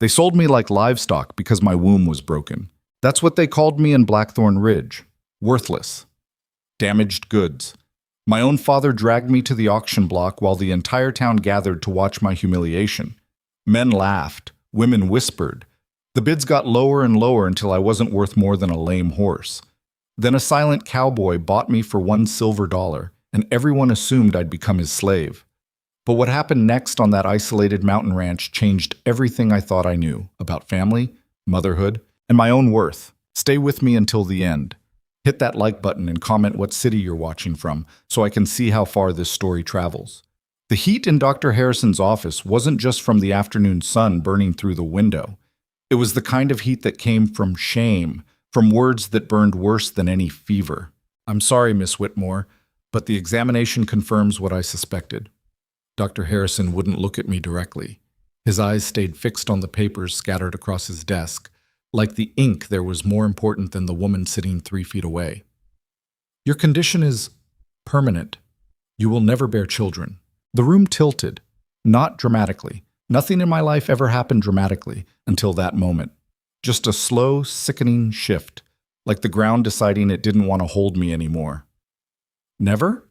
They sold me like livestock because my womb was broken. That's what they called me in Blackthorn Ridge. Worthless. Damaged goods. My own father dragged me to the auction block while the entire town gathered to watch my humiliation. Men laughed. Women whispered. The bids got lower and lower until I wasn't worth more than a lame horse. Then a silent cowboy bought me for $1 and everyone assumed I'd become his slave. But what happened next on that isolated mountain ranch changed everything I thought I knew about family, motherhood, and my own worth. Stay with me until the end. Hit that like button and comment what city you're watching from so I can see how far this story travels. The heat in Dr. Harrison's office wasn't just from the afternoon sun burning through the window. It was the kind of heat that came from shame, from words that burned worse than any fever. I'm sorry, Miss Whitmore, but the examination confirms what I suspected. Dr. Harrison wouldn't look at me directly. His eyes stayed fixed on the papers scattered across his desk. Like the ink, there was more important than the woman sitting 3 feet away. Your condition is permanent. You will never bear children. The room tilted, not dramatically. Nothing in my life ever happened dramatically until that moment. Just a slow, sickening shift, like the ground deciding it didn't want to hold me anymore. Never?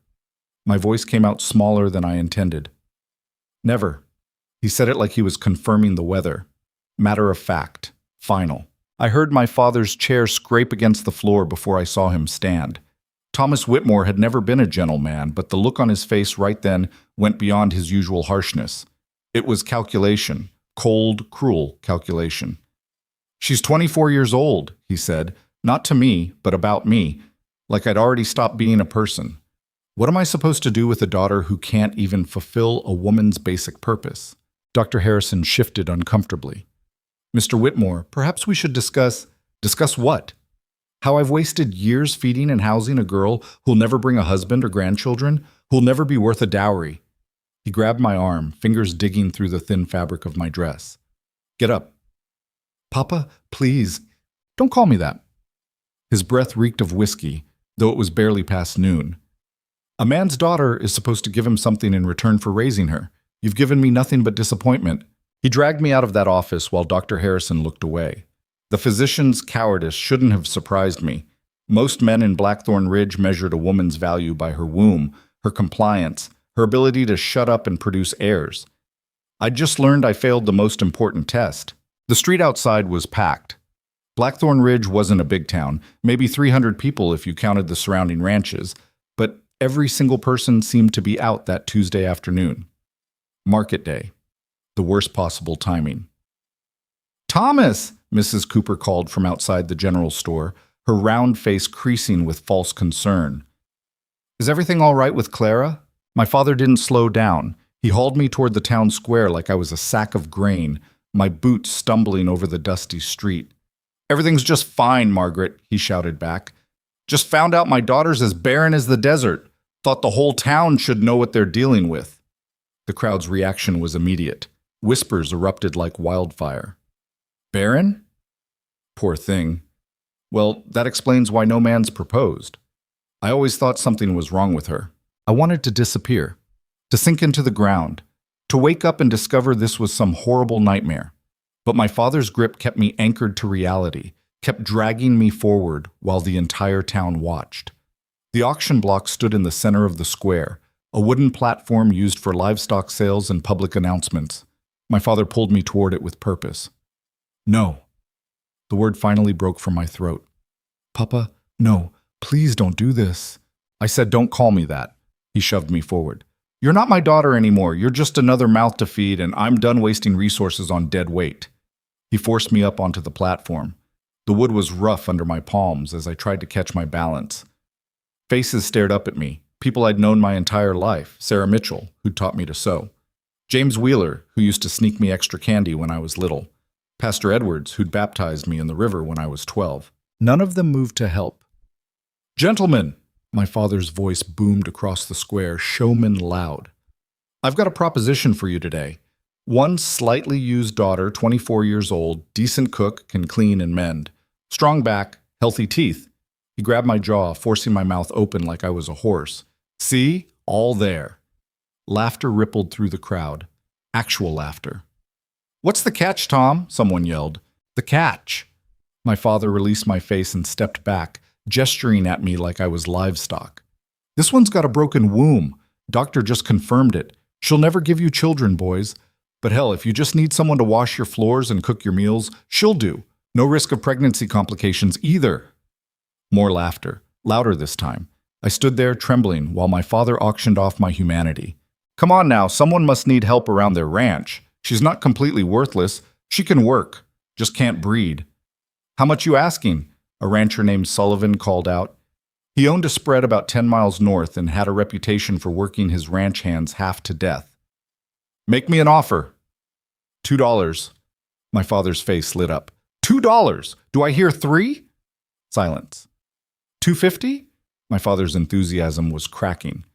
My voice came out smaller than I intended. Never. He said it like he was confirming the weather. Matter of fact. Final. I heard my father's chair scrape against the floor before I saw him stand. Thomas Whitmore had never been a gentleman, but the look on his face right then went beyond his usual harshness. It was calculation. Cold, cruel calculation. She's 24 years old, he said. Not to me, but about me. Like I'd already stopped being a person. What am I supposed to do with a daughter who can't even fulfill a woman's basic purpose? Dr. Harrison shifted uncomfortably. Mr. Whitmore, perhaps we should discuss what? How I've wasted years feeding and housing a girl who'll never bring a husband or grandchildren, who'll never be worth a dowry. He grabbed my arm, fingers digging through the thin fabric of my dress. Get up. Papa, please, don't call me that. His breath reeked of whiskey, though it was barely past noon. A man's daughter is supposed to give him something in return for raising her. You've given me nothing but disappointment. He dragged me out of that office while Dr. Harrison looked away. The physician's cowardice shouldn't have surprised me. Most men in Blackthorn Ridge measured a woman's value by her womb, her compliance, her ability to shut up and produce heirs. I'd just learned I failed the most important test. The street outside was packed. Blackthorn Ridge wasn't a big town, maybe 300 people if you counted the surrounding ranches, but every single person seemed to be out that Tuesday afternoon. Market day. The worst possible timing. Thomas! Mrs. Cooper called from outside the general store, her round face creasing with false concern. Is everything all right with Clara? My father didn't slow down. He hauled me toward the town square like I was a sack of grain, my boots stumbling over the dusty street. Everything's just fine, Margaret, he shouted back. Just found out my daughter's as barren as the desert. Thought the whole town should know what they're dealing with. The crowd's reaction was immediate. Whispers erupted like wildfire. Barren? Poor thing. Well, that explains why no man's proposed. I always thought something was wrong with her. I wanted to disappear, to sink into the ground, to wake up and discover this was some horrible nightmare. But my father's grip kept me anchored to reality, kept dragging me forward while the entire town watched. The auction block stood in the center of the square, a wooden platform used for livestock sales and public announcements. My father pulled me toward it with purpose. No. The word finally broke from my throat. Papa, no, please don't do this. I said, don't call me that. He shoved me forward. You're not my daughter anymore. You're just another mouth to feed, and I'm done wasting resources on dead weight. He forced me up onto the platform. The wood was rough under my palms as I tried to catch my balance. Faces stared up at me, people I'd known my entire life, Sarah Mitchell, who'd taught me to sew, James Wheeler, who used to sneak me extra candy when I was little, Pastor Edwards, who'd baptized me in the river when I was 12. None of them moved to help. Gentlemen, my father's voice boomed across the square, showman loud. I've got a proposition for you today. One slightly used daughter, 24 years old, decent cook, can clean and mend. Strong back, healthy teeth. He grabbed my jaw, forcing my mouth open like I was a horse. See? All there. Laughter rippled through the crowd. Actual laughter. What's the catch, Tom? Someone yelled. The catch. My father released my face and stepped back, gesturing at me like I was livestock. This one's got a broken womb. Doctor just confirmed it. She'll never give you children, boys. But hell, if you just need someone to wash your floors and cook your meals, she'll do. No risk of pregnancy complications either. More laughter, louder this time. I stood there trembling while my father auctioned off my humanity. Come on now, someone must need help around their ranch. She's not completely worthless. She can work, just can't breed. How much you asking? A rancher named Sullivan called out. He owned a spread about 10 miles north and had a reputation for working his ranch hands half to death. Make me an offer. $2. My father's face lit up. $2? Do I hear $3? Silence. $2.50? My father's enthusiasm was cracking.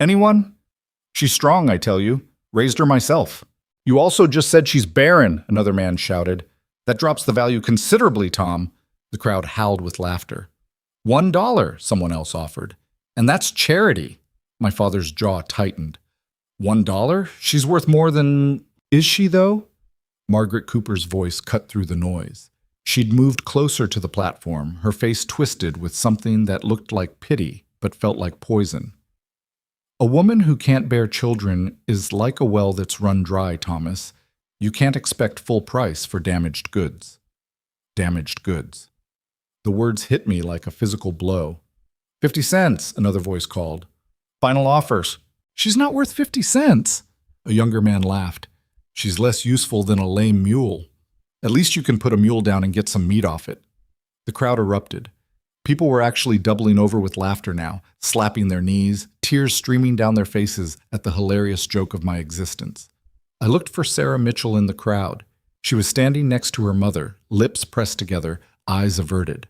Anyone? She's strong, I tell you. Raised her myself. You also just said she's barren, another man shouted. That drops the value considerably, Tom. The crowd howled with laughter. $1, someone else offered. And that's charity. My father's jaw tightened. $1? She's worth more than... Is she, though? Margaret Cooper's voice cut through the noise. She'd moved closer to the platform, her face twisted with something that looked like pity, but felt like poison. A woman who can't bear children is like a well that's run dry, Thomas. You can't expect full price for damaged goods. Damaged goods. The words hit me like a physical blow. 50 cents, another voice called. Final offers. She's not worth 50 cents. A younger man laughed. She's less useful than a lame mule. At least you can put a mule down and get some meat off it. The crowd erupted. People were actually doubling over with laughter now, slapping their knees, tears streaming down their faces at the hilarious joke of my existence. I looked for Sarah Mitchell in the crowd. She was standing next to her mother, lips pressed together, eyes averted.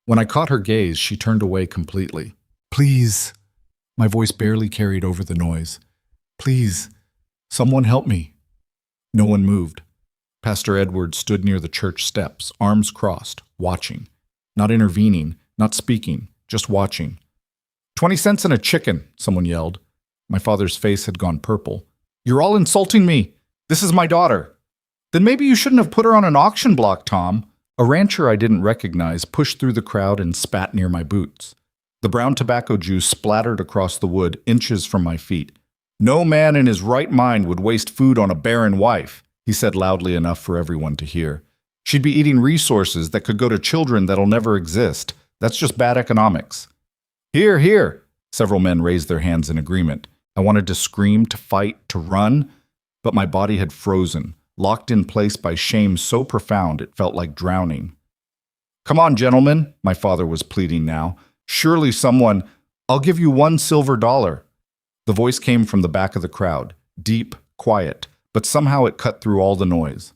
When I caught her gaze, she turned away completely. Please. My voice barely carried over the noise. Please, someone help me. No one moved. Pastor Edward stood near the church steps, arms crossed, watching. Not intervening, not speaking, just watching. 20 cents and a chicken, someone yelled. My father's face had gone purple. You're all insulting me. This is my daughter. Then maybe you shouldn't have put her on an auction block, Tom. A rancher I didn't recognize pushed through the crowd and spat near my boots. The brown tobacco juice splattered across the wood inches from my feet. No man in his right mind would waste food on a barren wife, he said loudly enough for everyone to hear. She'd be eating resources that could go to children that'll never exist. That's just bad economics. Here, here. Several men raised their hands in agreement. I wanted to scream, to fight, to run, but my body had frozen, locked in place by shame so profound it felt like drowning. Come on, gentlemen, my father was pleading now. Surely someone, I'll give you $1 silver. The voice came from the back of the crowd, deep, quiet, but somehow it cut through all the noise.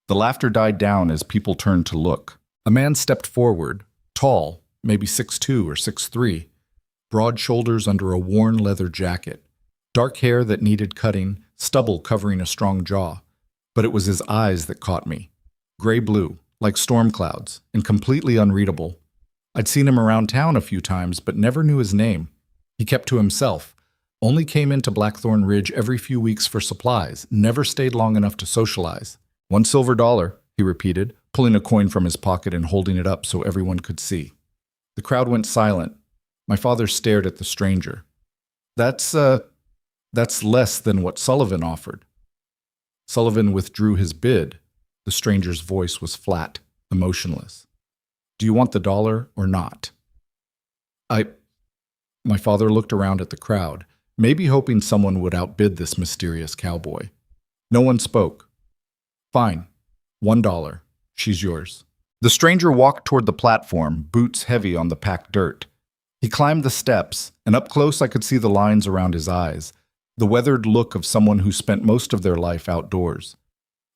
The laughter died down as people turned to look. A man stepped forward, tall, maybe 6'2" or 6'3", broad shoulders under a worn leather jacket, dark hair that needed cutting, stubble covering a strong jaw. But it was his eyes that caught me. Gray-blue, like storm clouds, and completely unreadable. I'd seen him around town a few times, but never knew his name. He kept to himself, only came into Blackthorn Ridge every few weeks for supplies, never stayed long enough to socialize. $1 silver, he repeated, pulling a coin from his pocket and holding it up so everyone could see. The crowd went silent. My father stared at the stranger. That's less than what Sullivan offered. Sullivan withdrew his bid. The stranger's voice was flat, emotionless. Do you want the dollar or not? My father looked around at the crowd, maybe hoping someone would outbid this mysterious cowboy. No one spoke. Fine. $1. She's yours. The stranger walked toward the platform, boots heavy on the packed dirt. He climbed the steps, and up close I could see the lines around his eyes, the weathered look of someone who spent most of their life outdoors.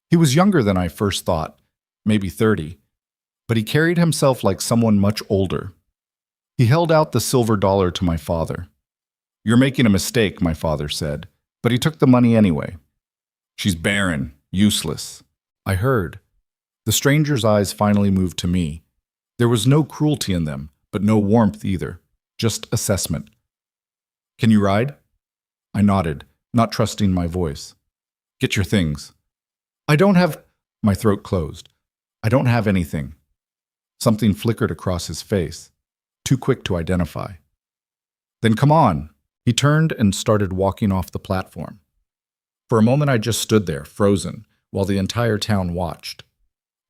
He was younger than I first thought, maybe 30, but he carried himself like someone much older. He held out the silver dollar to my father. You're making a mistake, my father said, but he took the money anyway. She's barren, useless. I heard. The stranger's eyes finally moved to me. There was no cruelty in them, but no warmth either, just assessment. Can you ride? I nodded, not trusting my voice. Get your things. I don't have... My throat closed. I don't have anything. Something flickered across his face, too quick to identify. Then come on. He turned and started walking off the platform. For a moment I just stood there, frozen, while the entire town watched.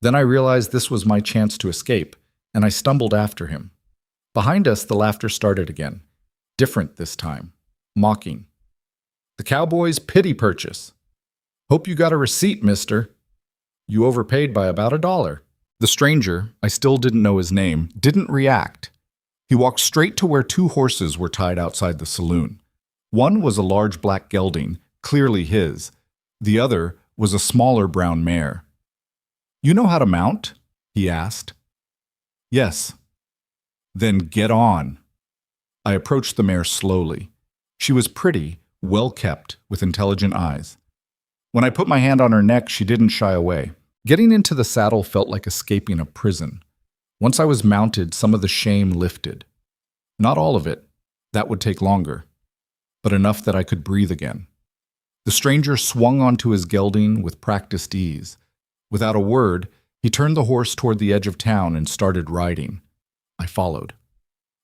Then I realized this was my chance to escape, and I stumbled after him. Behind us, the laughter started again. Different this time. Mocking. The Cowboy's pity purchase. Hope you got a receipt, mister. You overpaid by about $1. The stranger, I still didn't know his name, didn't react. He walked straight to where 2 horses were tied outside the saloon. One was a large black gelding, clearly his. The other was a smaller brown mare. You know how to mount? He asked. Yes. Then get on. I approached the mare slowly. She was pretty, well-kept, with intelligent eyes. When I put my hand on her neck, she didn't shy away. Getting into the saddle felt like escaping a prison. Once I was mounted, some of the shame lifted. Not all of it. That would take longer. But enough that I could breathe again. The stranger swung onto his gelding with practiced ease. Without a word, he turned the horse toward the edge of town and started riding. I followed.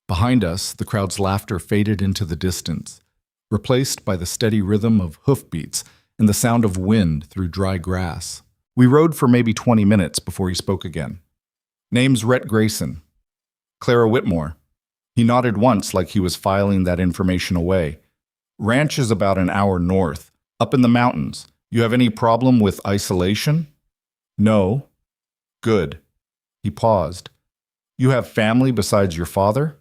Behind us, the crowd's laughter faded into the distance, replaced by the steady rhythm of hoofbeats and the sound of wind through dry grass. We rode for maybe 20 minutes before he spoke again. Name's Rhett Grayson. Clara Whitmore. He nodded once like he was filing that information away. Ranch is about an hour north, up in the mountains. You have any problem with isolation? No. Good. He paused. You have family besides your father?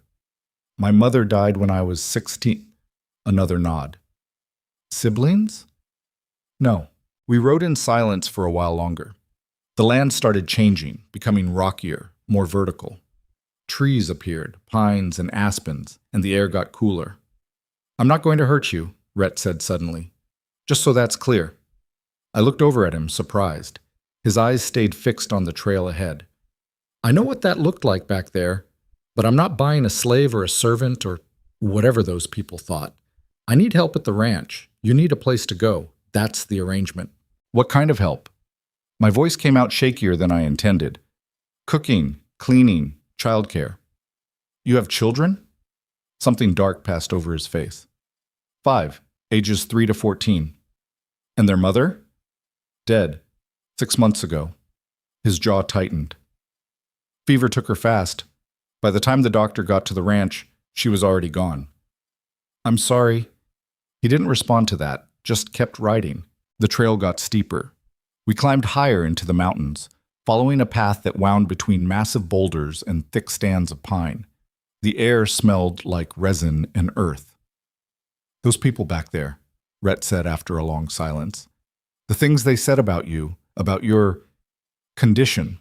My mother died when I was 16. Another nod. Siblings? No. We rode in silence for a while longer. The land started changing, becoming rockier, more vertical. Trees appeared, pines and aspens, and the air got cooler. I'm not going to hurt you, Rhett said suddenly. Just so that's clear. I looked over at him, surprised. His eyes stayed fixed on the trail ahead. I know what that looked like back there, but I'm not buying a slave or a servant or whatever those people thought. I need help at the ranch. You need a place to go. That's the arrangement. What kind of help? My voice came out shakier than I intended. Cooking, cleaning, childcare. You have children? Something dark passed over his face. 5, ages 3 to 14. And their mother? Dead. 6 months ago. His jaw tightened. Fever took her fast. By the time the doctor got to the ranch, she was already gone. I'm sorry. He didn't respond to that, just kept riding. The trail got steeper. We climbed higher into the mountains, following a path that wound between massive boulders and thick stands of pine. The air smelled like resin and earth. Those people back there, Rhett said after a long silence. The things they said about you, about your condition.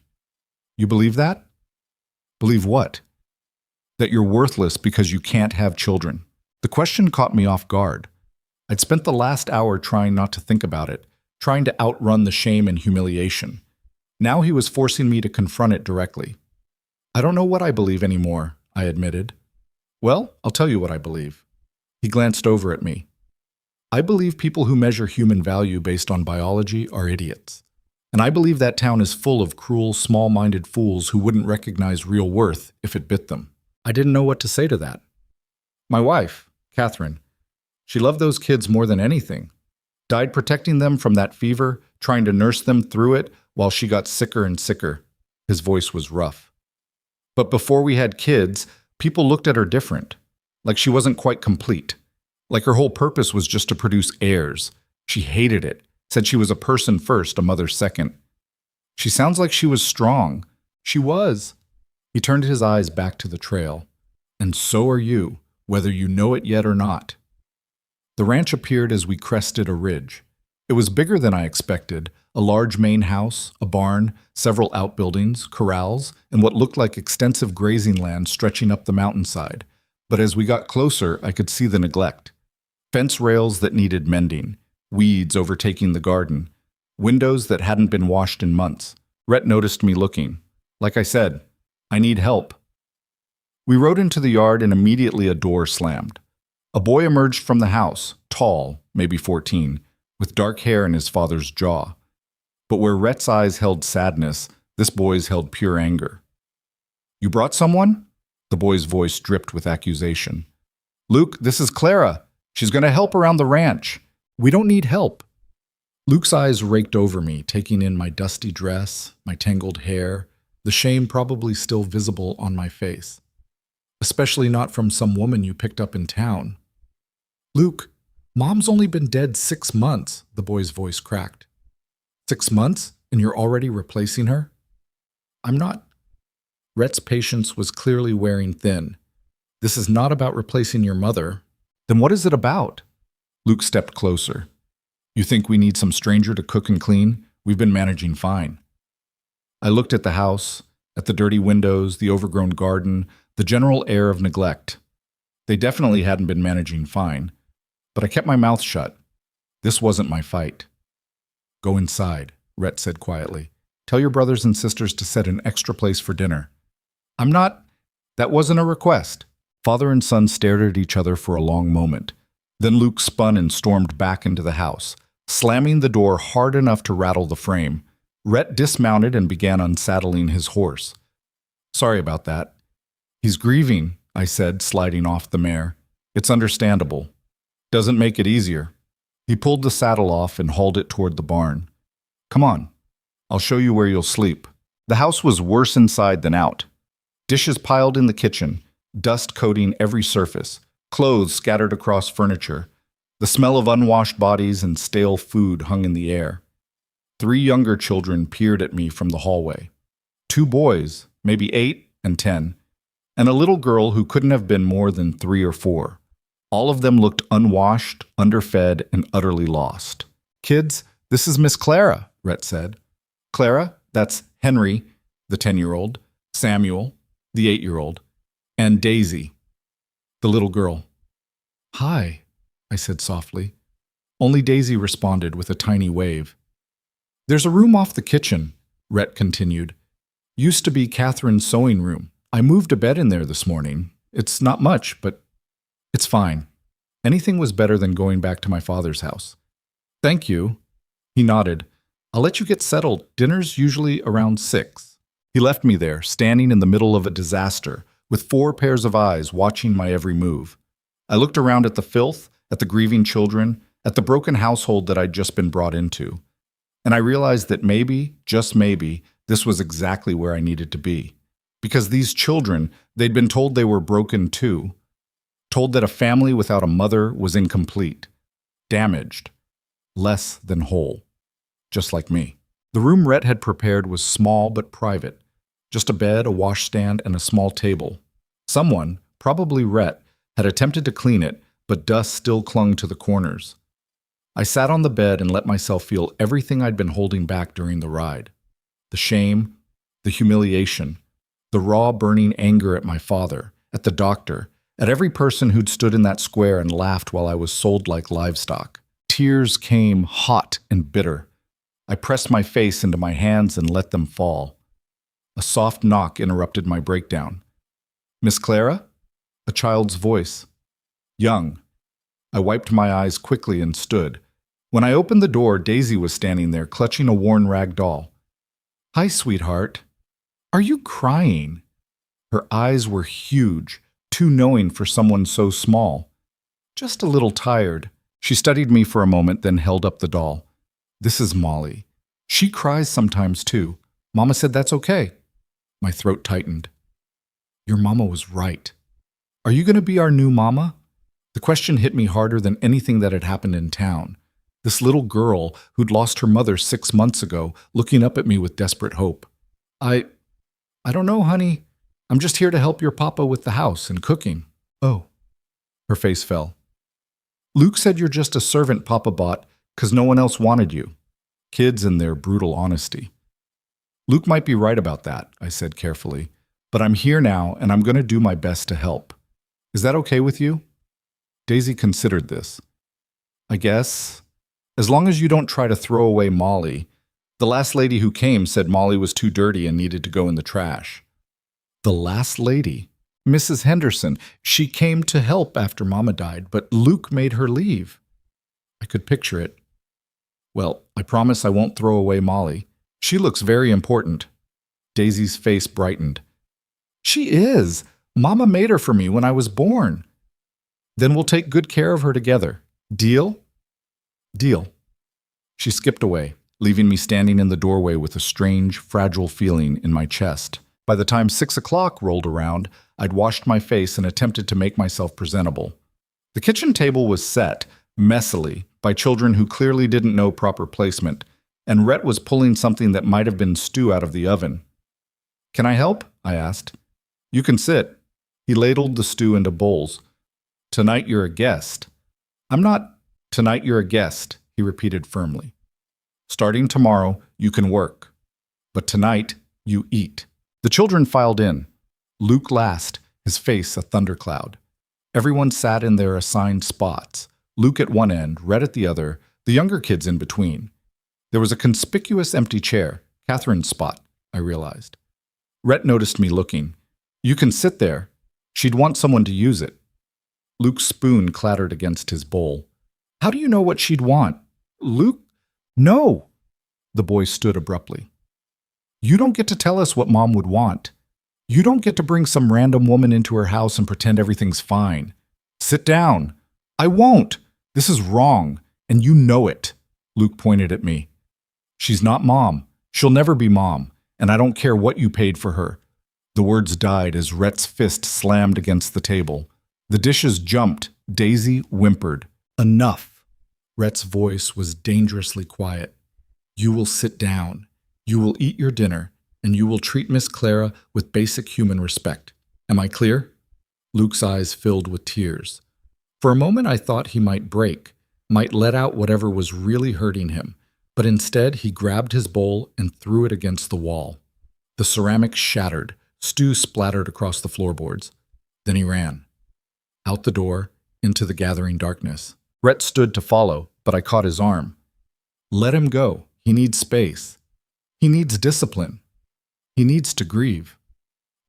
You believe that? Believe what? That you're worthless because you can't have children. The question caught me off guard. I'd spent the last hour trying not to think about it, trying to outrun the shame and humiliation. Now he was forcing me to confront it directly. I don't know what I believe anymore, I admitted. Well, I'll tell you what I believe. He glanced over at me. I believe people who measure human value based on biology are idiots. And I believe that town is full of cruel, small-minded fools who wouldn't recognize real worth if it bit them. I didn't know what to say to that. My wife, Catherine, she loved those kids more than anything. Died protecting them from that fever, trying to nurse them through it while she got sicker and sicker. His voice was rough. But before we had kids, people looked at her different. Like she wasn't quite complete. Like her whole purpose was just to produce heirs. She hated it. Said she was a person first, a mother second. She sounds like she was strong. She was. He turned his eyes back to the trail. And so are you, whether you know it yet or not. The ranch appeared as we crested a ridge. It was bigger than I expected, a large main house, a barn, several outbuildings, corrals, and what looked like extensive grazing land stretching up the mountainside. But as we got closer, I could see the neglect. Fence rails that needed mending, weeds overtaking the garden, windows that hadn't been washed in months. Rhett noticed me looking. Like I said, I need help. We rode into the yard and immediately a door slammed. A boy emerged from the house, tall, maybe 14, with dark hair in his father's jaw. But where Rhett's eyes held sadness, this boy's held pure anger. You brought someone? The boy's voice dripped with accusation. Luke, this is Clara. She's going to help around the ranch. We don't need help. Luke's eyes raked over me, taking in my dusty dress, my tangled hair, the shame probably still visible on my face. Especially not from some woman you picked up in town. Luke, Mom's only been dead 6 months, the boy's voice cracked. 6 months, and you're already replacing her? I'm not. Rhett's patience was clearly wearing thin. This is not about replacing your mother. Then what is it about? Luke stepped closer. You think we need some stranger to cook and clean? We've been managing fine. I looked at the house, at the dirty windows, the overgrown garden, the general air of neglect. They definitely hadn't been managing fine, but I kept my mouth shut. This wasn't my fight. Go inside, Rhett said quietly. Tell your brothers and sisters to set an extra place for dinner. I'm not. That wasn't a request. Father and son stared at each other for a long moment. Then Luke spun and stormed back into the house, slamming the door hard enough to rattle the frame. Rhett dismounted and began unsaddling his horse. Sorry about that. He's grieving, I said, sliding off the mare. It's understandable. Doesn't make it easier. He pulled the saddle off and hauled it toward the barn. Come on. I'll show you where you'll sleep. The house was worse inside than out. Dishes piled in the kitchen, dust coating every surface, clothes scattered across furniture. The smell of unwashed bodies and stale food hung in the air. 3 younger children peered at me from the hallway. 2 boys, maybe 8 and 10, and a little girl who couldn't have been more than 3 or 4. All of them looked unwashed, underfed, and utterly lost. Kids, this is Miss Clara, Rhett said. Clara, that's Henry, the 10-year-old, Samuel, the 8-year-old, and Daisy, the little girl. Hi, I said softly. Only Daisy responded with a tiny wave. There's a room off the kitchen, Rhett continued. Used to be Catherine's sewing room. I moved a bed in there this morning. It's not much, but it's fine. Anything was better than going back to my father's house. Thank you. He nodded. I'll let you get settled. Dinner's usually around 6. He left me there, standing in the middle of a disaster, with 4 pairs of eyes watching my every move. I looked around at the filth, at the grieving children, at the broken household that I'd just been brought into. And I realized that maybe, just maybe, this was exactly where I needed to be. Because these children, they'd been told they were broken too. Told that a family without a mother was incomplete, damaged, less than whole. Just like me. The room Rhett had prepared was small but private. Just a bed, a washstand, and a small table. Someone, probably Rhett, had attempted to clean it, but dust still clung to the corners. I sat on the bed and let myself feel everything I'd been holding back during the ride. The shame, the humiliation, the raw burning anger at my father, at the doctor, at every person who'd stood in that square and laughed while I was sold like livestock. Tears came hot and bitter. I pressed my face into my hands and let them fall. A soft knock interrupted my breakdown. Miss Clara? A child's voice. Young. I wiped my eyes quickly and stood. When I opened the door, Daisy was standing there, clutching a worn rag doll. Hi, sweetheart. Are you crying? Her eyes were huge, too knowing for someone so small. Just a little tired. She studied me for a moment, then held up the doll. This is Molly. She cries sometimes too. Mama said that's okay. My throat tightened. Your mama was right. Are you going to be our new mama? The question hit me harder than anything that had happened in town. This little girl who'd lost her mother 6 months ago, looking up at me with desperate hope. I don't know, honey. I'm just here to help your papa with the house and cooking. Oh. Her face fell. Luke said you're just a servant Papa bought because no one else wanted you. Kids and their brutal honesty. Luke might be right about that, I said carefully. But I'm here now and I'm going to do my best to help. Is that okay with you? Daisy considered this. I guess, as long as you don't try to throw away Molly. The last lady who came said Molly was too dirty and needed to go in the trash. The last lady? Mrs. Henderson. She came to help after Mama died, but Luke made her leave. I could picture it. Well, I promise I won't throw away Molly. She looks very important. Daisy's face brightened. She is. Mama made her for me when I was born. Then we'll take good care of her together. Deal? Deal. She skipped away, leaving me standing in the doorway with a strange, fragile feeling in my chest. By the time 6 o'clock rolled around, I'd washed my face and attempted to make myself presentable. The kitchen table was set, messily, by children who clearly didn't know proper placement, and Rhett was pulling something that might have been stew out of the oven. "Can I help?" I asked. "You can sit." He ladled the stew into bowls. "Tonight you're a guest." "I'm not." "Tonight you're a guest," he repeated firmly. "Starting tomorrow, you can work. But tonight, you eat." The children filed in. Luke last, his face a thundercloud. Everyone sat in their assigned spots. Luke at one end, Rhett at the other, the younger kids in between. There was a conspicuous empty chair, Catherine's spot, I realized. Rhett noticed me looking. "You can sit there. She'd want someone to use it." Luke's spoon clattered against his bowl. "How do you know what she'd want?" "Luke, no!" The boy stood abruptly. "You don't get to tell us what Mom would want. You don't get to bring some random woman into her house and pretend everything's fine. Sit down." "I won't. This is wrong, and you know it." Luke pointed at me. "She's not Mom. She'll never be Mom, and I don't care what you paid for her." The words died as Rhett's fist slammed against the table. The dishes jumped. Daisy whimpered. "Enough." Rhett's voice was dangerously quiet. "You will sit down. You will eat your dinner, and you will treat Miss Clara with basic human respect. Am I clear?" Luke's eyes filled with tears. For a moment I thought he might break, might let out whatever was really hurting him, but instead he grabbed his bowl and threw it against the wall. The ceramics shattered, stew splattered across the floorboards. Then he ran. Out the door, into the gathering darkness. Rhett stood to follow, but I caught his arm. "Let him go. He needs space. He needs discipline. He needs to grieve."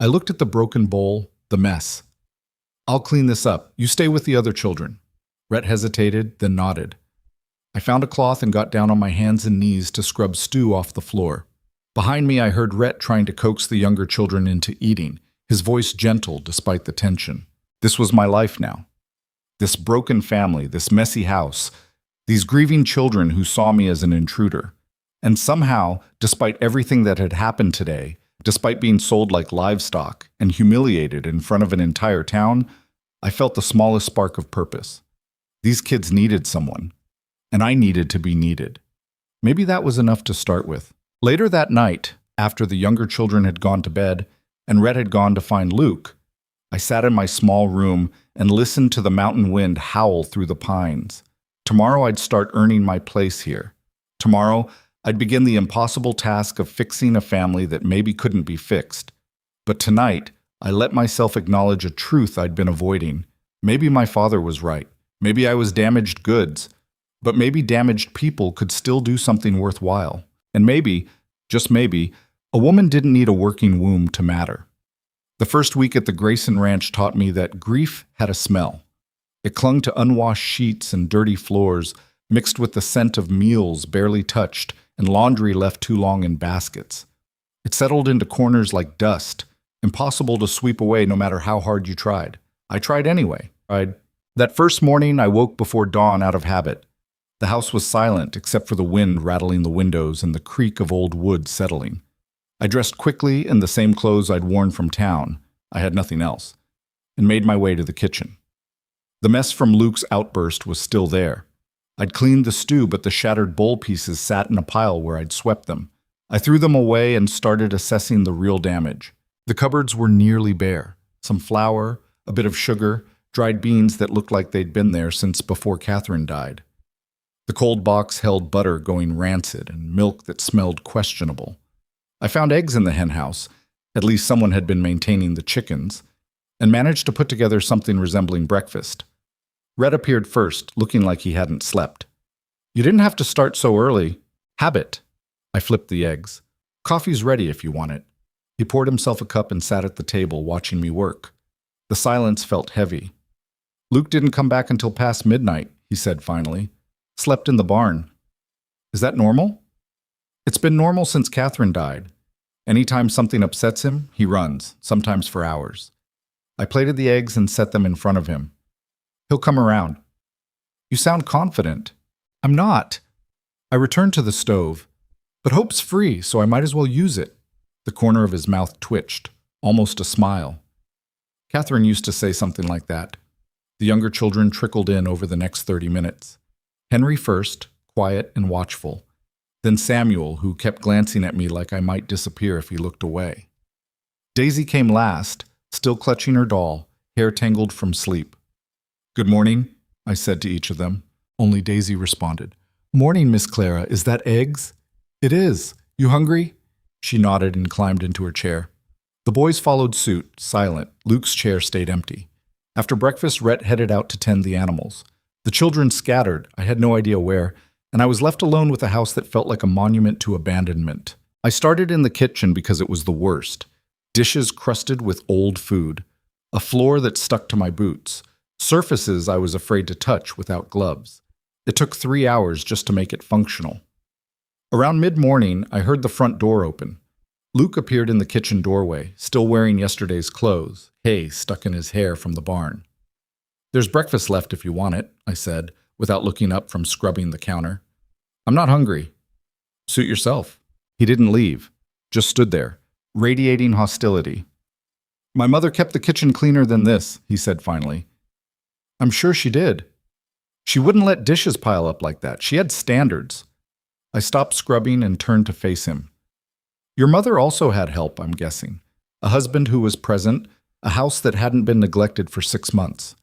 I looked at the broken bowl, the mess. "I'll clean this up. You stay with the other children." Rhett hesitated, then nodded. I found a cloth and got down on my hands and knees to scrub stew off the floor. Behind me I heard Rhett trying to coax the younger children into eating, his voice gentle despite the tension. This was my life now. This broken family, this messy house, these grieving children who saw me as an intruder. And somehow, despite everything that had happened today, despite being sold like livestock and humiliated in front of an entire town, I felt the smallest spark of purpose. These kids needed someone, and I needed to be needed. Maybe that was enough to start with. Later that night, after the younger children had gone to bed and Rhett had gone to find Luke, I sat in my small room and listened to the mountain wind howl through the pines. Tomorrow I'd start earning my place here. Tomorrow I'd begin the impossible task of fixing a family that maybe couldn't be fixed. But tonight, I let myself acknowledge a truth I'd been avoiding. Maybe my father was right. Maybe I was damaged goods. But maybe damaged people could still do something worthwhile. And maybe, just maybe, a woman didn't need a working womb to matter. The first week at the Grayson Ranch taught me that grief had a smell. It clung to unwashed sheets and dirty floors, mixed with the scent of meals barely touched and laundry left too long in baskets. It settled into corners like dust, impossible to sweep away no matter how hard you tried. I tried anyway. That first morning, I woke before dawn out of habit. The house was silent except for the wind rattling the windows and the creak of old wood settling. I dressed quickly in the same clothes I'd worn from town, I had nothing else, and made my way to the kitchen. The mess from Luke's outburst was still there. I'd cleaned the stew, but the shattered bowl pieces sat in a pile where I'd swept them. I threw them away and started assessing the real damage. The cupboards were nearly bare. Some flour, a bit of sugar, dried beans that looked like they'd been there since before Catherine died. The cold box held butter going rancid and milk that smelled questionable. I found eggs in the hen house, at least someone had been maintaining the chickens, and managed to put together something resembling breakfast. Rhett appeared first, looking like he hadn't slept. "You didn't have to start so early. Habit." I flipped the eggs. "Coffee's ready if you want it." He poured himself a cup and sat at the table, watching me work. The silence felt heavy. "Luke didn't come back until past midnight," he said finally. "Slept in the barn." Is that normal? It's been normal since Catherine died. Anytime something upsets him, he runs, sometimes for hours. I plated the eggs and set them in front of him. He'll come around. You sound confident. I'm not. I returned to the stove. But hope's free, so I might as well use it. The corner of his mouth twitched, almost a smile. Catherine used to say something like that. The younger children trickled in over the next 30 minutes. Henry first, quiet and watchful. Then Samuel, who kept glancing at me like I might disappear if he looked away. Daisy came last, still clutching her doll, hair tangled from sleep. Good morning, I said to each of them. Only Daisy responded. Morning, Miss Clara. Is that eggs? It is. You hungry? She nodded and climbed into her chair. The boys followed suit, silent. Luke's chair stayed empty. After breakfast, Rhett headed out to tend the animals. The children scattered, I had no idea where, and I was left alone with a house that felt like a monument to abandonment. I started in the kitchen because it was the worst. Dishes crusted with old food. A floor that stuck to my boots. Surfaces I was afraid to touch without gloves. It took 3 hours just to make it functional. Around mid-morning, I heard the front door open. Luke appeared in the kitchen doorway, still wearing yesterday's clothes, hay stuck in his hair from the barn. There's breakfast left if you want it, I said, without looking up from scrubbing the counter. I'm not hungry. Suit yourself. He didn't leave, just stood there, radiating hostility. My mother kept the kitchen cleaner than this, he said finally. I'm sure she did. She wouldn't let dishes pile up like that. She had standards. I stopped scrubbing and turned to face him. Your mother also had help, I'm guessing. A husband who was present, a house that hadn't been neglected for 6 months.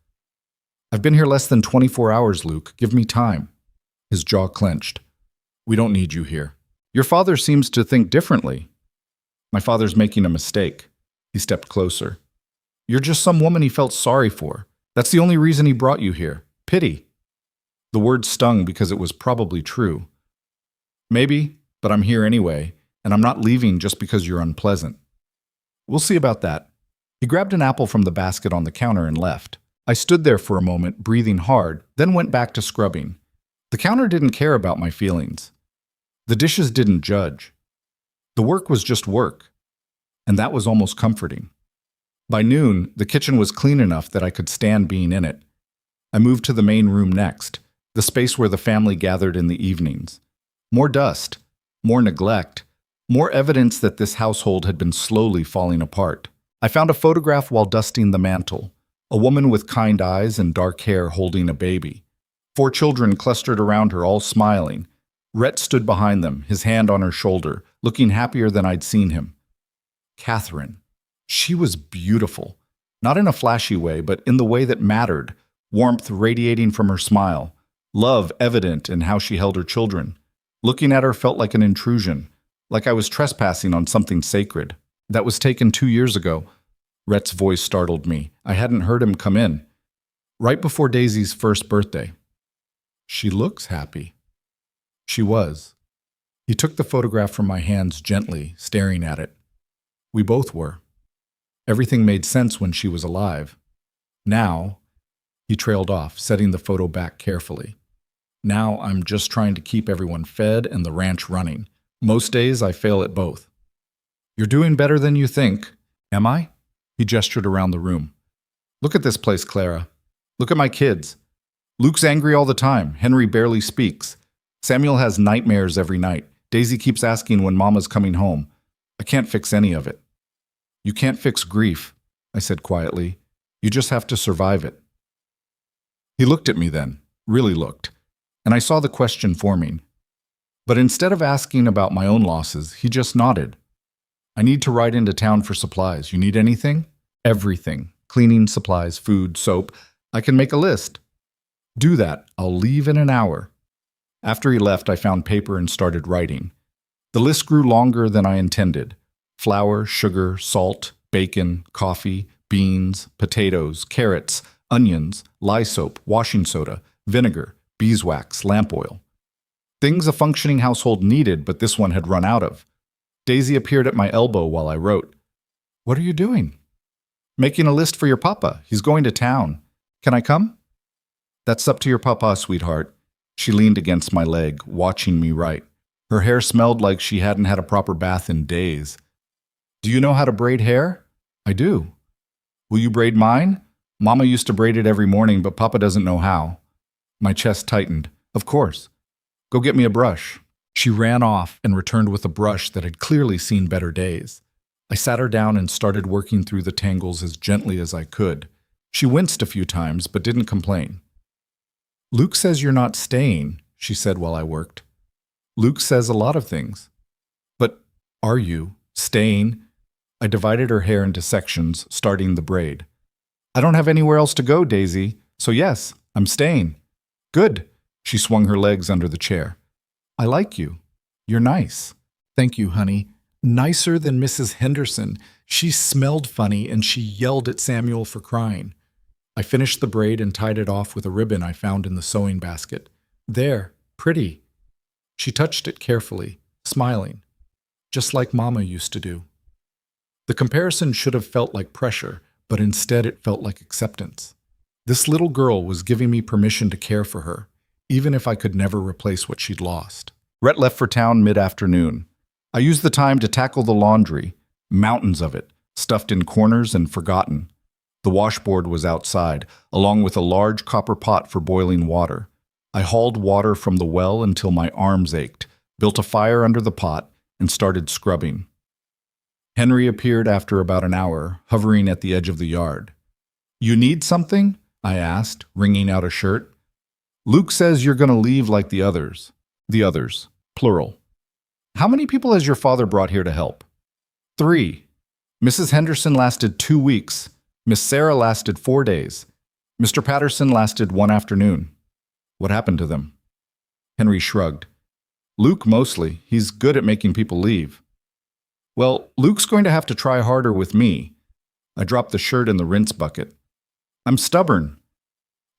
I've been here less than 24 hours, Luke. Give me time. His jaw clenched. We don't need you here. Your father seems to think differently. My father's making a mistake. He stepped closer. You're just some woman he felt sorry for. That's the only reason he brought you here. Pity. The word stung because it was probably true. Maybe, but I'm here anyway, and I'm not leaving just because you're unpleasant. We'll see about that. He grabbed an apple from the basket on the counter and left. I stood there for a moment, breathing hard, then went back to scrubbing. The counter didn't care about my feelings. The dishes didn't judge. The work was just work, and that was almost comforting. By noon, the kitchen was clean enough that I could stand being in it. I moved to the main room next, the space where the family gathered in the evenings. More dust, more neglect, more evidence that this household had been slowly falling apart. I found a photograph while dusting the mantel, a woman with kind eyes and dark hair holding a baby. 4 children clustered around her, all smiling. Rhett stood behind them, his hand on her shoulder, looking happier than I'd seen him. Catherine. She was beautiful. Not in a flashy way, but in the way that mattered, warmth radiating from her smile, love evident in how she held her children. Looking at her felt like an intrusion, like I was trespassing on something sacred. That was taken 2 years ago. Rhett's voice startled me. I hadn't heard him come in. Right before Daisy's first birthday. She looks happy. She was. He took the photograph from my hands gently, staring at it. We both were. Everything made sense when she was alive. Now, he trailed off, setting the photo back carefully. Now I'm just trying to keep everyone fed and the ranch running. Most days I fail at both. You're doing better than you think. Am I? He gestured around the room. Look at this place, Clara. Look at my kids. Luke's angry all the time. Henry barely speaks. Samuel has nightmares every night. Daisy keeps asking when Mama's coming home. I can't fix any of it. You can't fix grief, I said quietly. You just have to survive it. He looked at me then, really looked, and I saw the question forming. But instead of asking about my own losses, he just nodded. I need to ride into town for supplies. You need anything? Everything. Cleaning supplies, food, soap. I can make a list. Do that. I'll leave in an hour. After he left, I found paper and started writing. The list grew longer than I intended. Flour, sugar, salt, bacon, coffee, beans, potatoes, carrots, onions, lye soap, washing soda, vinegar, beeswax, lamp oil. Things a functioning household needed, but this one had run out of. Daisy appeared at my elbow while I wrote. What are you doing? Making a list for your papa. He's going to town. Can I come? That's up to your papa, sweetheart. She leaned against my leg, watching me write. Her hair smelled like she hadn't had a proper bath in days. Do you know how to braid hair? I do. Will you braid mine? Mama used to braid it every morning, but Papa doesn't know how. My chest tightened. Of course. Go get me a brush. She ran off and returned with a brush that had clearly seen better days. I sat her down and started working through the tangles as gently as I could. She winced a few times, but didn't complain. Luke says you're not staying, she said while I worked. Luke says a lot of things. But are you staying? I divided her hair into sections, starting the braid. I don't have anywhere else to go, Daisy, so yes, I'm staying. Good. She swung her legs under the chair. I like you. You're nice. Thank you, honey. Nicer than Mrs. Henderson. She smelled funny and she yelled at Samuel for crying. I finished the braid and tied it off with a ribbon I found in the sewing basket. There, pretty. She touched it carefully, smiling, just like Mama used to do. The comparison should have felt like pressure, but instead it felt like acceptance. This little girl was giving me permission to care for her, even if I could never replace what she'd lost. Rhett left for town mid-afternoon. I used the time to tackle the laundry, mountains of it, stuffed in corners and forgotten. The washboard was outside, along with a large copper pot for boiling water. I hauled water from the well until my arms ached, built a fire under the pot, and started scrubbing. Henry appeared after about an hour, hovering at the edge of the yard. You need something? I asked, wringing out a shirt. Luke says you're going to leave like the others. The others, plural. How many people has your father brought here to help? 3. Mrs. Henderson lasted 2 weeks. Miss Sarah lasted 4 days. Mr. Patterson lasted 1 afternoon. What happened to them? Henry shrugged. Luke mostly. He's good at making people leave. Well, Luke's going to have to try harder with me. I dropped the shirt in the rinse bucket. I'm stubborn.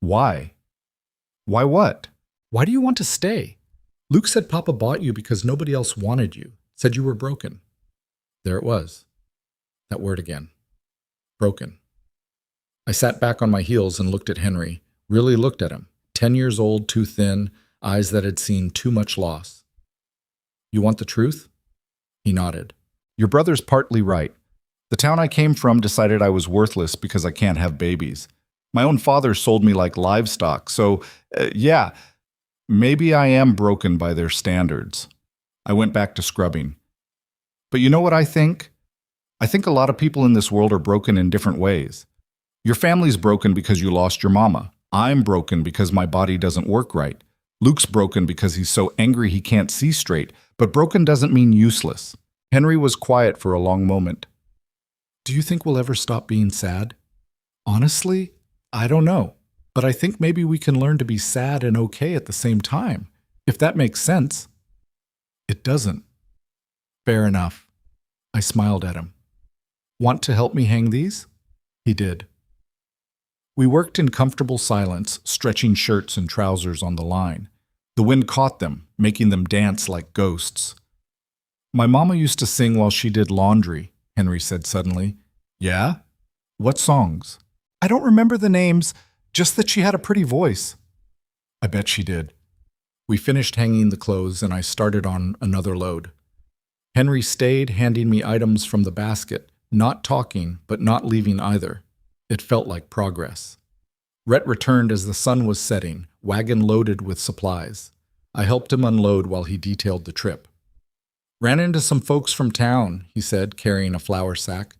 Why? Why what? Why do you want to stay? Luke said Papa bought you because nobody else wanted you, said you were broken. There it was. That word again. Broken. I sat back on my heels and looked at Henry, really looked at him. 10 years old, too thin, eyes that had seen too much loss. You want the truth? He nodded. Your brother's partly right. The town I came from decided I was worthless because I can't have babies. My own father sold me like livestock, so, yeah, maybe I am broken by their standards. I went back to scrubbing. But you know what I think? I think a lot of people in this world are broken in different ways. Your family's broken because you lost your mama. I'm broken because my body doesn't work right. Luke's broken because he's so angry he can't see straight, but broken doesn't mean useless. Henry was quiet for a long moment. Do you think we'll ever stop being sad? Honestly, I don't know, but I think maybe we can learn to be sad and okay at the same time, if that makes sense. It doesn't. Fair enough. I smiled at him. Want to help me hang these? He did. We worked in comfortable silence, stretching shirts and trousers on the line. The wind caught them, making them dance like ghosts. My mama used to sing while she did laundry, Henry said suddenly. Yeah? What songs? I don't remember the names, just that she had a pretty voice. I bet she did. We finished hanging the clothes and I started on another load. Henry stayed, handing me items from the basket, not talking, but not leaving either. It felt like progress. Rhett returned as the sun was setting, wagon loaded with supplies. I helped him unload while he detailed the trip. Ran into some folks from town, he said, carrying a flour sack.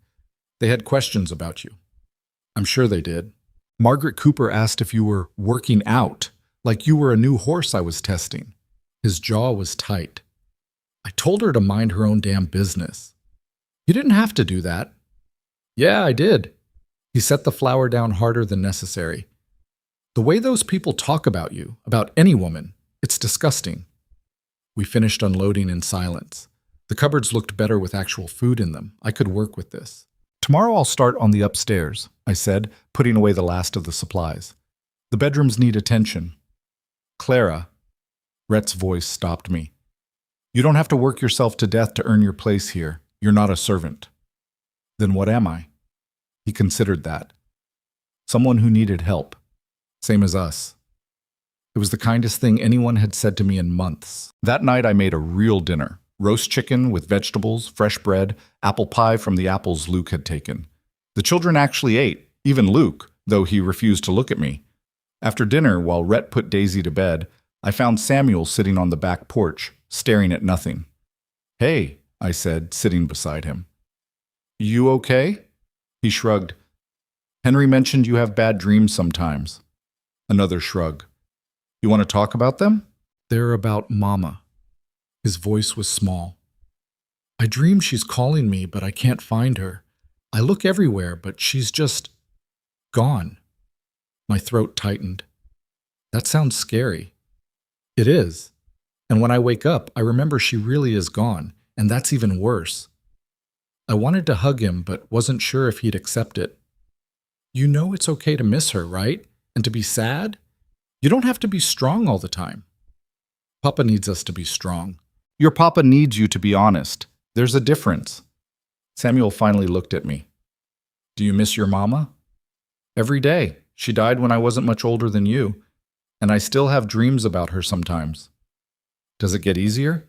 They had questions about you. I'm sure they did. Margaret Cooper asked if you were working out, like you were a new horse I was testing. His jaw was tight. I told her to mind her own damn business. You didn't have to do that. Yeah, I did. He set the flour down harder than necessary. The way those people talk about you, about any woman, it's disgusting. We finished unloading in silence. The cupboards looked better with actual food in them. I could work with this. Tomorrow I'll start on the upstairs, I said, putting away the last of the supplies. The bedrooms need attention. Clara, Rhett's voice stopped me. You don't have to work yourself to death to earn your place here. You're not a servant. Then what am I? He considered that. Someone who needed help. Same as us. It was the kindest thing anyone had said to me in months. That night I made a real dinner. Roast chicken with vegetables, fresh bread, apple pie from the apples Luke had taken. The children actually ate, even Luke, though he refused to look at me. After dinner, while Rhett put Daisy to bed, I found Samuel sitting on the back porch, staring at nothing. "Hey," I said, sitting beside him. "You okay?" He shrugged. "Henry mentioned you have bad dreams sometimes." Another shrug. "You want to talk about them?" "They're about Mama." His voice was small. "I dream she's calling me, but I can't find her. I look everywhere, but she's just gone." My throat tightened. "That sounds scary." "It is. And when I wake up, I remember she really is gone, and that's even worse." I wanted to hug him, but wasn't sure if he'd accept it. "You know it's okay to miss her, right? And to be sad? You don't have to be strong all the time." "Papa needs us to be strong." "Your papa needs you to be honest. There's a difference." Samuel finally looked at me. "Do you miss your mama?" "Every day. She died when I wasn't much older than you, and I still have dreams about her sometimes." "Does it get easier?"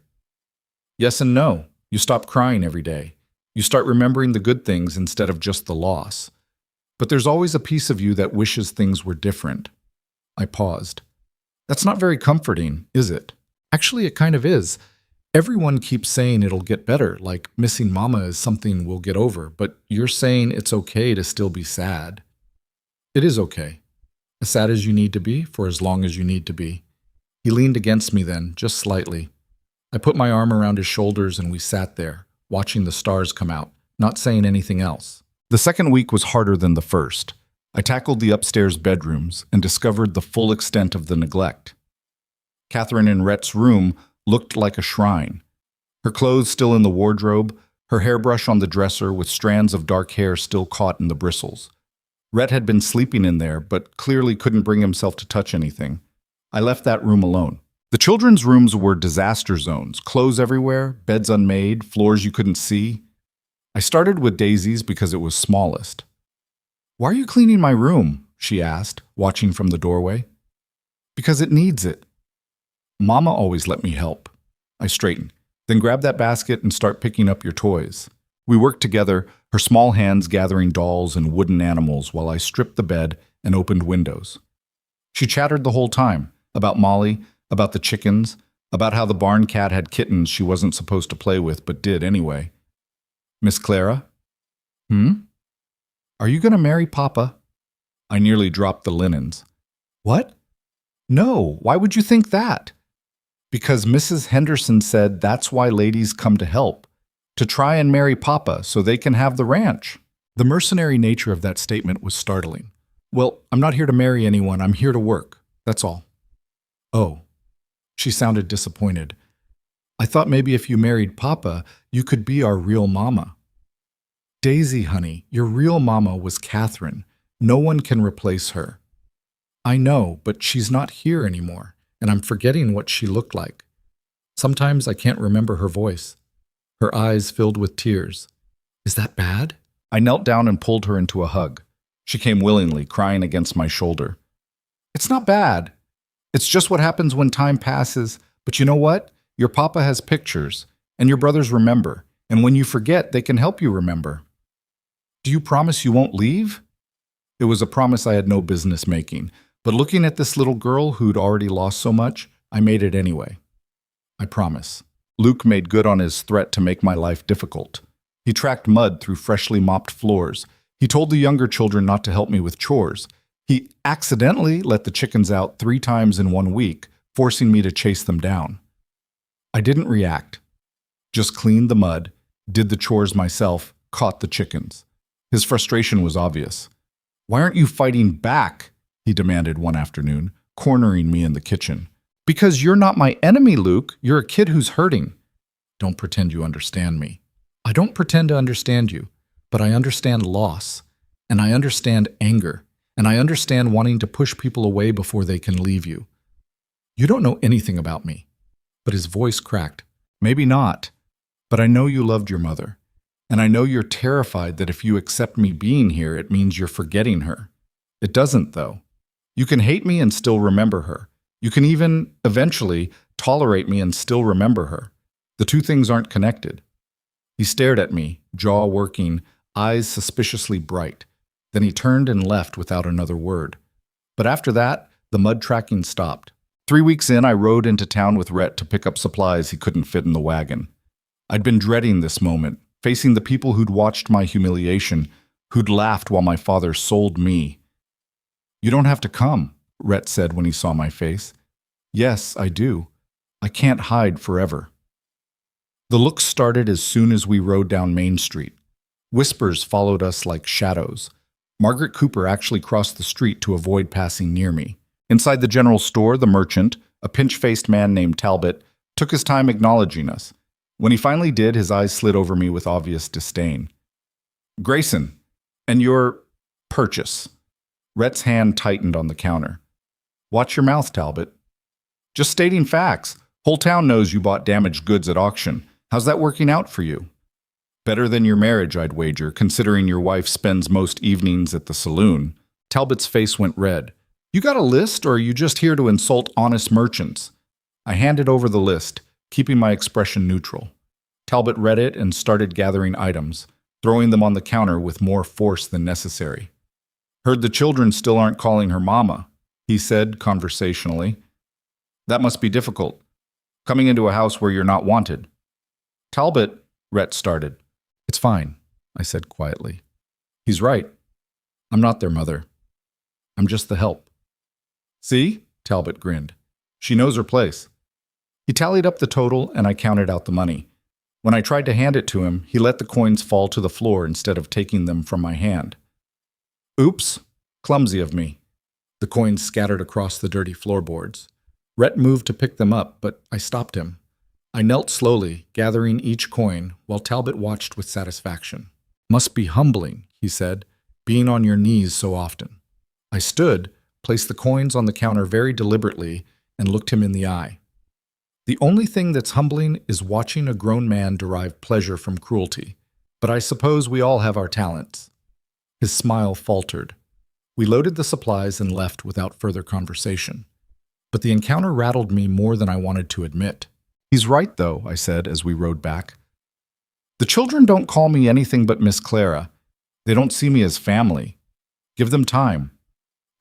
"Yes and no. You stop crying every day. You start remembering the good things instead of just the loss. But there's always a piece of you that wishes things were different." I paused. "That's not very comforting, is it?" "Actually, it kind of is. Everyone keeps saying it'll get better, like missing Mama is something we'll get over, but you're saying it's okay to still be sad." "It is okay. As sad as you need to be for as long as you need to be." He leaned against me then, just slightly. I put my arm around his shoulders and we sat there, watching the stars come out, not saying anything else. The second week was harder than the first. I tackled the upstairs bedrooms and discovered the full extent of the neglect. Catherine in Rhett's room looked like a shrine. Her clothes still in the wardrobe, her hairbrush on the dresser with strands of dark hair still caught in the bristles. Rhett had been sleeping in there, but clearly couldn't bring himself to touch anything. I left that room alone. The children's rooms were disaster zones, clothes everywhere, beds unmade, floors you couldn't see. I started with Daisy's because it was smallest. "Why are you cleaning my room?" she asked, watching from the doorway. "Because it needs it." "Mama always let me help." I straightened. "Then grab that basket and start picking up your toys." We worked together, her small hands gathering dolls and wooden animals while I stripped the bed and opened windows. She chattered the whole time, about Molly, about the chickens, about how the barn cat had kittens she wasn't supposed to play with but did anyway. "Miss Clara?" "Are you going to marry Papa?" I nearly dropped the linens. "What? No, why would you think that?" "Because Mrs. Henderson said that's why ladies come to help. To try and marry Papa so they can have the ranch." The mercenary nature of that statement was startling. "Well, I'm not here to marry anyone. I'm here to work. That's all." "Oh." She sounded disappointed. "I thought maybe if you married Papa, you could be our real mama." "Daisy, honey, your real mama was Catherine. No one can replace her." "I know, but she's not here anymore, and I'm forgetting what she looked like. Sometimes I can't remember her voice." Her eyes filled with tears. "Is that bad?" I knelt down and pulled her into a hug. She came willingly, crying against my shoulder. "It's not bad. It's just what happens when time passes. But you know what? Your papa has pictures, and your brothers remember. And when you forget, they can help you remember." "Do you promise you won't leave?" It was a promise I had no business making, but looking at this little girl who'd already lost so much, I made it anyway. "I promise." Luke made good on his threat to make my life difficult. He tracked mud through freshly mopped floors. He told the younger children not to help me with chores. He accidentally let the chickens out 3 times in 1 week, forcing me to chase them down. I didn't react. Just cleaned the mud, did the chores myself, caught the chickens. His frustration was obvious. "Why aren't you fighting back?" he demanded one afternoon, cornering me in the kitchen. "Because you're not my enemy, Luke. You're a kid who's hurting." "Don't pretend you understand me." "I don't pretend to understand you, but I understand loss, and I understand anger, and I understand wanting to push people away before they can leave you. You don't know anything about me." But his voice cracked. "Maybe not, but I know you loved your mother, and I know you're terrified that if you accept me being here, it means you're forgetting her. It doesn't, though. You can hate me and still remember her. You can even, eventually, tolerate me and still remember her. The two things aren't connected. He stared at me, jaw working, eyes suspiciously bright. Then he turned and left without another word. But after that, the mud tracking stopped. 3 weeks in, I rode into town with Rhett to pick up supplies he couldn't fit in the wagon. I'd been dreading this moment, facing the people who'd watched my humiliation, who'd laughed while my father sold me. "You don't have to come," Rhett said when he saw my face. "Yes, I do. I can't hide forever." The looks started as soon as we rode down Main Street. Whispers followed us like shadows. Margaret Cooper actually crossed the street to avoid passing near me. Inside the general store, the merchant, a pinch-faced man named Talbot, took his time acknowledging us. When he finally did, his eyes slid over me with obvious disdain. "Grayson, and your purchase." Rhett's hand tightened on the counter. "Watch your mouth, Talbot." "Just stating facts. Whole town knows you bought damaged goods at auction. How's that working out for you?" "Better than your marriage, I'd wager, considering your wife spends most evenings at the saloon." Talbot's face went red. "You got a list, or are you just here to insult honest merchants?" I handed over the list, keeping my expression neutral. Talbot read it and started gathering items, throwing them on the counter with more force than necessary. "Heard the children still aren't calling her mama," he said conversationally. "That must be difficult, coming into a house where you're not wanted." "Talbot," Rhett started. "It's fine," I said quietly. "He's right. I'm not their mother. I'm just the help." "See?" Talbot grinned. "She knows her place." He tallied up the total, and I counted out the money. When I tried to hand it to him, he let the coins fall to the floor instead of taking them from my hand. "Oops, clumsy of me." The coins scattered across the dirty floorboards. Rhett moved to pick them up, but I stopped him. I knelt slowly, gathering each coin, while Talbot watched with satisfaction. "Must be humbling," he said, "being on your knees so often." I stood, placed the coins on the counter very deliberately, and looked him in the eye. "The only thing that's humbling is watching a grown man derive pleasure from cruelty, but I suppose we all have our talents." His smile faltered. We loaded the supplies and left without further conversation. But the encounter rattled me more than I wanted to admit. "He's right, though," I said as we rode back. "The children don't call me anything but Miss Clara. They don't see me as family. Give them time."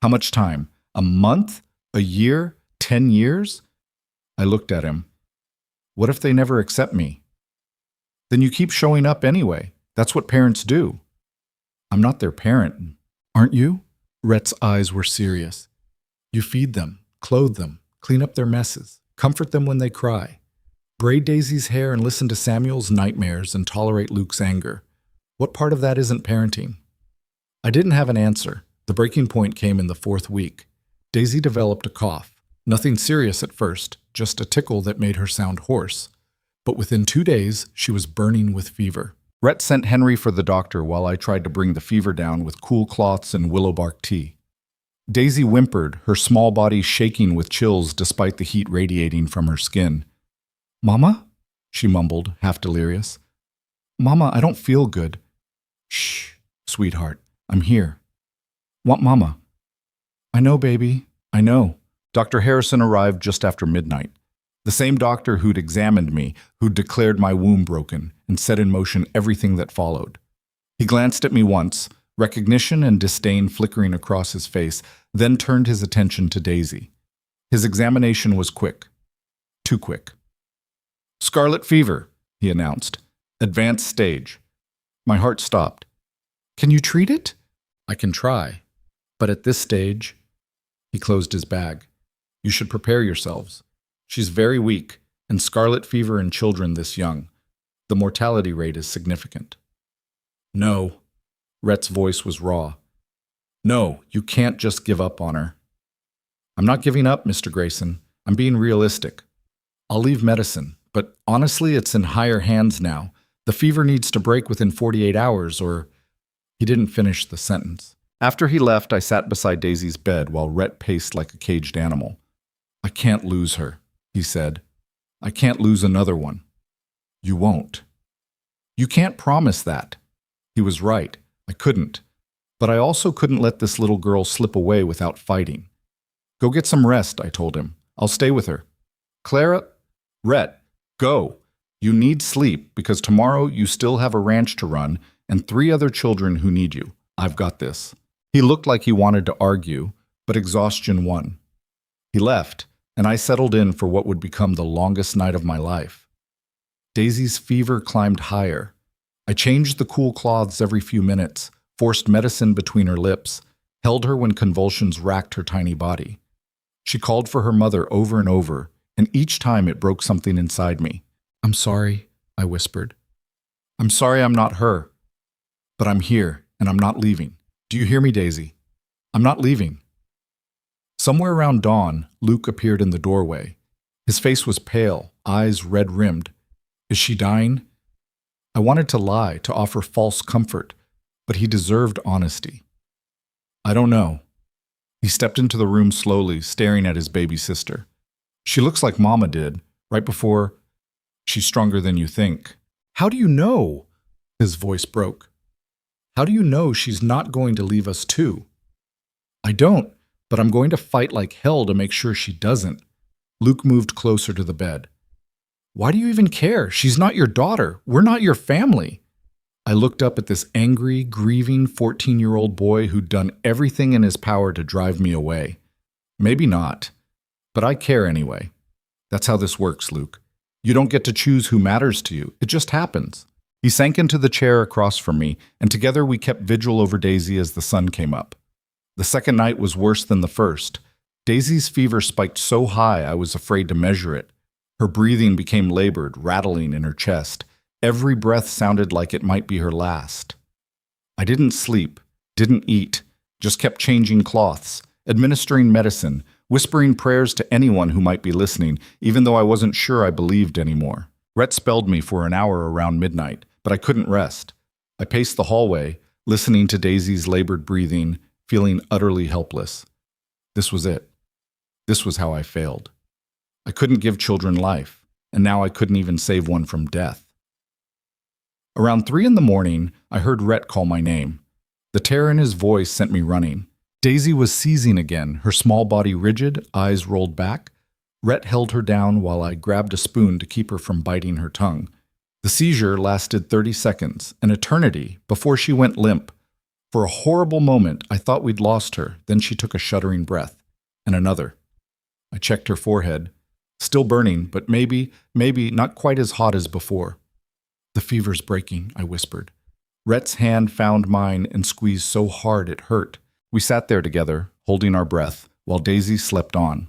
"How much time? A month? A year? 10 years? I looked at him. "What if they never accept me?" "Then you keep showing up anyway. That's what parents do." "I'm not their parent. Aren't you?" Rhett's eyes were serious. "You feed them, clothe them, clean up their messes, comfort them when they cry. Braid Daisy's hair and listen to Samuel's nightmares and tolerate Luke's anger. What part of that isn't parenting?" I didn't have an answer. The breaking point came in the 4th week. Daisy developed a cough. Nothing serious at first, just a tickle that made her sound hoarse. But within 2 days, she was burning with fever. Rhett sent Henry for the doctor while I tried to bring the fever down with cool cloths and willow bark tea. Daisy whimpered, her small body shaking with chills despite the heat radiating from her skin. "Mama?" she mumbled, half delirious. "Mama, I don't feel good." "Shh, sweetheart, I'm here." "Want Mama?" "I know, baby, I know." Dr. Harrison arrived just after midnight. The same doctor who'd examined me, who'd declared my womb broken, and set in motion everything that followed. He glanced at me once, recognition and disdain flickering across his face, then turned his attention to Daisy. His examination was quick. Too quick. "Scarlet fever," he announced. "Advanced stage." My heart stopped. "Can you treat it?" "I can try. But at this stage..." He closed his bag. "You should prepare yourselves. She's very weak, and scarlet fever in children this young. The mortality rate is significant." "No." Rhett's voice was raw. "No, you can't just give up on her." "I'm not giving up, Mr. Grayson. I'm being realistic. I'll leave medicine, but honestly, it's in higher hands now. The fever needs to break within 48 hours, or..." He didn't finish the sentence. After he left, I sat beside Daisy's bed while Rhett paced like a caged animal. "I can't lose her," he said. "I can't lose another one." "You won't." "You can't promise that." He was right. I couldn't. But I also couldn't let this little girl slip away without fighting. "Go get some rest," I told him. I'll stay with her. Clara, Rhett, go. You need sleep because tomorrow you still have a ranch to run and 3 other children who need you. I've got this." He looked like he wanted to argue, but exhaustion won. He left, and I settled in for what would become the longest night of my life. Daisy's fever climbed higher. I changed the cool cloths every few minutes, forced medicine between her lips, held her when convulsions racked her tiny body. She called for her mother over and over, and each time it broke something inside me. "I'm sorry," I whispered. "I'm sorry I'm not her. But I'm here, and I'm not leaving. Do you hear me, Daisy? I'm not leaving." Somewhere around dawn, Luke appeared in the doorway. His face was pale, eyes red-rimmed. "Is she dying?" I wanted to lie, to offer false comfort, but he deserved honesty. "I don't know." He stepped into the room slowly, staring at his baby sister. "She looks like Mama did, right before. She's stronger than you think." "How do you know?" His voice broke. "How do you know she's not going to leave us too?" "I don't, but I'm going to fight like hell to make sure she doesn't." Luke moved closer to the bed. "Why do you even care? She's not your daughter. We're not your family." I looked up at this angry, grieving 14-year-old boy who'd done everything in his power to drive me away. Maybe not, but I care anyway. That's how this works, Luke. You don't get to choose who matters to you. It just happens. He sank into the chair across from me, and together we kept vigil over Daisy as the sun came up. The second night was worse than the first. Daisy's fever spiked so high I was afraid to measure it. Her breathing became labored, rattling in her chest. Every breath sounded like it might be her last. I didn't sleep, didn't eat, just kept changing cloths, administering medicine, whispering prayers to anyone who might be listening, even though I wasn't sure I believed anymore. Rhett spelled me for an hour around midnight, but I couldn't rest. I paced the hallway, listening to Daisy's labored breathing, feeling utterly helpless. This was it. This was how I failed. I couldn't give children life, and now I couldn't even save one from death. Around 3 in the morning, I heard Rhett call my name. The terror in his voice sent me running. Daisy was seizing again, her small body rigid, eyes rolled back. Rhett held her down while I grabbed a spoon to keep her from biting her tongue. The seizure lasted 30 seconds, an eternity, before she went limp. For a horrible moment, I thought we'd lost her. Then she took a shuddering breath, and another. I checked her forehead. Still burning, but maybe not quite as hot as before. "The fever's breaking," I whispered. Rhett's hand found mine and squeezed so hard it hurt. We sat there together, holding our breath, while Daisy slept on.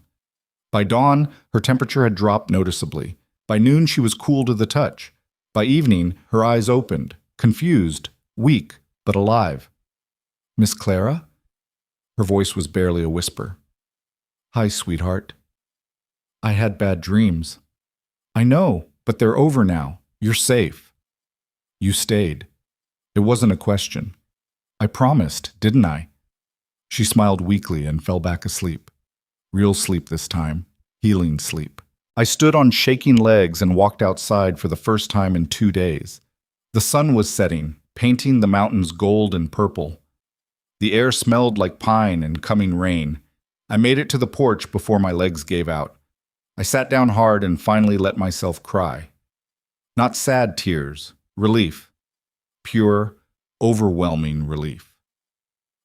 By dawn, her temperature had dropped noticeably. By noon, she was cool to the touch. By evening, her eyes opened, confused, weak, but alive. "Miss Clara?" Her voice was barely a whisper. "Hi, sweetheart." "I had bad dreams." "I know, but they're over now. You're safe." "You stayed." It wasn't a question. "I promised, didn't I?" She smiled weakly and fell back asleep. Real sleep this time. Healing sleep. I stood on shaking legs and walked outside for the first time in 2 days. The sun was setting, painting the mountains gold and purple. The air smelled like pine and coming rain. I made it to the porch before my legs gave out. I sat down hard and finally let myself cry. Not sad tears, relief. Pure, overwhelming relief.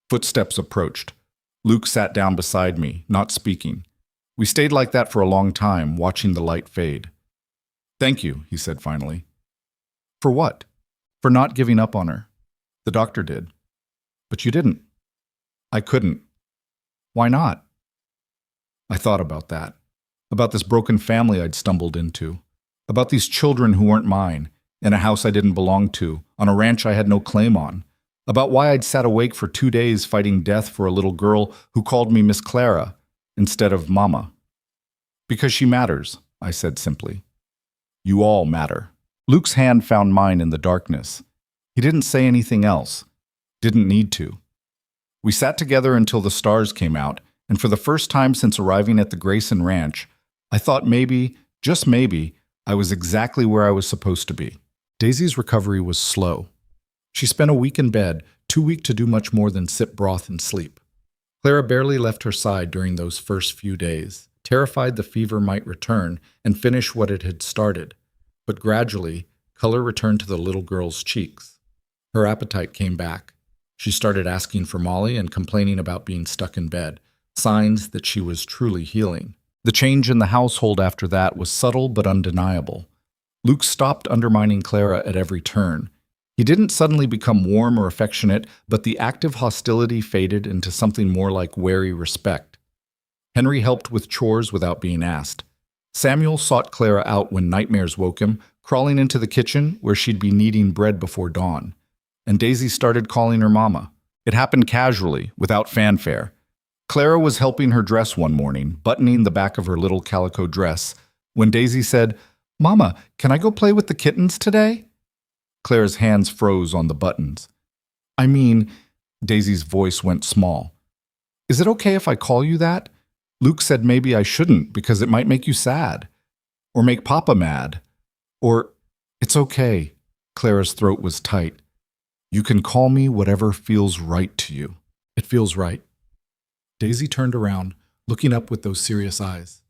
Footsteps approached. Luke sat down beside me, not speaking. We stayed like that for a long time, watching the light fade. "Thank you," he said finally. "For what?" "For not giving up on her. The doctor did. But you didn't." "I couldn't." "Why not?" I thought about that. About this broken family I'd stumbled into. About these children who weren't mine, in a house I didn't belong to, on a ranch I had no claim on. About why I'd sat awake for 2 days fighting death for a little girl who called me Miss Clara instead of Mama. "Because she matters," I said simply. "You all matter." Luke's hand found mine in the darkness. He didn't say anything else. Didn't need to. We sat together until the stars came out, and for the first time since arriving at the Grayson Ranch, I thought maybe, just maybe, I was exactly where I was supposed to be. Daisy's recovery was slow. She spent a week in bed, too weak to do much more than sip broth and sleep. Clara barely left her side during those first few days. terrified the fever might return and finish what it had started. But gradually, color returned to the little girl's cheeks. Her appetite came back. She started asking for Molly and complaining about being stuck in bed, signs that she was truly healing. The change in the household after that was subtle but undeniable. Luke stopped undermining Clara at every turn. He didn't suddenly become warm or affectionate, but the active hostility faded into something more like wary respect. Henry helped with chores without being asked. Samuel sought Clara out when nightmares woke him, crawling into the kitchen where she'd be kneading bread before dawn. And Daisy started calling her mama. It happened casually, without fanfare. Clara was helping her dress one morning, buttoning the back of her little calico dress, when Daisy said, "Mama, can I go play with the kittens today?" Clara's hands froze on the buttons. "I mean," Daisy's voice went small. "Is it okay if I call you that? Luke said maybe I shouldn't because it might make you sad. Or make Papa mad. Or, it's okay." Clara's throat was tight. "You can call me whatever feels right to you." "It feels right." Daisy turned around, looking up with those serious eyes.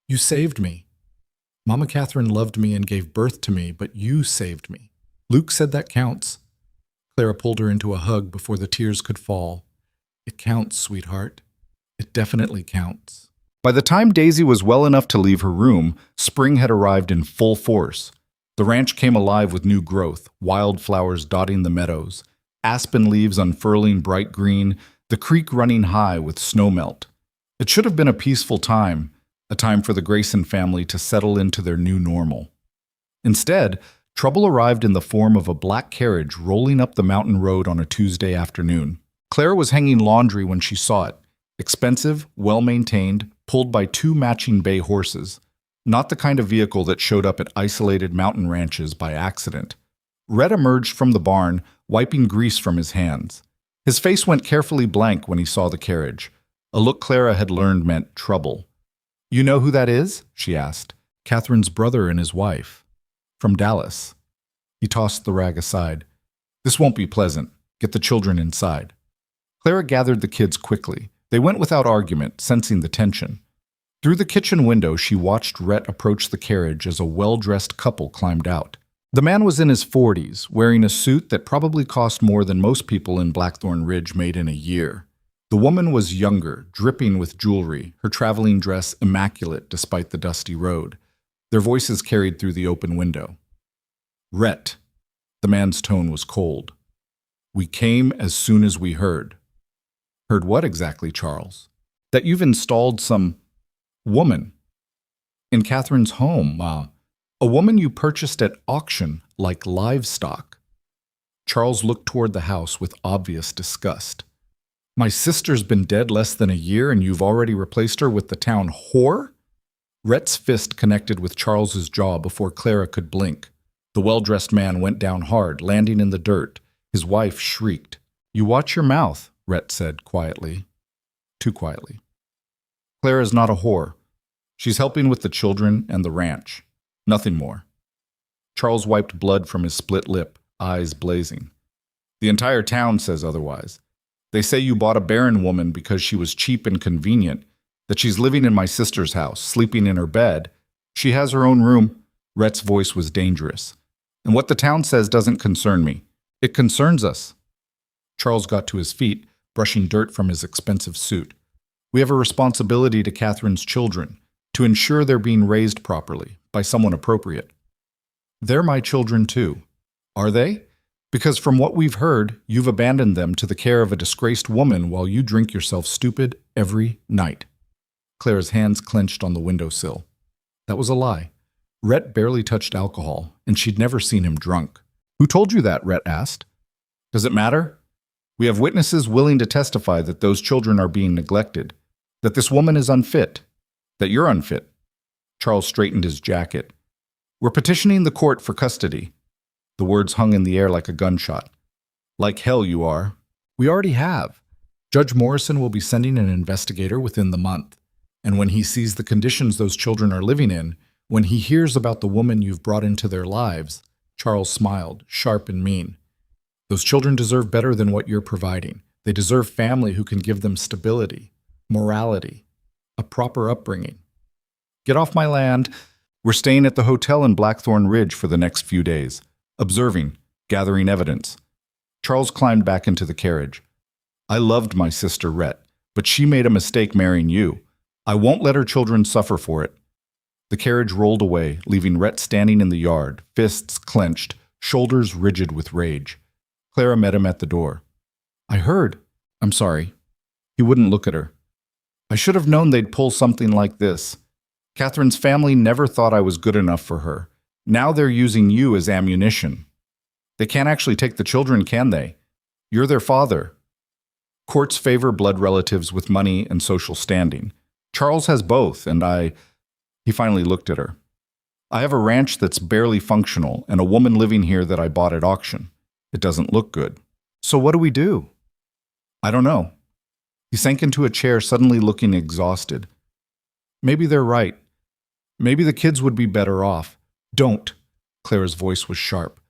"You saved me. Mama Catherine loved me and gave birth to me, but you saved me. Luke said that counts." Clara pulled her into a hug before the tears could fall. "It counts, sweetheart. It definitely counts." By the time Daisy was well enough to leave her room, spring had arrived in full force. The ranch came alive with new growth, wildflowers dotting the meadows, aspen leaves unfurling bright green, the creek running high with snowmelt. It should have been a peaceful time, a time for the Grayson family to settle into their new normal. Instead, trouble arrived in the form of a black carriage rolling up the mountain road on a Tuesday afternoon. Clara was hanging laundry when she saw it. Expensive, well-maintained, pulled by two matching bay horses. Not the kind of vehicle that showed up at isolated mountain ranches by accident. Rhett emerged from the barn, wiping grease from his hands. His face went carefully blank when he saw the carriage, a look Clara had learned meant trouble. "You know who that is?" she asked. "Catherine's brother and his wife. From Dallas." He tossed the rag aside. "This won't be pleasant. Get the children inside." Clara gathered the kids quickly. They went without argument, sensing the tension. Through the kitchen window, she watched Rhett approach the carriage as a well-dressed couple climbed out. The man was in his 40s, wearing a suit that probably cost more than most people in Blackthorn Ridge made in a year. The woman was younger, dripping with jewelry, her traveling dress immaculate despite the dusty road. Their voices carried through the open window. "Rhett." The man's tone was cold. "We came as soon as we heard." "Heard what exactly, Charles?" "That you've installed some woman in Catherine's home, a woman you purchased at auction like livestock." Charles looked toward the house with obvious disgust. "My sister's been dead less than a year and you've already replaced her with the town whore?" Rhett's fist connected with Charles's jaw before Clara could blink. The well-dressed man went down hard, landing in the dirt. His wife shrieked. "You watch your mouth," Rhett said quietly. Too quietly. "Clara's not a whore. She's helping with the children and the ranch. Nothing more." Charles wiped blood from his split lip, eyes blazing. "The entire town says otherwise. They say you bought a barren woman because she was cheap and convenient, that she's living in my sister's house, sleeping in her bed. She has her own room." Rhett's voice was dangerous. "And what the town says doesn't concern me. It concerns us." Charles got to his feet, brushing dirt from his expensive suit. "We have a responsibility to Catherine's children, to ensure they're being raised properly, by someone appropriate." "They're my children too." "Are they? Because from what we've heard, you've abandoned them to the care of a disgraced woman while you drink yourself stupid every night." Clara's hands clenched on the windowsill. That was a lie. Rhett barely touched alcohol, and she'd never seen him drunk. "Who told you that?" Rhett asked. "Does it matter? We have witnesses willing to testify that those children are being neglected, that this woman is unfit, that you're unfit." Charles straightened his jacket. "We're petitioning the court for custody." The words hung in the air like a gunshot. "Like hell you are." "We already have. Judge Morrison will be sending an investigator within the month. And when he sees the conditions those children are living in, when he hears about the woman you've brought into their lives," Charles smiled, sharp and mean, "those children deserve better than what you're providing. They deserve family who can give them stability, morality, a proper upbringing." Get off my land. We're staying at the hotel in Blackthorn Ridge for the next few days, observing, gathering evidence. Charles climbed back into the carriage. I loved my sister Rhett, but she made a mistake marrying you. I won't let her children suffer for it. The carriage rolled away, leaving Rhett standing in the yard, fists clenched, shoulders rigid with rage. Clara met him at the door. I heard. I'm sorry. He wouldn't look at her. I should have known they'd pull something like this. Catherine's family never thought I was good enough for her. Now they're using you as ammunition. They can't actually take the children, can they? You're their father. Courts favor blood relatives with money and social standing. Charles has both, and He finally looked at her. I have a ranch that's barely functional and a woman living here that I bought at auction. It doesn't look good. So what do we do? I don't know. He sank into a chair, suddenly looking exhausted. Maybe they're right. Maybe the kids would be better off. Don't. Clara's voice was sharp.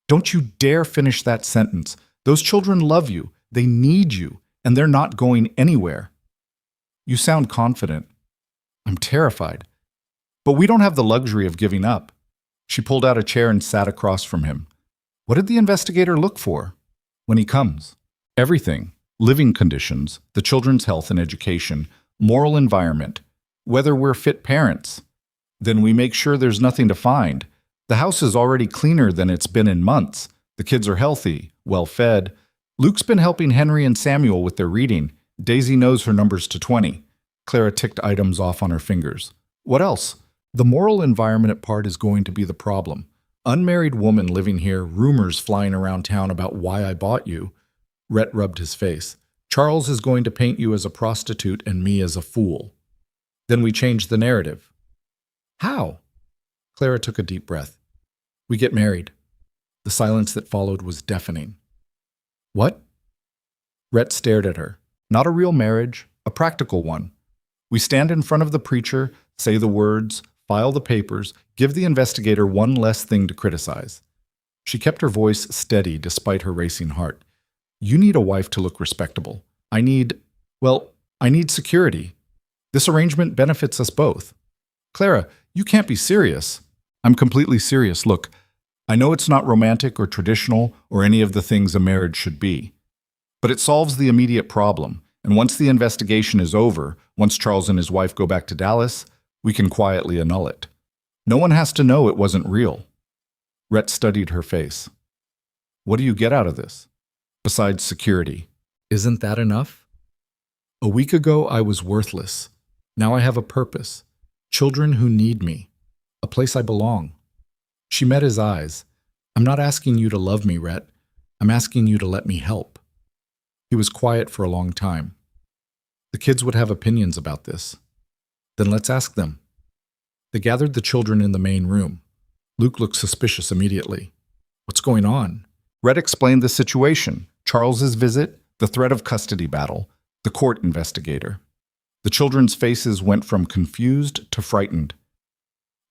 Don't you dare finish that sentence. Those children love you. They need you, and they're not going anywhere. You sound confident. I'm terrified. But we don't have the luxury of giving up. She pulled out a chair and sat across from him. What did the investigator look for? When he comes? Everything. Living conditions, the children's health and education, moral environment, whether we're fit parents. Then we make sure there's nothing to find. The house is already cleaner than it's been in months. The kids are healthy, well-fed. Luke's been helping Henry and Samuel with their reading. Daisy knows her numbers to 20. Clara ticked items off on her fingers. What else? The moral environment part is going to be the problem. Unmarried woman living here, rumors flying around town about why I bought you. Rhett rubbed his face. Charles is going to paint you as a prostitute and me as a fool. Then we change the narrative. How? Clara took a deep breath. We get married. The silence that followed was deafening. What? Rhett stared at her. Not a real marriage, a practical one. We stand in front of the preacher, say the words, file the papers, give the investigator one less thing to criticize. She kept her voice steady despite her racing heart. You need a wife to look respectable. I need security. This arrangement benefits us both. Clara, you can't be serious. I'm completely serious. Look, I know it's not romantic or traditional or any of the things a marriage should be. But it solves the immediate problem. And once the investigation is over, once Charles and his wife go back to Dallas, we can quietly annul it. No one has to know it wasn't real. Rhett studied her face. What do you get out of this? Besides security. Isn't that enough? A week ago, I was worthless. Now I have a purpose. Children who need me. A place I belong. She met his eyes. I'm not asking you to love me, Rhett. I'm asking you to let me help. He was quiet for a long time. The kids would have opinions about this. Then let's ask them. They gathered the children in the main room. Luke looked suspicious immediately. What's going on? Rhett explained the situation, Charles's visit, the threat of custody battle, the court investigator. The children's faces went from confused to frightened.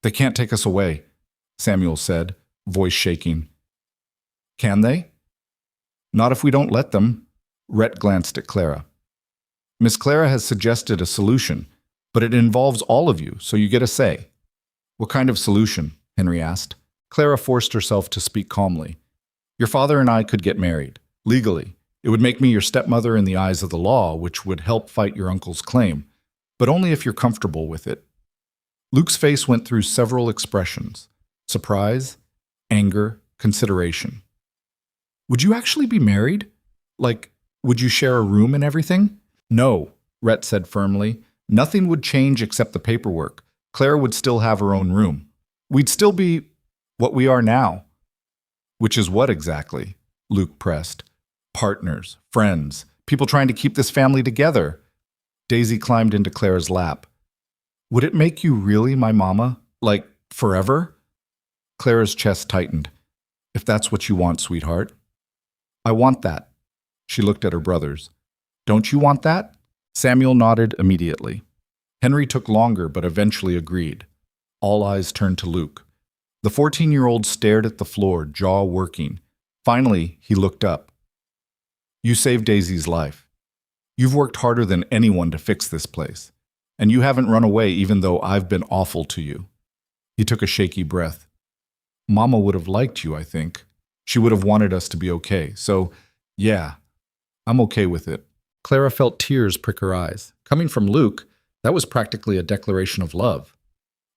They can't take us away, Samuel said, voice shaking. Can they? Not if we don't let them. Rhett glanced at Clara. Miss Clara has suggested a solution, but it involves all of you, so you get a say. What kind of solution? Henry asked. Clara forced herself to speak calmly. Your father and I could get married, legally. It would make me your stepmother in the eyes of the law, which would help fight your uncle's claim, but only if you're comfortable with it. Luke's face went through several expressions: surprise, anger, consideration. Would you actually be married? Like, would you share a room and everything? No, Rhett said firmly. Nothing would change except the paperwork. Clara would still have her own room. We'd still be what we are now. Which is what exactly? Luke pressed. Partners, friends, people trying to keep this family together. Daisy climbed into Clara's lap. Would it make you really my mama? Like, forever? Clara's chest tightened. If that's what you want, sweetheart. I want that. She looked at her brothers. Don't you want that? Samuel nodded immediately. Henry took longer, but eventually agreed. All eyes turned to Luke. The 14-year-old stared at the floor, jaw working. Finally, he looked up. You saved Daisy's life. You've worked harder than anyone to fix this place. And you haven't run away even though I've been awful to you. He took a shaky breath. Mama would have liked you, I think. She would have wanted us to be okay. So, yeah, I'm okay with it. Clara felt tears prick her eyes. Coming from Luke, that was practically a declaration of love.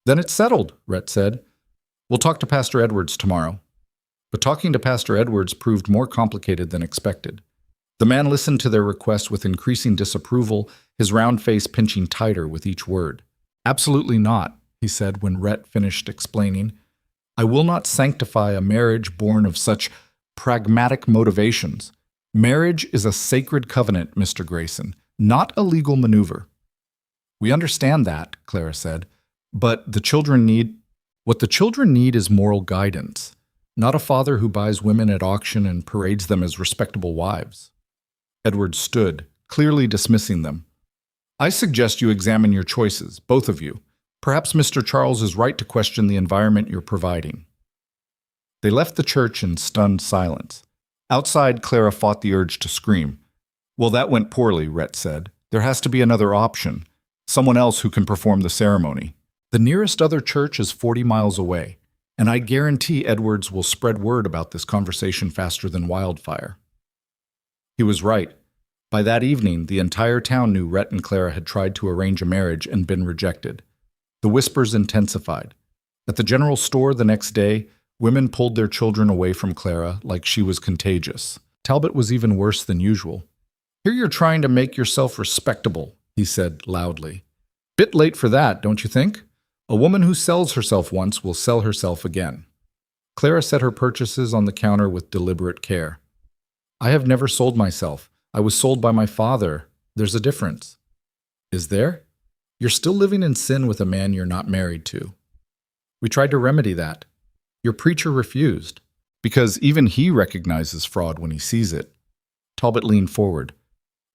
Then it's settled, Rhett said. We'll talk to Pastor Edwards tomorrow. But talking to Pastor Edwards proved more complicated than expected. The man listened to their request with increasing disapproval, his round face pinching tighter with each word. Absolutely not, he said when Rhett finished explaining. I will not sanctify a marriage born of such pragmatic motivations. Marriage is a sacred covenant, Mr. Grayson, not a legal maneuver. We understand that, Clara said, but what the children need is moral guidance, not a father who buys women at auction and parades them as respectable wives. Edward stood, clearly dismissing them. I suggest you examine your choices, both of you. Perhaps Mr. Charles is right to question the environment you're providing. They left the church in stunned silence. Outside, Clara fought the urge to scream. Well, that went poorly, Rhett said. There has to be another option. Someone else who can perform the ceremony. The nearest other church is 40 miles away, and I guarantee Edwards will spread word about this conversation faster than wildfire. He was right. By that evening, the entire town knew Rhett and Clara had tried to arrange a marriage and been rejected. The whispers intensified. At the general store the next day, women pulled their children away from Clara like she was contagious. Talbot was even worse than usual. Here you're trying to make yourself respectable, he said loudly. Bit late for that, don't you think? A woman who sells herself once will sell herself again. Clara set her purchases on the counter with deliberate care. I have never sold myself. I was sold by my father. There's a difference. Is there? You're still living in sin with a man you're not married to. We tried to remedy that. Your preacher refused, because even he recognizes fraud when he sees it. Talbot leaned forward.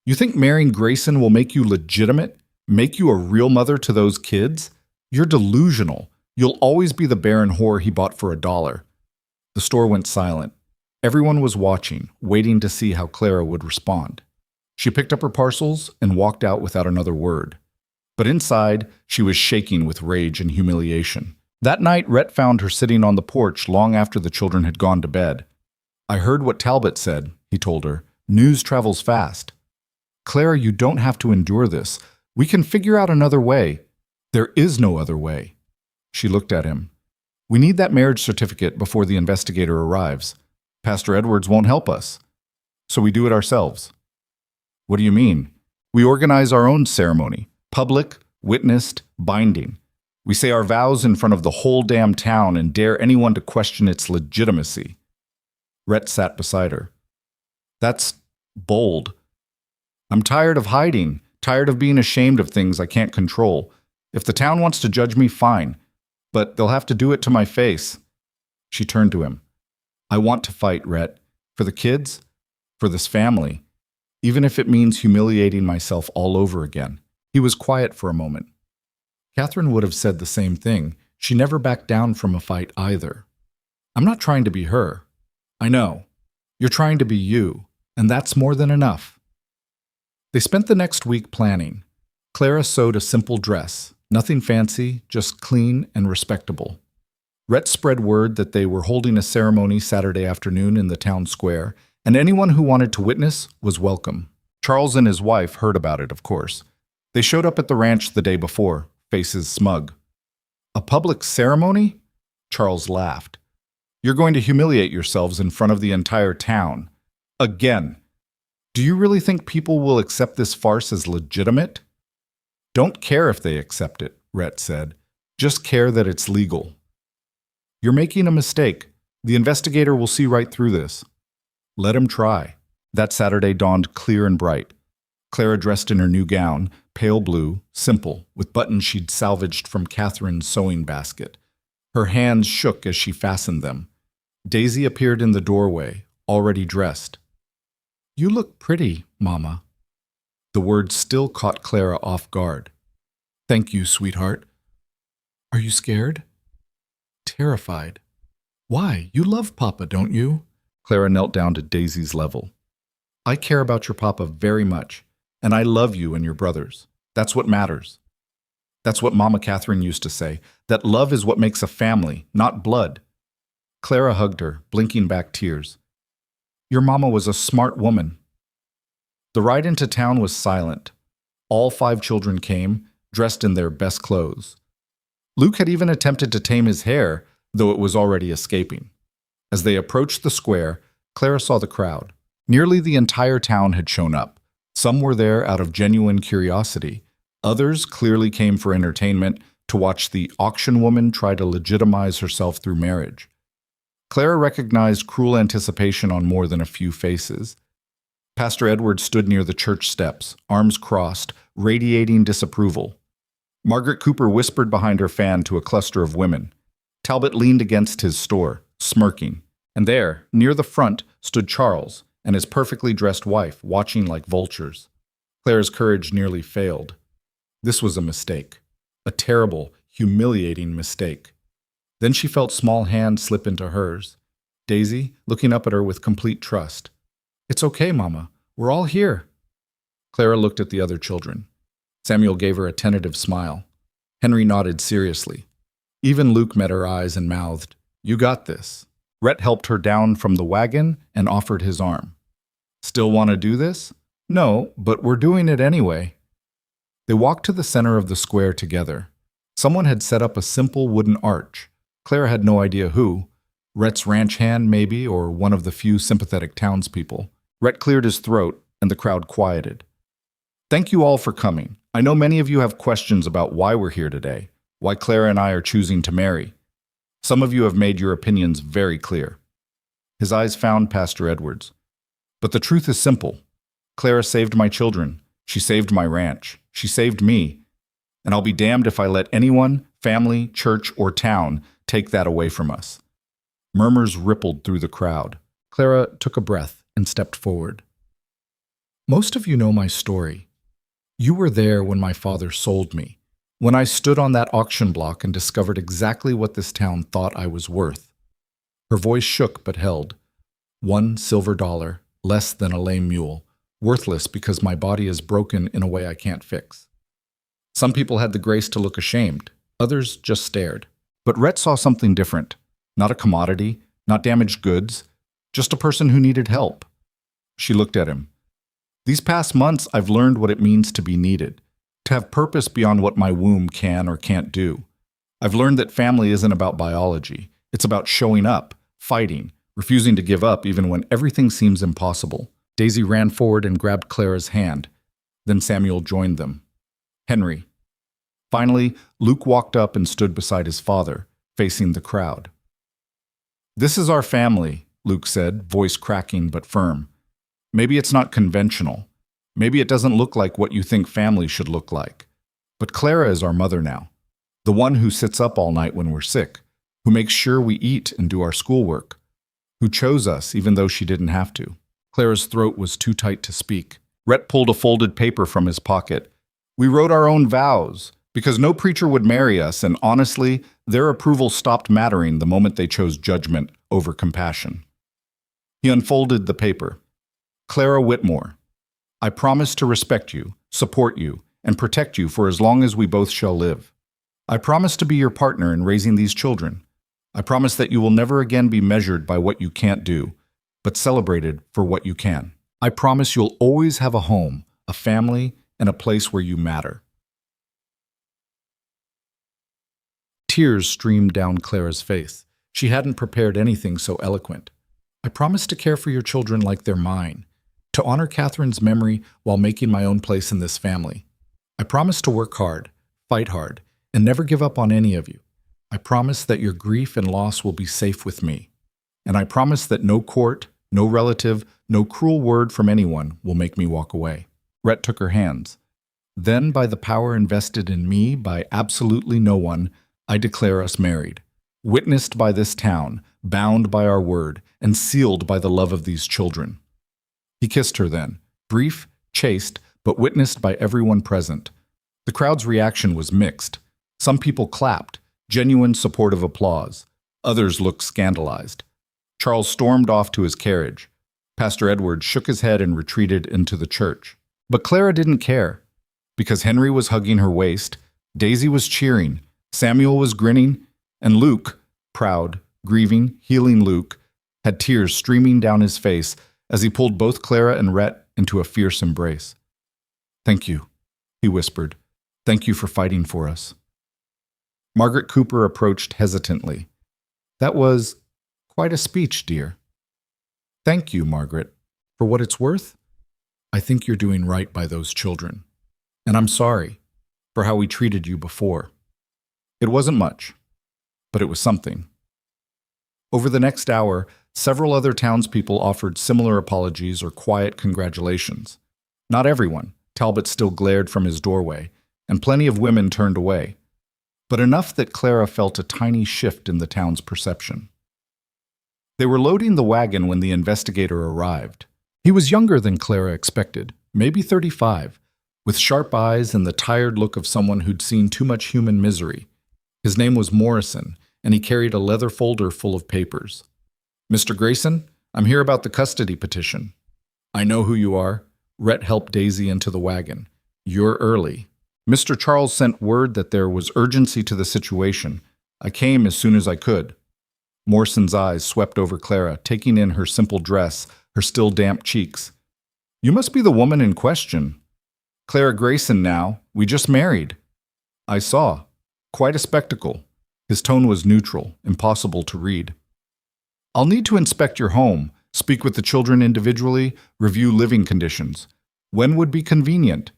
You think marrying Grayson will make you legitimate? Make you a real mother to those kids? You're delusional. You'll always be the barren whore he bought for $1. The store went silent. Everyone was watching, waiting to see how Clara would respond. She picked up her parcels and walked out without another word. But inside, she was shaking with rage and humiliation. That night, Rhett found her sitting on the porch long after the children had gone to bed. I heard what Talbot said, he told her. News travels fast. Clara, you don't have to endure this. We can figure out another way. There is no other way. She looked at him. We need that marriage certificate before the investigator arrives. Pastor Edwards won't help us. So we do it ourselves. What do you mean? We organize our own ceremony. Public, witnessed, binding. We say our vows in front of the whole damn town and dare anyone to question its legitimacy. Rhett sat beside her. That's bold. I'm tired of hiding, tired of being ashamed of things I can't control. If the town wants to judge me, fine. But they'll have to do it to my face. She turned to him. I want to fight, Rhett. For the kids, for this family. Even if it means humiliating myself all over again. He was quiet for a moment. Catherine would have said the same thing. She never backed down from a fight either. I'm not trying to be her. I know. You're trying to be you, and that's more than enough. They spent the next week planning. Clara sewed a simple dress, nothing fancy, just clean and respectable. Rhett spread word that they were holding a ceremony Saturday afternoon in the town square, and anyone who wanted to witness was welcome. Charles and his wife heard about it, of course. They showed up at the ranch the day before, faces smug. A public ceremony? Charles laughed. You're going to humiliate yourselves in front of the entire town. Again. Do you really think people will accept this farce as legitimate? Don't care if they accept it, Rhett said. Just care that it's legal. You're making a mistake. The investigator will see right through this. Let him try. That Saturday dawned clear and bright. Clara dressed in her new gown, pale blue, simple, with buttons she'd salvaged from Catherine's sewing basket. Her hands shook as she fastened them. Daisy appeared in the doorway, already dressed. You look pretty, Mama. The words still caught Clara off guard. Thank you, sweetheart. Are you scared? Terrified. Why? You love Papa, don't you? Clara knelt down to Daisy's level. I care about your Papa very much, and I love you and your brothers. That's what matters. That's what Mama Catherine used to say, that love is what makes a family, not blood. Clara hugged her, blinking back tears. Your mama was a smart woman. The ride into town was silent. All 5 children came, dressed in their best clothes. Luke had even attempted to tame his hair, though it was already escaping. As they approached the square, Clara saw the crowd. Nearly the entire town had shown up. Some were there out of genuine curiosity. Others clearly came for entertainment, to watch the auction woman try to legitimize herself through marriage. Clara recognized cruel anticipation on more than a few faces. Pastor Edward stood near the church steps, arms crossed, radiating disapproval. Margaret Cooper whispered behind her fan to a cluster of women. Talbot leaned against his store, smirking. And there, near the front, stood Charles and his perfectly dressed wife, watching like vultures. Clara's courage nearly failed. This was a mistake. A terrible, humiliating mistake. Then she felt small hands slip into hers. Daisy, looking up at her with complete trust. It's okay, Mama. We're all here. Clara looked at the other children. Samuel gave her a tentative smile. Henry nodded seriously. Even Luke met her eyes and mouthed, You got this. Rhett helped her down from the wagon and offered his arm. Still want to do this? No, but we're doing it anyway. They walked to the center of the square together. Someone had set up a simple wooden arch. Clara had no idea who. Rhett's ranch hand, maybe, or one of the few sympathetic townspeople. Rhett cleared his throat, and the crowd quieted. Thank you all for coming. I know many of you have questions about why we're here today, why Clara and I are choosing to marry. Some of you have made your opinions very clear. His eyes found Pastor Edwards. But the truth is simple. Clara saved my children. She saved my ranch. She saved me. And I'll be damned if I let anyone, family, church, or town take that away from us. Murmurs rippled through the crowd. Clara took a breath and stepped forward. Most of you know my story. You were there when my father sold me, when I stood on that auction block and discovered exactly what this town thought I was worth. Her voice shook but held. $1 silver, less than a lame mule, worthless because my body is broken in a way I can't fix. Some people had the grace to look ashamed. Others just stared. But Rhett saw something different. Not a commodity, not damaged goods, just a person who needed help. She looked at him. These past months, I've learned what it means to be needed, to have purpose beyond what my womb can or can't do. I've learned that family isn't about biology. It's about showing up, fighting, refusing to give up even when everything seems impossible. Daisy ran forward and grabbed Clara's hand. Then Samuel joined them. Henry. Finally, Luke walked up and stood beside his father, facing the crowd. This is our family, Luke said, voice cracking but firm. Maybe it's not conventional. Maybe it doesn't look like what you think family should look like. But Clara is our mother now, the one who sits up all night when we're sick, who makes sure we eat and do our schoolwork, who chose us even though she didn't have to. Clara's throat was too tight to speak. Rhett pulled a folded paper from his pocket. We wrote our own vows, because no preacher would marry us, and honestly, their approval stopped mattering the moment they chose judgment over compassion. He unfolded the paper. Clara Whitmore, I promise to respect you, support you, and protect you for as long as we both shall live. I promise to be your partner in raising these children. I promise that you will never again be measured by what you can't do, but celebrated for what you can. I promise you'll always have a home, a family, and a place where you matter. Tears streamed down Clara's face. She hadn't prepared anything so eloquent. I promise to care for your children like they're mine, to honor Catherine's memory while making my own place in this family. I promise to work hard, fight hard, and never give up on any of you. I promise that your grief and loss will be safe with me. And I promise that no court, no relative, no cruel word from anyone will make me walk away. Rhett took her hands. Then, by the power invested in me by absolutely no one, I declare us married, witnessed by this town, bound by our word, and sealed by the love of these children. He kissed her then, brief, chaste, but witnessed by everyone present. The crowd's reaction was mixed. Some people clapped, genuine supportive applause. Others looked scandalized. Charles stormed off to his carriage. Pastor Edward shook his head and retreated into the church. But Clara didn't care, because Henry was hugging her waist, Daisy was cheering, Samuel was grinning, and Luke, proud, grieving, healing Luke, had tears streaming down his face as he pulled both Clara and Rhett into a fierce embrace. "Thank you," he whispered. "Thank you for fighting for us." Margaret Cooper approached hesitantly. "That was quite a speech, dear." "Thank you, Margaret. For what it's worth, I think you're doing right by those children. And I'm sorry for how we treated you before. It wasn't much, but it was something." Over the next hour, several other townspeople offered similar apologies or quiet congratulations. Not everyone. Talbot still glared from his doorway, and plenty of women turned away, but enough that Clara felt a tiny shift in the town's perception. They were loading the wagon when the investigator arrived. He was younger than Clara expected, maybe 35, with sharp eyes and the tired look of someone who'd seen too much human misery. His name was Morrison, and he carried a leather folder full of papers. "Mr. Grayson, I'm here about the custody petition." "I know who you are." Rhett helped Daisy into the wagon. "You're early. Mr. Charles sent word that there was urgency to the situation. I came as soon as I could." Morrison's eyes swept over Clara, taking in her simple dress, her still damp cheeks. "You must be the woman in question." "Clara Grayson now. We just married." "I saw. Quite a spectacle." His tone was neutral, impossible to read. "I'll need to inspect your home, speak with the children individually, review living conditions. When would be convenient?"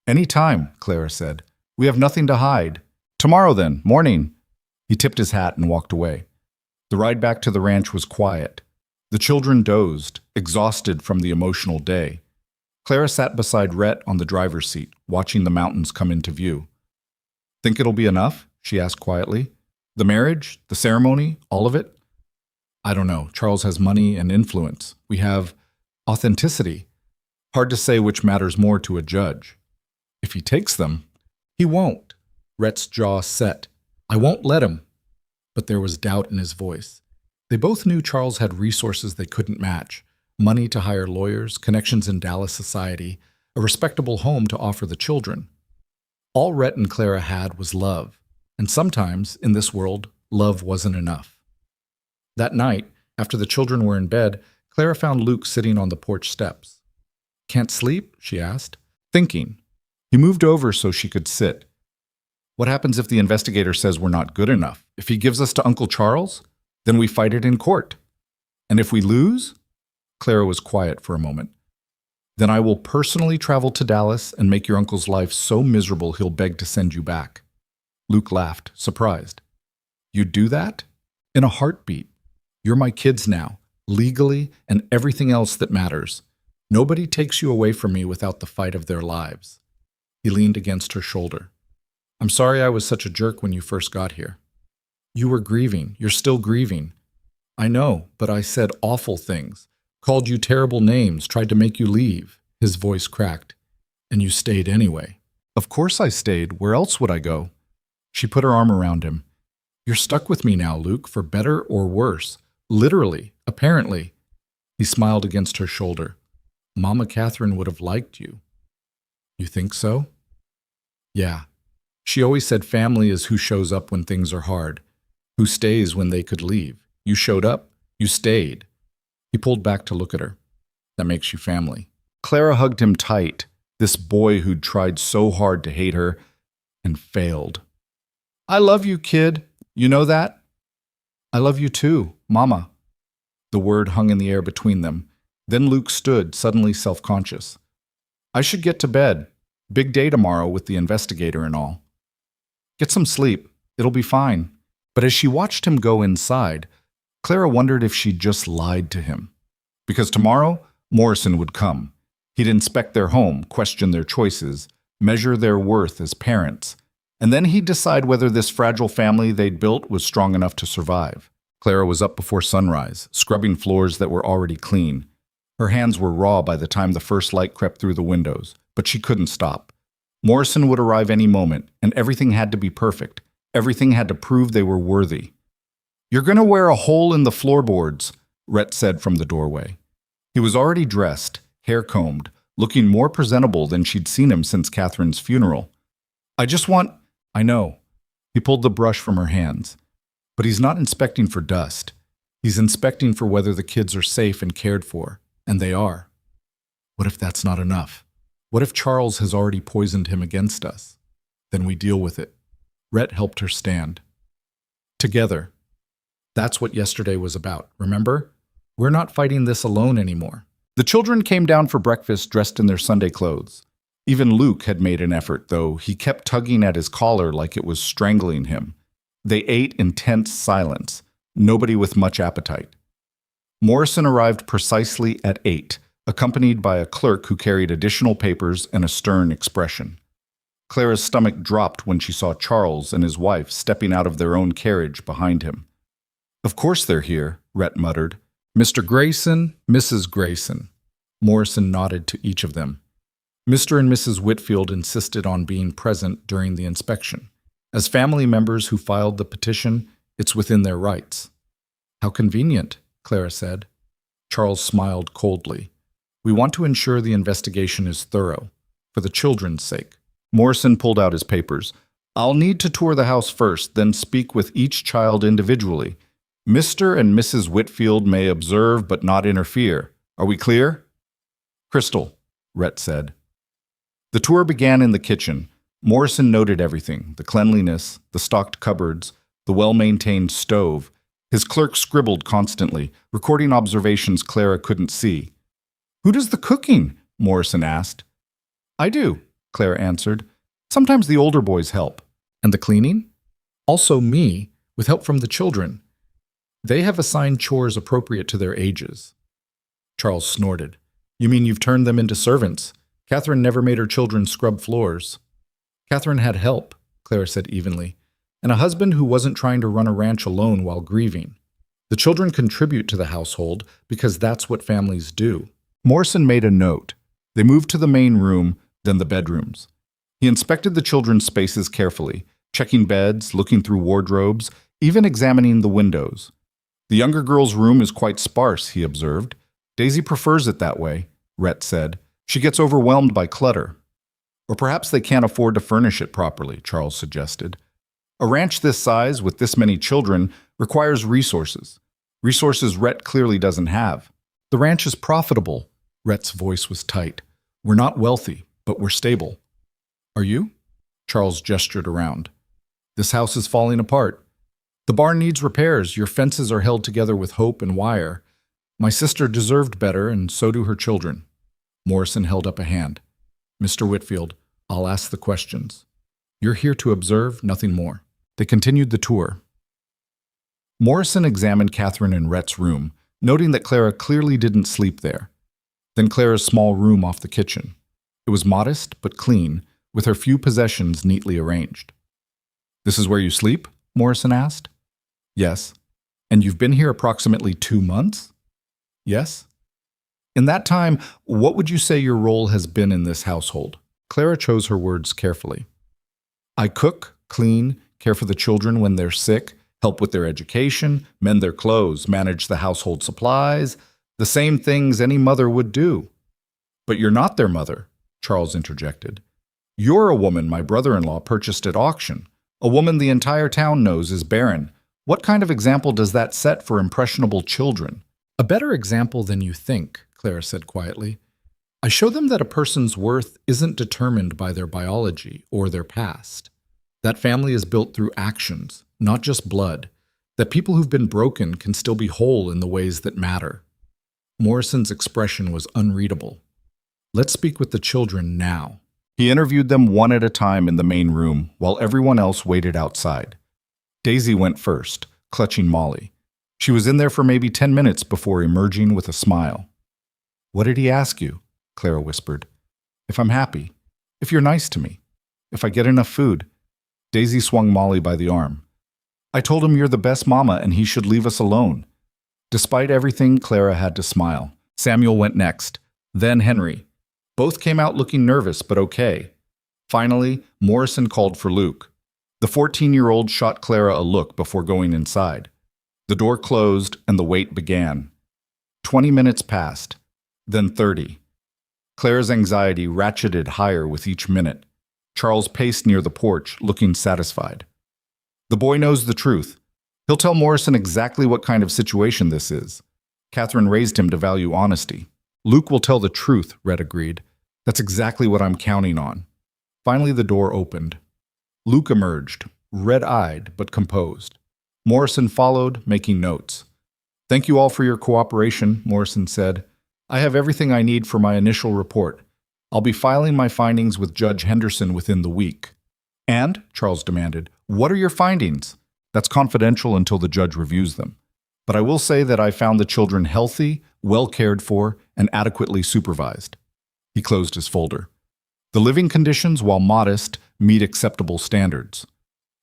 "Any time," Clara said. "We have nothing to hide." "Tomorrow then, morning." He tipped his hat and walked away. The ride back to the ranch was quiet. The children dozed, exhausted from the emotional day. Clara sat beside Rhett on the driver's seat, watching the mountains come into view. "Think it'll be enough?" she asked quietly. "The marriage, the ceremony, all of it?" "I don't know. Charles has money and influence. We have authenticity. Hard to say which matters more to a judge." "If he takes them." "He won't." Rhett's jaw set. "I won't let him." But there was doubt in his voice. They both knew Charles had resources they couldn't match. Money to hire lawyers, connections in Dallas society, a respectable home to offer the children. All Rhett and Clara had was love. And sometimes, in this world, love wasn't enough. That night, after the children were in bed, Clara found Luke sitting on the porch steps. "Can't sleep?" she asked. "Thinking." He moved over so she could sit. "What happens if the investigator says we're not good enough? If he gives us to Uncle Charles? Then we fight it in court. And if we lose?" Clara was quiet for a moment. "Then I will personally travel to Dallas and make your uncle's life so miserable he'll beg to send you back." Luke laughed, surprised. "You'd do that?" "In a heartbeat. You're my kids now, legally and everything else that matters. Nobody takes you away from me without the fight of their lives." He leaned against her shoulder. "I'm sorry I was such a jerk when you first got here." "You were grieving. You're still grieving." "I know, but I said awful things. Called you terrible names, tried to make you leave." His voice cracked. "And you stayed anyway." "Of course I stayed. Where else would I go?" She put her arm around him. "You're stuck with me now, Luke, for better or worse. Literally, apparently." He smiled against her shoulder. "Mama Catherine would have liked you." "You think so?" "Yeah. She always said family is who shows up when things are hard, who stays when they could leave. You showed up. You stayed." He pulled back to look at her. "That makes you family." Clara hugged him tight, this boy who'd tried so hard to hate her and failed. "I love you, kid. You know that?" "I love you too, Mama." The word hung in the air between them. Then Luke stood, suddenly self-conscious. "I should get to bed. Big day tomorrow with the investigator and all." "Get some sleep. It'll be fine." But as she watched him go inside, Clara wondered if she'd just lied to him. Because tomorrow, Morrison would come. He'd inspect their home, question their choices, measure their worth as parents, and then he'd decide whether this fragile family they'd built was strong enough to survive. Clara was up before sunrise, scrubbing floors that were already clean. Her hands were raw by the time the first light crept through the windows, but she couldn't stop. Morrison would arrive any moment, and everything had to be perfect. Everything had to prove they were worthy. "You're going to wear a hole in the floorboards," Rhett said from the doorway. He was already dressed, hair combed, looking more presentable than she'd seen him since Catherine's funeral. "I just want I know. He pulled the brush from her hands. But he's not inspecting for dust. He's inspecting for whether the kids are safe and cared for. And they are. What if that's not enough? What if Charles has already poisoned him against us? Then we deal with it. Rhett helped her stand. Together. That's what yesterday was about, remember? We're not fighting this alone anymore. The children came down for breakfast dressed in their Sunday clothes. Even Luke had made an effort, though he kept tugging at his collar like it was strangling him. They ate in tense silence, nobody with much appetite. Morrison arrived precisely at 8, accompanied by a clerk who carried additional papers and a stern expression. Clara's stomach dropped when she saw Charles and his wife stepping out of their own carriage behind him. Of course they're here, Rhett muttered. Mr. Grayson, Mrs. Grayson. Morrison nodded to each of them. Mr. and Mrs. Whitfield insisted on being present during the inspection. As family members who filed the petition, it's within their rights. How convenient, Clara said. Charles smiled coldly. We want to ensure the investigation is thorough, for the children's sake. Morrison pulled out his papers. I'll need to tour the house first, then speak with each child individually. Mr. and Mrs. Whitfield may observe but not interfere. Are we clear? Crystal, Rhett said. The tour began in the kitchen. Morrison noted everything, the cleanliness, the stocked cupboards, the well-maintained stove. His clerk scribbled constantly, recording observations Clara couldn't see. Who does the cooking? Morrison asked. I do, Clara answered. Sometimes the older boys help. And the cleaning? Also me, with help from the children. They have assigned chores appropriate to their ages. Charles snorted. You mean you've turned them into servants? Catherine never made her children scrub floors. Catherine had help, Clara said evenly, and a husband who wasn't trying to run a ranch alone while grieving. The children contribute to the household because that's what families do. Morrison made a note. They moved to the main room, then the bedrooms. He inspected the children's spaces carefully, checking beds, looking through wardrobes, even examining the windows. The younger girl's room is quite sparse, he observed. Daisy prefers it that way, Rhett said. She gets overwhelmed by clutter. Or perhaps they can't afford to furnish it properly, Charles suggested. A ranch this size, with this many children, requires resources. Resources Rhett clearly doesn't have. The ranch is profitable. Rhett's voice was tight. We're not wealthy, but we're stable. Are you? Charles gestured around. This house is falling apart. The barn needs repairs. Your fences are held together with hope and wire. My sister deserved better, and so do her children. Morrison held up a hand. Mr. Whitfield, I'll ask the questions. You're here to observe, nothing more. They continued the tour. Morrison examined Catherine and Rhett's room, noting that Clara clearly didn't sleep there. Then Clara's small room off the kitchen. It was modest but clean, with her few possessions neatly arranged. This is where you sleep? Morrison asked. Yes. And you've been here approximately 2 months? Yes. In that time, what would you say your role has been in this household? Clara chose her words carefully. I cook, clean, care for the children when they're sick, help with their education, mend their clothes, manage the household supplies, the same things any mother would do. But you're not their mother, Charles interjected. You're a woman my brother-in-law purchased at auction, a woman the entire town knows is barren. What kind of example does that set for impressionable children? A better example than you think, Clara said quietly. I show them that a person's worth isn't determined by their biology or their past. That family is built through actions, not just blood. That people who've been broken can still be whole in the ways that matter. Morrison's expression was unreadable. Let's speak with the children now. He interviewed them one at a time in the main room, while everyone else waited outside. Daisy went first, clutching Molly. She was in there for maybe 10 minutes before emerging with a smile. What did he ask you? Clara whispered. If I'm happy. If you're nice to me. If I get enough food. Daisy swung Molly by the arm. I told him you're the best mama and he should leave us alone. Despite everything, Clara had to smile. Samuel went next, then Henry. Both came out looking nervous, but okay. Finally, Morrison called for Luke. The 14-year-old shot Clara a look before going inside. The door closed and the wait began. 20 minutes passed, then 30. Clara's anxiety ratcheted higher with each minute. Charles paced near the porch, looking satisfied. The boy knows the truth. He'll tell Morrison exactly what kind of situation this is. Catherine raised him to value honesty. Luke will tell the truth, Rhett agreed. That's exactly what I'm counting on. Finally, the door opened. Luke emerged, red-eyed but composed. Morrison followed, making notes. Thank you all for your cooperation, Morrison said. I have everything I need for my initial report. I'll be filing my findings with Judge Henderson within the week. And, Charles demanded, what are your findings? That's confidential until the judge reviews them. But I will say that I found the children healthy, well cared for, and adequately supervised. He closed his folder. The living conditions, while modest, meet acceptable standards.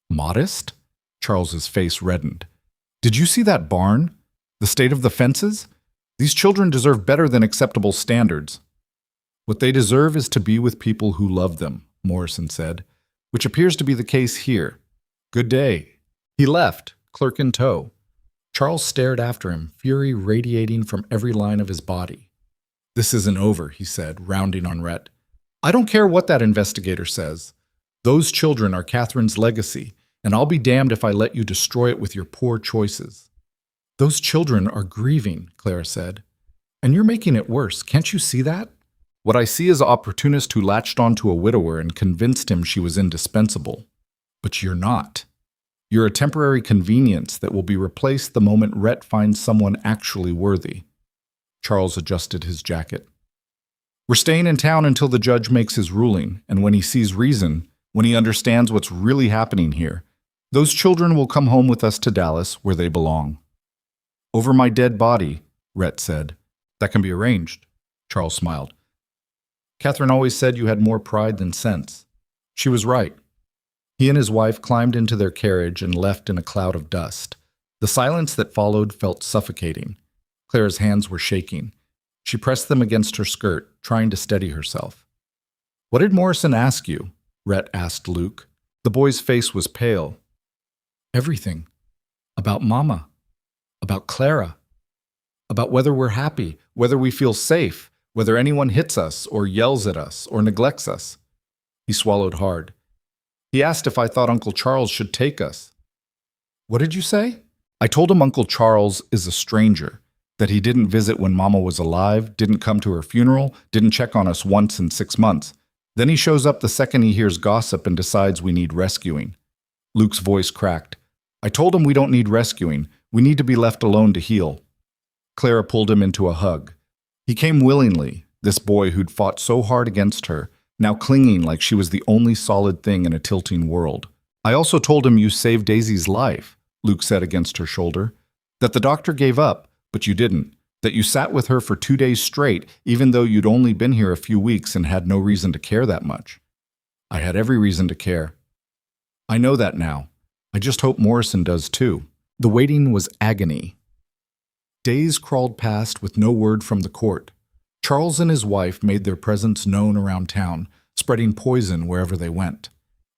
Modest? Charles's face reddened. Did you see that barn? The state of the fences? These children deserve better than acceptable standards. What they deserve is to be with people who love them, Morrison said, which appears to be the case here. Good day. He left, clerk in tow. Charles stared after him, fury radiating from every line of his body. This isn't over, he said, rounding on Rhett. I don't care what that investigator says. Those children are Catherine's legacy, and I'll be damned if I let you destroy it with your poor choices. Those children are grieving, Clara said. And you're making it worse. Can't you see that? What I see is an opportunist who latched onto a widower and convinced him she was indispensable. But you're not. You're a temporary convenience that will be replaced the moment Rhett finds someone actually worthy. Charles adjusted his jacket. We're staying in town until the judge makes his ruling, and when he sees reason, when he understands what's really happening here, those children will come home with us to Dallas, where they belong. Over my dead body, Rhett said. That can be arranged, Charles smiled. Catherine always said you had more pride than sense. She was right. He and his wife climbed into their carriage and left in a cloud of dust. The silence that followed felt suffocating. Clara's hands were shaking. She pressed them against her skirt, trying to steady herself. What did Morrison ask you? Rhett asked Luke. The boy's face was pale. Everything. About Mama. About Clara. About whether we're happy, whether we feel safe, whether anyone hits us or yells at us or neglects us. He swallowed hard. He asked if I thought Uncle Charles should take us. What did you say? I told him Uncle Charles is a stranger, that he didn't visit when Mama was alive, didn't come to her funeral, didn't check on us once in 6 months. Then he shows up the second he hears gossip and decides we need rescuing. Luke's voice cracked. I told him we don't need rescuing. We need to be left alone to heal. Clara pulled him into a hug. He came willingly, this boy who'd fought so hard against her, now clinging like she was the only solid thing in a tilting world. I also told him you saved Daisy's life, Luke said against her shoulder. That the doctor gave up, but you didn't. That you sat with her for 2 days straight, even though you'd only been here a few weeks and had no reason to care that much. I had every reason to care. I know that now. I just hope Morrison does too. The waiting was agony. Days crawled past with no word from the court. Charles and his wife made their presence known around town, spreading poison wherever they went.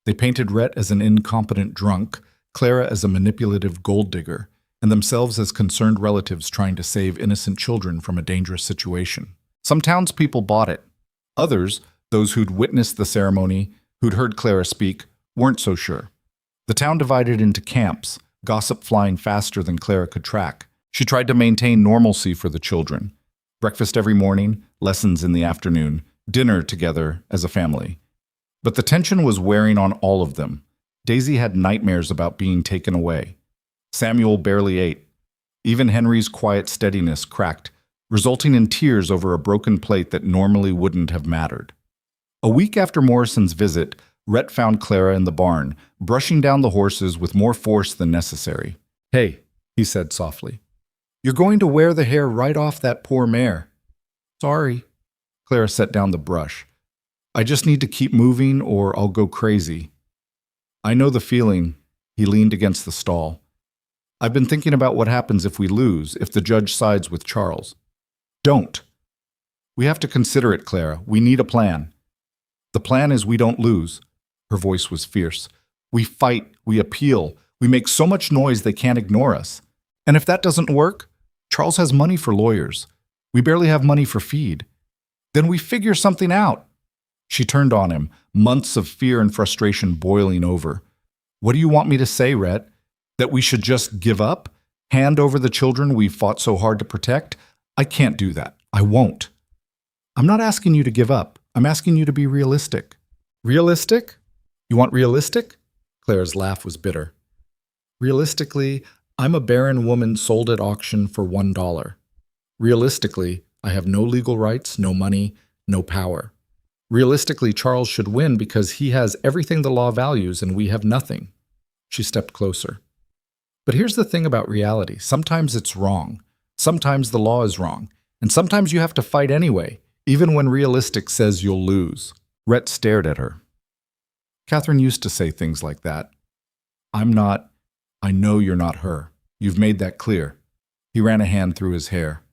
They painted Rhett as an incompetent drunk, Clara as a manipulative gold digger, and themselves as concerned relatives trying to save innocent children from a dangerous situation. Some townspeople bought it. Others, those who'd witnessed the ceremony, who'd heard Clara speak, weren't so sure. The town divided into camps, gossip flying faster than Clara could track. She tried to maintain normalcy for the children. Breakfast every morning, lessons in the afternoon, dinner together as a family. But the tension was wearing on all of them. Daisy had nightmares about being taken away. Samuel barely ate. Even Henry's quiet steadiness cracked, resulting in tears over a broken plate that normally wouldn't have mattered. A week after Morrison's visit, Rhett found Clara in the barn, brushing down the horses with more force than necessary. Hey, he said softly. You're going to wear the hair right off that poor mare. Sorry. Clara set down the brush. I just need to keep moving or I'll go crazy. I know the feeling. He leaned against the stall. I've been thinking about what happens if we lose, if the judge sides with Charles. Don't. We have to consider it, Clara. We need a plan. The plan is we don't lose. Her voice was fierce. We fight, we appeal, we make so much noise they can't ignore us. And if that doesn't work, Charles has money for lawyers. We barely have money for feed. Then we figure something out. She turned on him, months of fear and frustration boiling over. What do you want me to say, Rhett? That we should just give up? Hand over the children we fought so hard to protect? I can't do that. I won't. I'm not asking you to give up. I'm asking you to be realistic. Realistic? You want realistic? Claire's laugh was bitter. Realistically, I'm a barren woman sold at auction for $1. Realistically, I have no legal rights, no money, no power. Realistically, Charles should win because he has everything the law values and we have nothing. She stepped closer. But here's the thing about reality. Sometimes it's wrong. Sometimes the law is wrong. And sometimes you have to fight anyway, even when realistic says you'll lose. Rhett stared at her. Catherine used to say things like that. I know you're not her. You've made that clear. He ran a hand through his hair.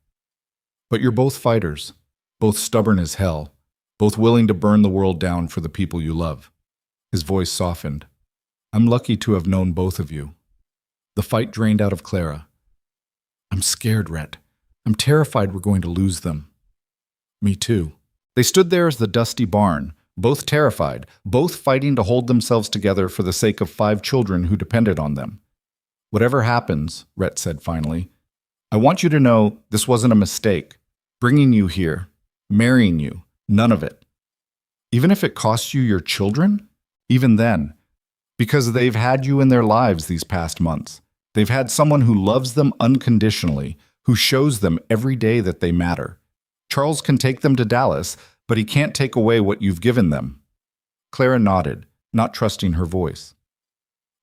But you're both fighters, both stubborn as hell, both willing to burn the world down for the people you love. His voice softened. I'm lucky to have known both of you. The fight drained out of Clara. I'm scared, Rhett. I'm terrified we're going to lose them. Me too. They stood there as the dusty barn, both terrified, both fighting to hold themselves together for the sake of 5 children who depended on them. Whatever happens, Rhett said finally, I want you to know this wasn't a mistake. Bringing you here, marrying you, none of it. Even if it costs you your children? Even then. Because they've had you in their lives these past months. They've had someone who loves them unconditionally, who shows them every day that they matter. Charles can take them to Dallas, but he can't take away what you've given them. Clara nodded, not trusting her voice.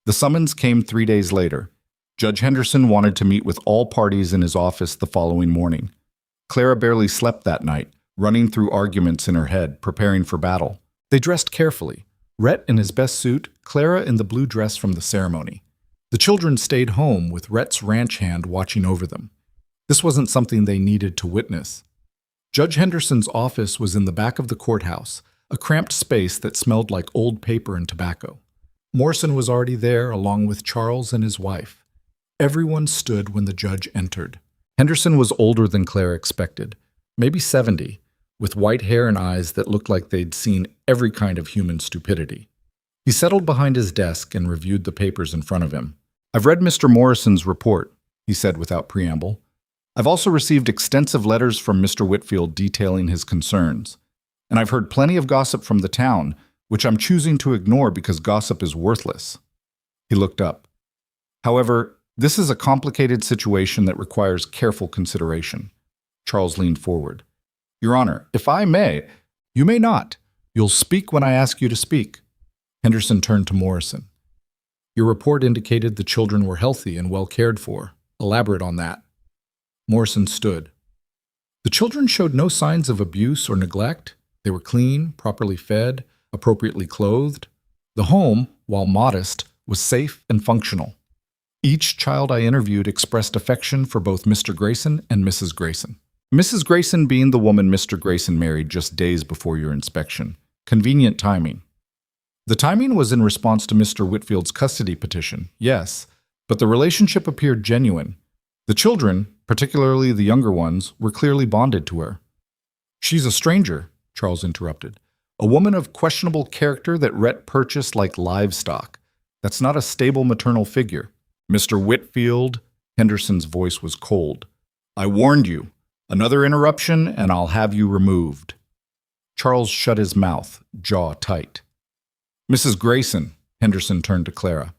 The summons came 3 days later. Judge Henderson wanted to meet with all parties in his office the following morning. Clara barely slept that night, running through arguments in her head, preparing for battle. They dressed carefully. Rhett in his best suit, Clara in the blue dress from the ceremony. The children stayed home with Rhett's ranch hand watching over them. This wasn't something they needed to witness. Judge Henderson's office was in the back of the courthouse, a cramped space that smelled like old paper and tobacco. Morrison was already there, along with Charles and his wife. Everyone stood when the judge entered. Henderson was older than Clara expected, maybe 70, with white hair and eyes that looked like they'd seen every kind of human stupidity. He settled behind his desk and reviewed the papers in front of him. I've read Mr. Morrison's report, he said without preamble. I've also received extensive letters from Mr. Whitfield detailing his concerns. And I've heard plenty of gossip from the town, which I'm choosing to ignore because gossip is worthless. He looked up. However, this is a complicated situation that requires careful consideration. Charles leaned forward. Your Honor, if I may, you may not. You'll speak when I ask you to speak. Henderson turned to Morrison. Your report indicated the children were healthy and well cared for. Elaborate on that. Morrison stood. The children showed no signs of abuse or neglect. They were clean, properly fed, appropriately clothed. The home, while modest, was safe and functional. Each child I interviewed expressed affection for both Mr. Grayson and Mrs. Grayson. Mrs. Grayson being the woman Mr. Grayson married just days before your inspection. Convenient timing. The timing was in response to Mr. Whitfield's custody petition, yes, but the relationship appeared genuine. The children, particularly the younger ones, were clearly bonded to her. She's a stranger, Charles interrupted. A woman of questionable character that Rhett purchased like livestock. That's not a stable maternal figure. Mr. Whitfield, Henderson's voice was cold. I warned you. Another interruption and I'll have you removed. Charles shut his mouth, jaw tight. Mrs. Grayson, Henderson turned to Clara.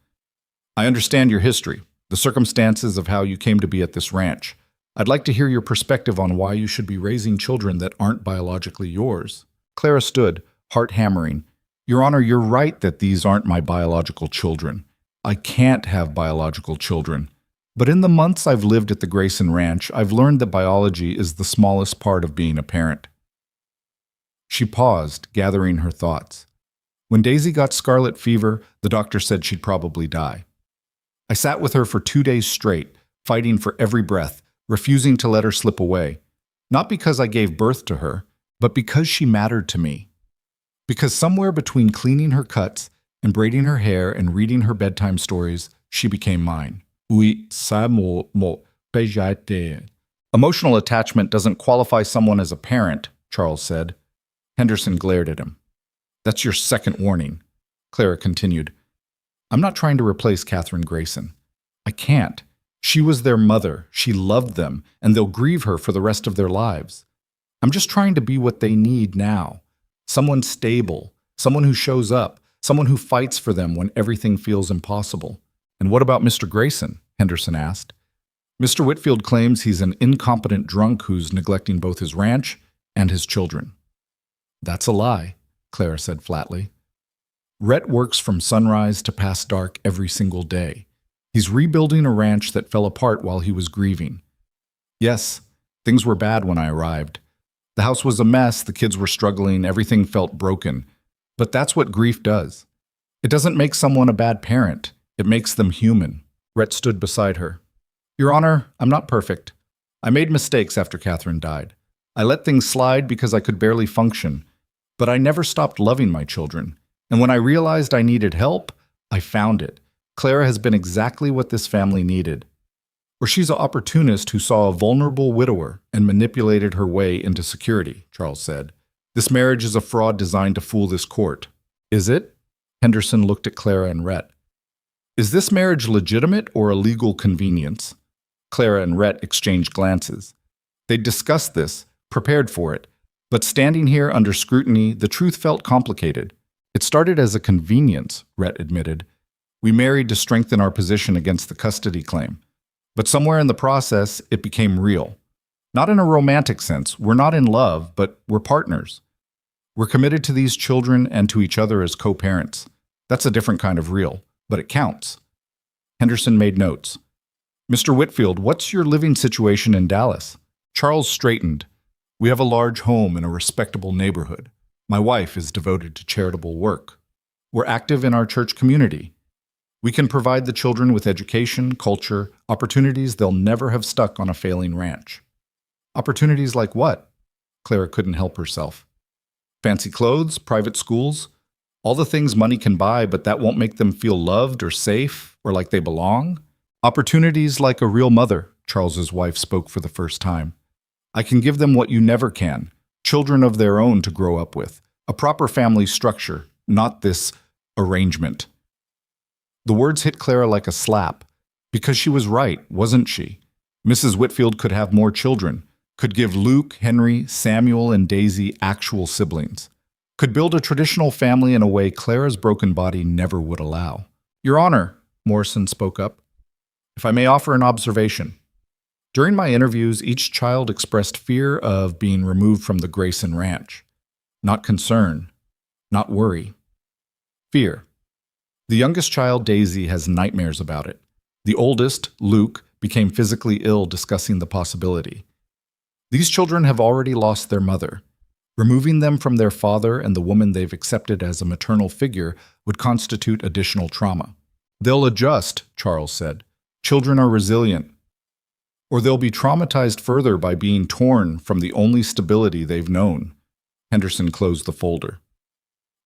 I understand your history, the circumstances of how you came to be at this ranch. I'd like to hear your perspective on why you should be raising children that aren't biologically yours. Clara stood, heart hammering. Your Honor, you're right that these aren't my biological children. I can't have biological children. But in the months I've lived at the Grayson Ranch, I've learned that biology is the smallest part of being a parent. She paused, gathering her thoughts. When Daisy got scarlet fever, the doctor said she'd probably die. I sat with her for 2 days straight, fighting for every breath, refusing to let her slip away. Not because I gave birth to her, but because she mattered to me. Because somewhere between cleaning her cuts and braiding her hair and reading her bedtime stories, she became mine. Oui, ça mo péjate. Emotional attachment doesn't qualify someone as a parent, Charles said. Henderson glared at him. That's your second warning, Clara continued. I'm not trying to replace Catherine Grayson. I can't. She was their mother, she loved them, and they'll grieve her for the rest of their lives. I'm just trying to be what they need now. Someone stable, someone who shows up, someone who fights for them when everything feels impossible. And what about Mr. Grayson? Henderson asked. Mr. Whitfield claims he's an incompetent drunk who's neglecting both his ranch and his children. That's a lie, Clara said flatly. Rhett works from sunrise to past dark every single day. He's rebuilding a ranch that fell apart while he was grieving. Yes, things were bad when I arrived. The house was a mess, the kids were struggling, everything felt broken. But that's what grief does. It doesn't make someone a bad parent. It makes them human. Rhett stood beside her. Your Honor, I'm not perfect. I made mistakes after Catherine died. I let things slide because I could barely function. But I never stopped loving my children. And when I realized I needed help, I found it. Clara has been exactly what this family needed. Or she's an opportunist who saw a vulnerable widower and manipulated her way into security, Charles said. This marriage is a fraud designed to fool this court. Is it? Henderson looked at Clara and Rhett. Is this marriage legitimate or a legal convenience? Clara and Rhett exchanged glances. They'd discussed this, prepared for it, but standing here under scrutiny, the truth felt complicated. It started as a convenience, Rhett admitted. We married to strengthen our position against the custody claim. But somewhere in the process, it became real. Not in a romantic sense. We're not in love, but we're partners. We're committed to these children and to each other as co-parents. That's a different kind of real, but it counts. Henderson made notes. Mr. Whitfield, what's your living situation in Dallas? Charles straightened. We have a large home in a respectable neighborhood. My wife is devoted to charitable work. We're active in our church community. We can provide the children with education, culture, opportunities they'll never have stuck on a failing ranch. Opportunities like what? Clara couldn't help herself. Fancy clothes, private schools, all the things money can buy, but that won't make them feel loved or safe or like they belong. Opportunities like a real mother, Charles's wife spoke for the first time. I can give them what you never can, children of their own to grow up with, a proper family structure, not this arrangement. The words hit Clara like a slap, because she was right, wasn't she? Mrs. Whitfield could have more children, could give Luke, Henry, Samuel, and Daisy actual siblings, could build a traditional family in a way Clara's broken body never would allow. Your Honor, Morrison spoke up, if I may offer an observation. During my interviews, each child expressed fear of being removed from the Grayson Ranch. Not concern, not worry. Fear. The youngest child, Daisy, has nightmares about it. The oldest, Luke, became physically ill discussing the possibility. These children have already lost their mother. Removing them from their father and the woman they've accepted as a maternal figure would constitute additional trauma. They'll adjust, Charles said. Children are resilient. Or they'll be traumatized further by being torn from the only stability they've known. Henderson closed the folder.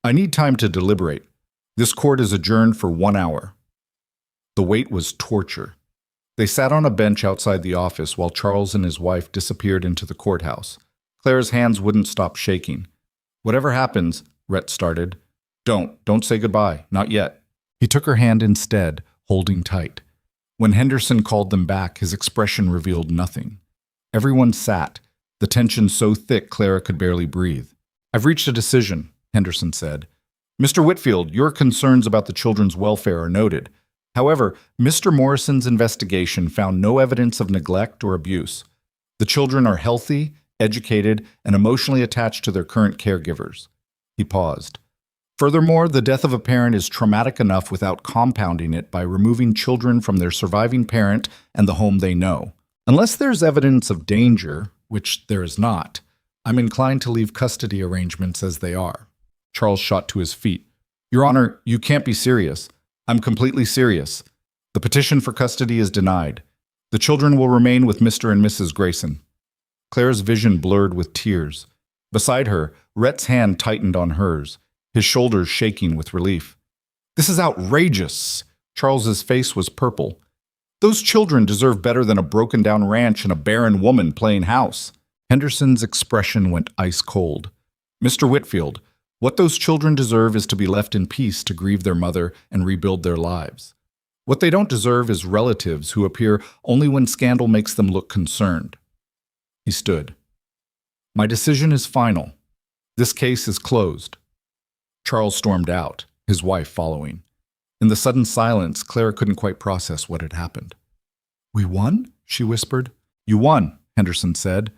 I need time to deliberate. This court is adjourned for 1 hour. The wait was torture. They sat on a bench outside the office while Charles and his wife disappeared into the courthouse. Clara's hands wouldn't stop shaking. Whatever happens, Rhett started. Don't say goodbye, not yet. He took her hand instead, holding tight. When Henderson called them back, his expression revealed nothing. Everyone sat, the tension so thick Clara could barely breathe. I've reached a decision, Henderson said. Mr. Whitfield, your concerns about the children's welfare are noted. However, Mr. Morrison's investigation found no evidence of neglect or abuse. The children are healthy, educated, and emotionally attached to their current caregivers. He paused. Furthermore, the death of a parent is traumatic enough without compounding it by removing children from their surviving parent and the home they know. Unless there's evidence of danger, which there is not, I'm inclined to leave custody arrangements as they are. Charles shot to his feet. Your Honor, you can't be serious. I'm completely serious. The petition for custody is denied. The children will remain with Mr. and Mrs. Grayson. Clara's vision blurred with tears. Beside her, Rhett's hand tightened on hers, his shoulders shaking with relief. This is outrageous. Charles's face was purple. Those children deserve better than a broken-down ranch and a barren woman playing house. Henderson's expression went ice cold. Mr. Whitfield, What those children deserve is to be left in peace to grieve their mother and rebuild their lives. What they don't deserve is relatives who appear only when scandal makes them look concerned. He stood. My decision is final. This case is closed. Charles stormed out, his wife following. In the sudden silence, Clara couldn't quite process what had happened. We won? She whispered. You won, Henderson said.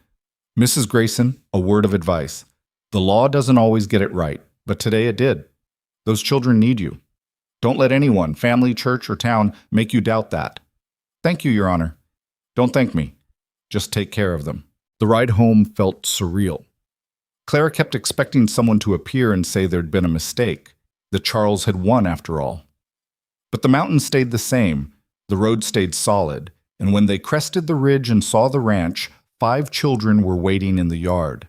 Mrs. Grayson, a word of advice. The law doesn't always get it right, but today it did. Those children need you. Don't let anyone, family, church, or town, make you doubt that. Thank you, Your Honor. Don't thank me. Just take care of them. The ride home felt surreal. Clara kept expecting someone to appear and say there'd been a mistake, that Charles had won after all. But the mountain stayed the same, the road stayed solid, and when they crested the ridge and saw the ranch, 5 children were waiting in the yard.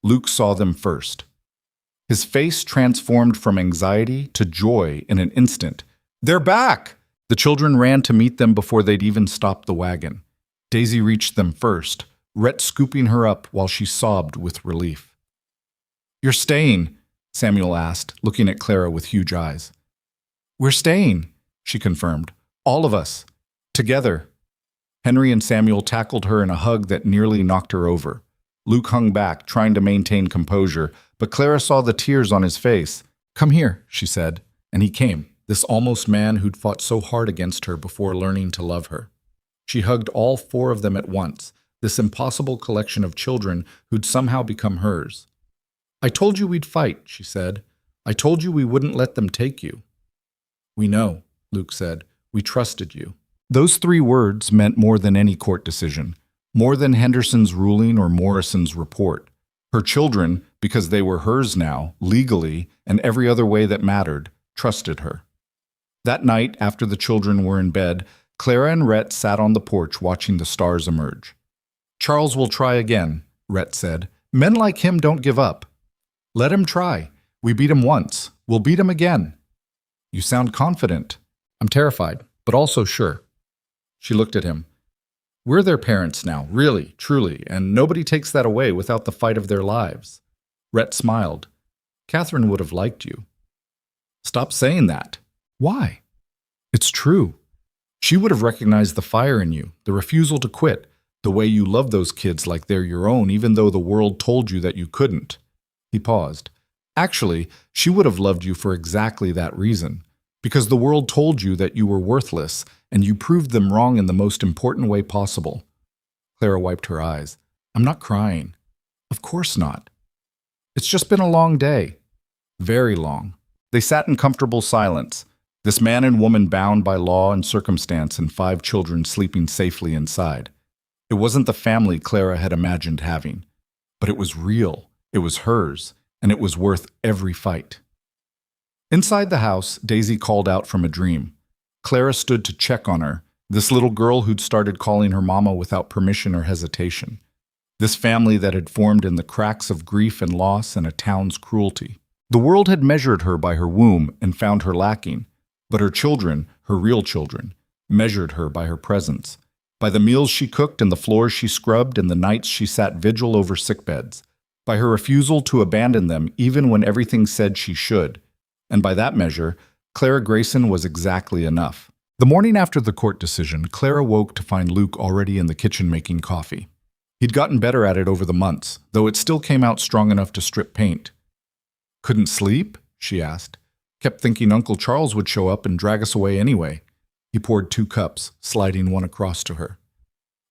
Luke saw them first. His face transformed from anxiety to joy in an instant. They're back! The children ran to meet them before they'd even stopped the wagon. Daisy reached them first, Rhett scooping her up while she sobbed with relief. You're staying, Samuel asked, looking at Clara with huge eyes. We're staying, she confirmed. All of us. Together. Henry and Samuel tackled her in a hug that nearly knocked her over. Luke hung back, trying to maintain composure, but Clara saw the tears on his face. Come here, she said, and he came, this almost man who'd fought so hard against her before learning to love her. She hugged all 4 of them at once, this impossible collection of children who'd somehow become hers. I told you we'd fight, she said. I told you we wouldn't let them take you. We know, Luke said. We trusted you. Those 3 words meant more than any court decision, more than Henderson's ruling or Morrison's report. Her children, because they were hers now, legally, and every other way that mattered, trusted her. That night, after the children were in bed, Clara and Rhett sat on the porch watching the stars emerge. Charles will try again, Rhett said. Men like him don't give up. Let him try. We beat him once. We'll beat him again. You sound confident. I'm terrified, but also sure. She looked at him. We're their parents now, really, truly, and nobody takes that away without the fight of their lives. Rhett smiled. Catherine would have liked you. Stop saying that. Why? It's true. She would have recognized the fire in you, the refusal to quit, the way you love those kids like they're your own, even though the world told you that you couldn't. He paused. Actually, she would have loved you for exactly that reason, because the world told you that you were worthless, and you proved them wrong in the most important way possible. Clara wiped her eyes. I'm not crying. Of course not. It's just been a long day. Very long. They sat in comfortable silence, this man and woman bound by law and circumstance and 5 children sleeping safely inside. It wasn't the family Clara had imagined having, but it was real, it was hers, and it was worth every fight. Inside the house, Daisy called out from a dream. Clara stood to check on her, this little girl who'd started calling her mama without permission or hesitation. This family that had formed in the cracks of grief and loss and a town's cruelty. The world had measured her by her womb and found her lacking, but her children, her real children, measured her by her presence, by the meals she cooked and the floors she scrubbed and the nights she sat vigil over sickbeds, by her refusal to abandon them even when everything said she should, and by that measure, Clara Grayson was exactly enough. The morning after the court decision, Clara woke to find Luke already in the kitchen making coffee. He'd gotten better at it over the months, though it still came out strong enough to strip paint. Couldn't sleep? She asked. Kept thinking Uncle Charles would show up and drag us away anyway. He poured 2 cups, sliding one across to her.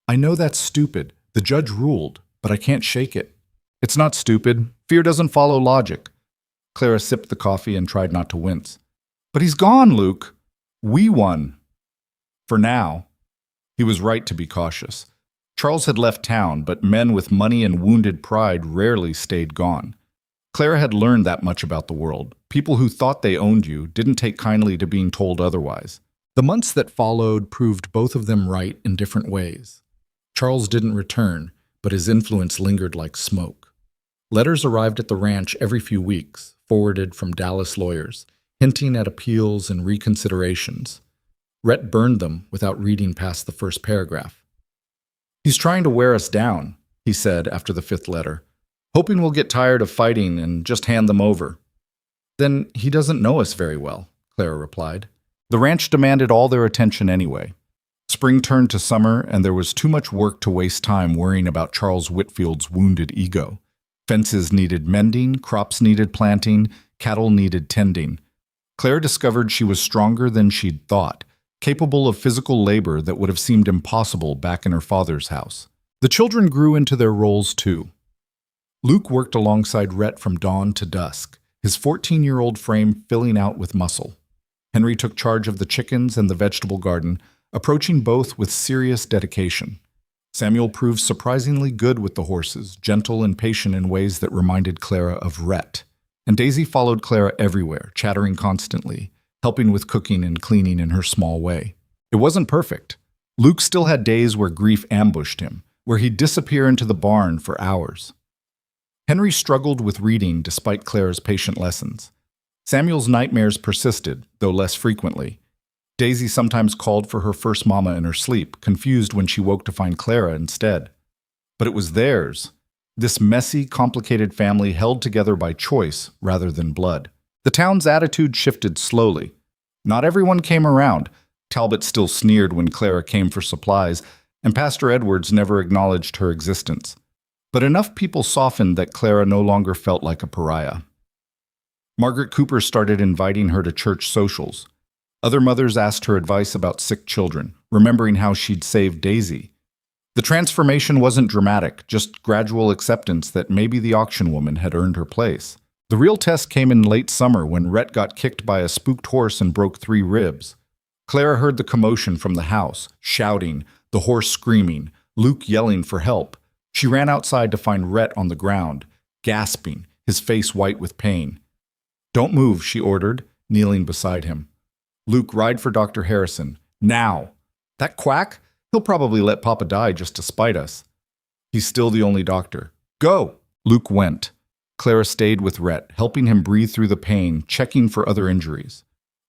I know that's stupid. The judge ruled, but I can't shake it. It's not stupid. Fear doesn't follow logic. Clara sipped the coffee and tried not to wince. But he's gone, Luke. We won. For now. He was right to be cautious. Charles had left town, but men with money and wounded pride rarely stayed gone. Clara had learned that much about the world. People who thought they owned you didn't take kindly to being told otherwise. The months that followed proved both of them right in different ways. Charles didn't return, but his influence lingered like smoke. Letters arrived at the ranch every few weeks, forwarded from Dallas lawyers, hinting at appeals and reconsiderations. Rhett burned them without reading past the first paragraph. He's trying to wear us down, he said after the 5th letter, hoping we'll get tired of fighting and just hand them over. Then he doesn't know us very well, Clara replied. The ranch demanded all their attention anyway. Spring turned to summer, and there was too much work to waste time worrying about Charles Whitfield's wounded ego. Fences needed mending, crops needed planting, cattle needed tending. Claire discovered she was stronger than she'd thought, capable of physical labor that would have seemed impossible back in her father's house. The children grew into their roles too. Luke worked alongside Rhett from dawn to dusk, his 14-year-old frame filling out with muscle. Henry took charge of the chickens and the vegetable garden, approaching both with serious dedication. Samuel proved surprisingly good with the horses, gentle and patient in ways that reminded Clara of Rhett. And Daisy followed Clara everywhere, chattering constantly, helping with cooking and cleaning in her small way. It wasn't perfect. Luke still had days where grief ambushed him, where he'd disappear into the barn for hours. Henry struggled with reading despite Clara's patient lessons. Samuel's nightmares persisted, though less frequently. Daisy sometimes called for her first mama in her sleep, confused when she woke to find Clara instead. But it was theirs. This messy, complicated family held together by choice rather than blood. The town's attitude shifted slowly. Not everyone came around. Talbot still sneered when Clara came for supplies, and Pastor Edwards never acknowledged her existence. But enough people softened that Clara no longer felt like a pariah. Margaret Cooper started inviting her to church socials. Other mothers asked her advice about sick children, remembering how she'd saved Daisy. The transformation wasn't dramatic, just gradual acceptance that maybe the auction woman had earned her place. The real test came in late summer when Rhett got kicked by a spooked horse and broke 3 ribs. Clara heard the commotion from the house, shouting, the horse screaming, Luke yelling for help. She ran outside to find Rhett on the ground, gasping, his face white with pain. Don't move, she ordered, kneeling beside him. Luke, ride for Dr. Harrison. Now! That quack? He'll probably let Papa die just to spite us. He's still the only doctor. Go! Luke went. Clara stayed with Rhett, helping him breathe through the pain, checking for other injuries.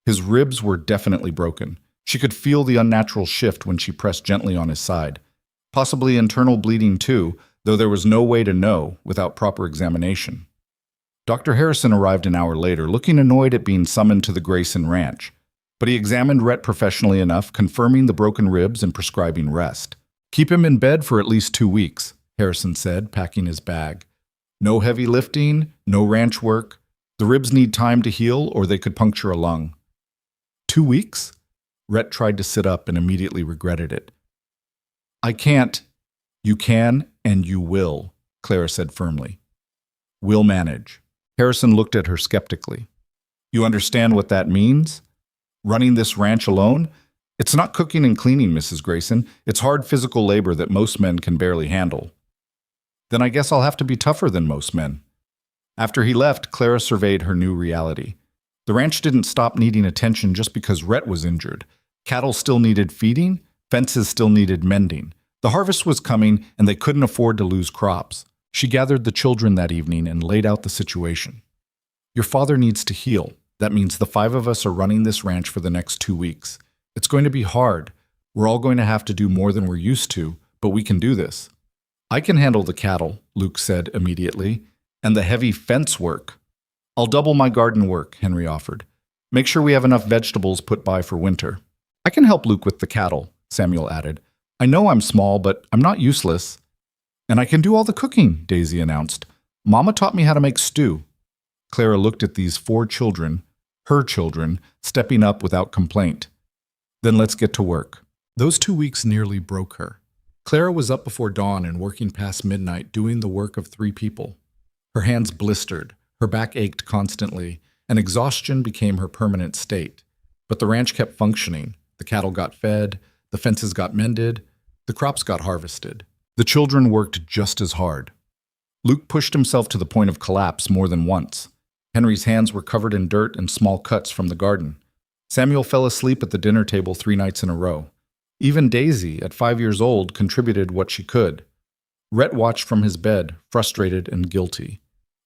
His ribs were definitely broken. She could feel the unnatural shift when she pressed gently on his side. Possibly internal bleeding too, though there was no way to know without proper examination. Dr. Harrison arrived an hour later, looking annoyed at being summoned to the Grayson Ranch. But he examined Rhett professionally enough, confirming the broken ribs and prescribing rest. Keep him in bed for at least 2 weeks, Harrison said, packing his bag. No heavy lifting, no ranch work. The ribs need time to heal or they could puncture a lung. 2 weeks? Rhett tried to sit up and immediately regretted it. I can't. You can and you will, Clara said firmly. We'll manage. Harrison looked at her skeptically. You understand what that means? Running this ranch alone? It's not cooking and cleaning, Mrs. Grayson. It's hard physical labor that most men can barely handle. Then I guess I'll have to be tougher than most men. After he left, Clara surveyed her new reality. The ranch didn't stop needing attention just because Rhett was injured. Cattle still needed feeding, fences still needed mending. The harvest was coming, and they couldn't afford to lose crops. She gathered the children that evening and laid out the situation. Your father needs to heal. That means the 5 of us are running this ranch for the next 2 weeks. It's going to be hard. We're all going to have to do more than we're used to, but we can do this. I can handle the cattle, Luke said immediately, and the heavy fence work. I'll double my garden work, Henry offered. Make sure we have enough vegetables put by for winter. I can help Luke with the cattle, Samuel added. I know I'm small, but I'm not useless. And I can do all the cooking, Daisy announced. Mama taught me how to make stew. Clara looked at these 4 children, her children, stepping up without complaint. Then let's get to work. Those 2 weeks nearly broke her. Clara was up before dawn and working past midnight doing the work of 3 people. Her hands blistered, her back ached constantly, and exhaustion became her permanent state. But the ranch kept functioning. The cattle got fed, the fences got mended, the crops got harvested. The children worked just as hard. Luke pushed himself to the point of collapse more than once. Henry's hands were covered in dirt and small cuts from the garden. Samuel fell asleep at the dinner table 3 nights in a row. Even Daisy, at 5 years old, contributed what she could. Rhett watched from his bed, frustrated and guilty.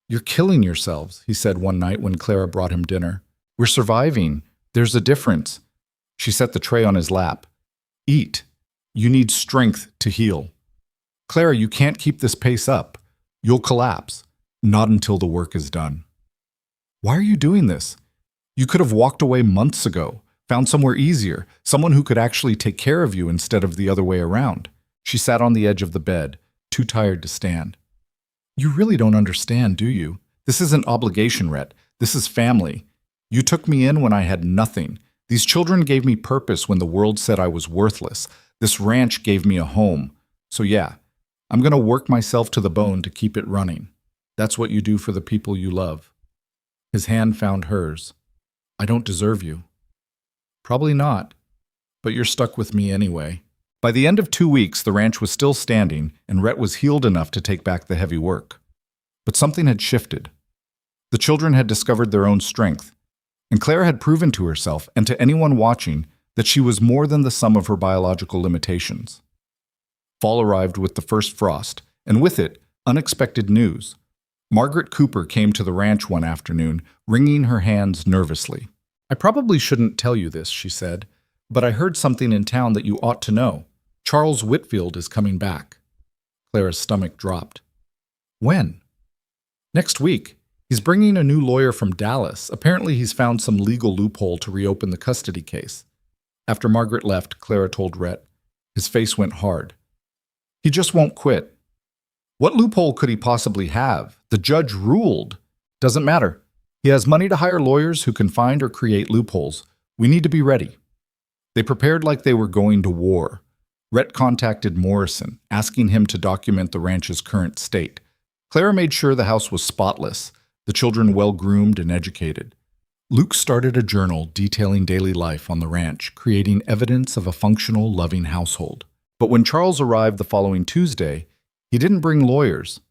You're killing yourselves, he said one night when Clara brought him dinner. We're surviving. There's a difference. She set the tray on his lap. Eat. You need strength to heal. Clara, you can't keep this pace up. You'll collapse. Not until the work is done. Why are you doing this? You could have walked away months ago, found somewhere easier, someone who could actually take care of you instead of the other way around. She sat on the edge of the bed, too tired to stand. You really don't understand, do you? This isn't obligation, Rhett. This is family. You took me in when I had nothing. These children gave me purpose when the world said I was worthless. This ranch gave me a home. So yeah, I'm going to work myself to the bone to keep it running. That's what you do for the people you love. His hand found hers. I don't deserve you. Probably not, but you're stuck with me anyway. By the end of 2 weeks, the ranch was still standing, and Rhett was healed enough to take back the heavy work. But something had shifted. The children had discovered their own strength, and Clara had proven to herself and to anyone watching that she was more than the sum of her biological limitations. Fall arrived with the first frost, and with it, unexpected news. Margaret Cooper came to the ranch one afternoon, wringing her hands nervously. I probably shouldn't tell you this, she said, but I heard something in town that you ought to know. Charles Whitfield is coming back. Clara's stomach dropped. When? Next week. He's bringing a new lawyer from Dallas. Apparently he's found some legal loophole to reopen the custody case. After Margaret left, Clara told Rhett. His face went hard. He just won't quit. What loophole could he possibly have? The judge ruled. Doesn't matter. He has money to hire lawyers who can find or create loopholes. We need to be ready. They prepared like they were going to war. Rhett contacted Morrison, asking him to document the ranch's current state. Clara made sure the house was spotless, the children well-groomed and educated. Luke started a journal detailing daily life on the ranch, creating evidence of a functional, loving household. But when Charles arrived the following Tuesday, he didn't bring lawyers.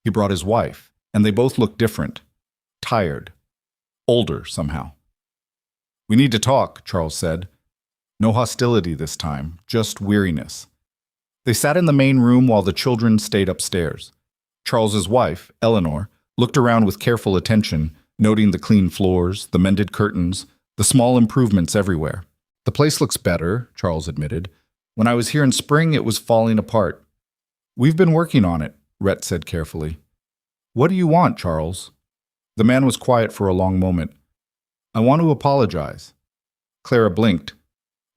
He brought his wife, and they both looked different. Tired. Older, somehow. We need to talk, Charles said. No hostility this time, just weariness. They sat in the main room while the children stayed upstairs. Charles's wife, Eleanor, looked around with careful attention, noting the clean floors, the mended curtains, the small improvements everywhere. The place looks better, Charles admitted. When I was here in spring, it was falling apart. We've been working on it, Rhett said carefully. What do you want, Charles? The man was quiet for a long moment. I want to apologize. Clara blinked.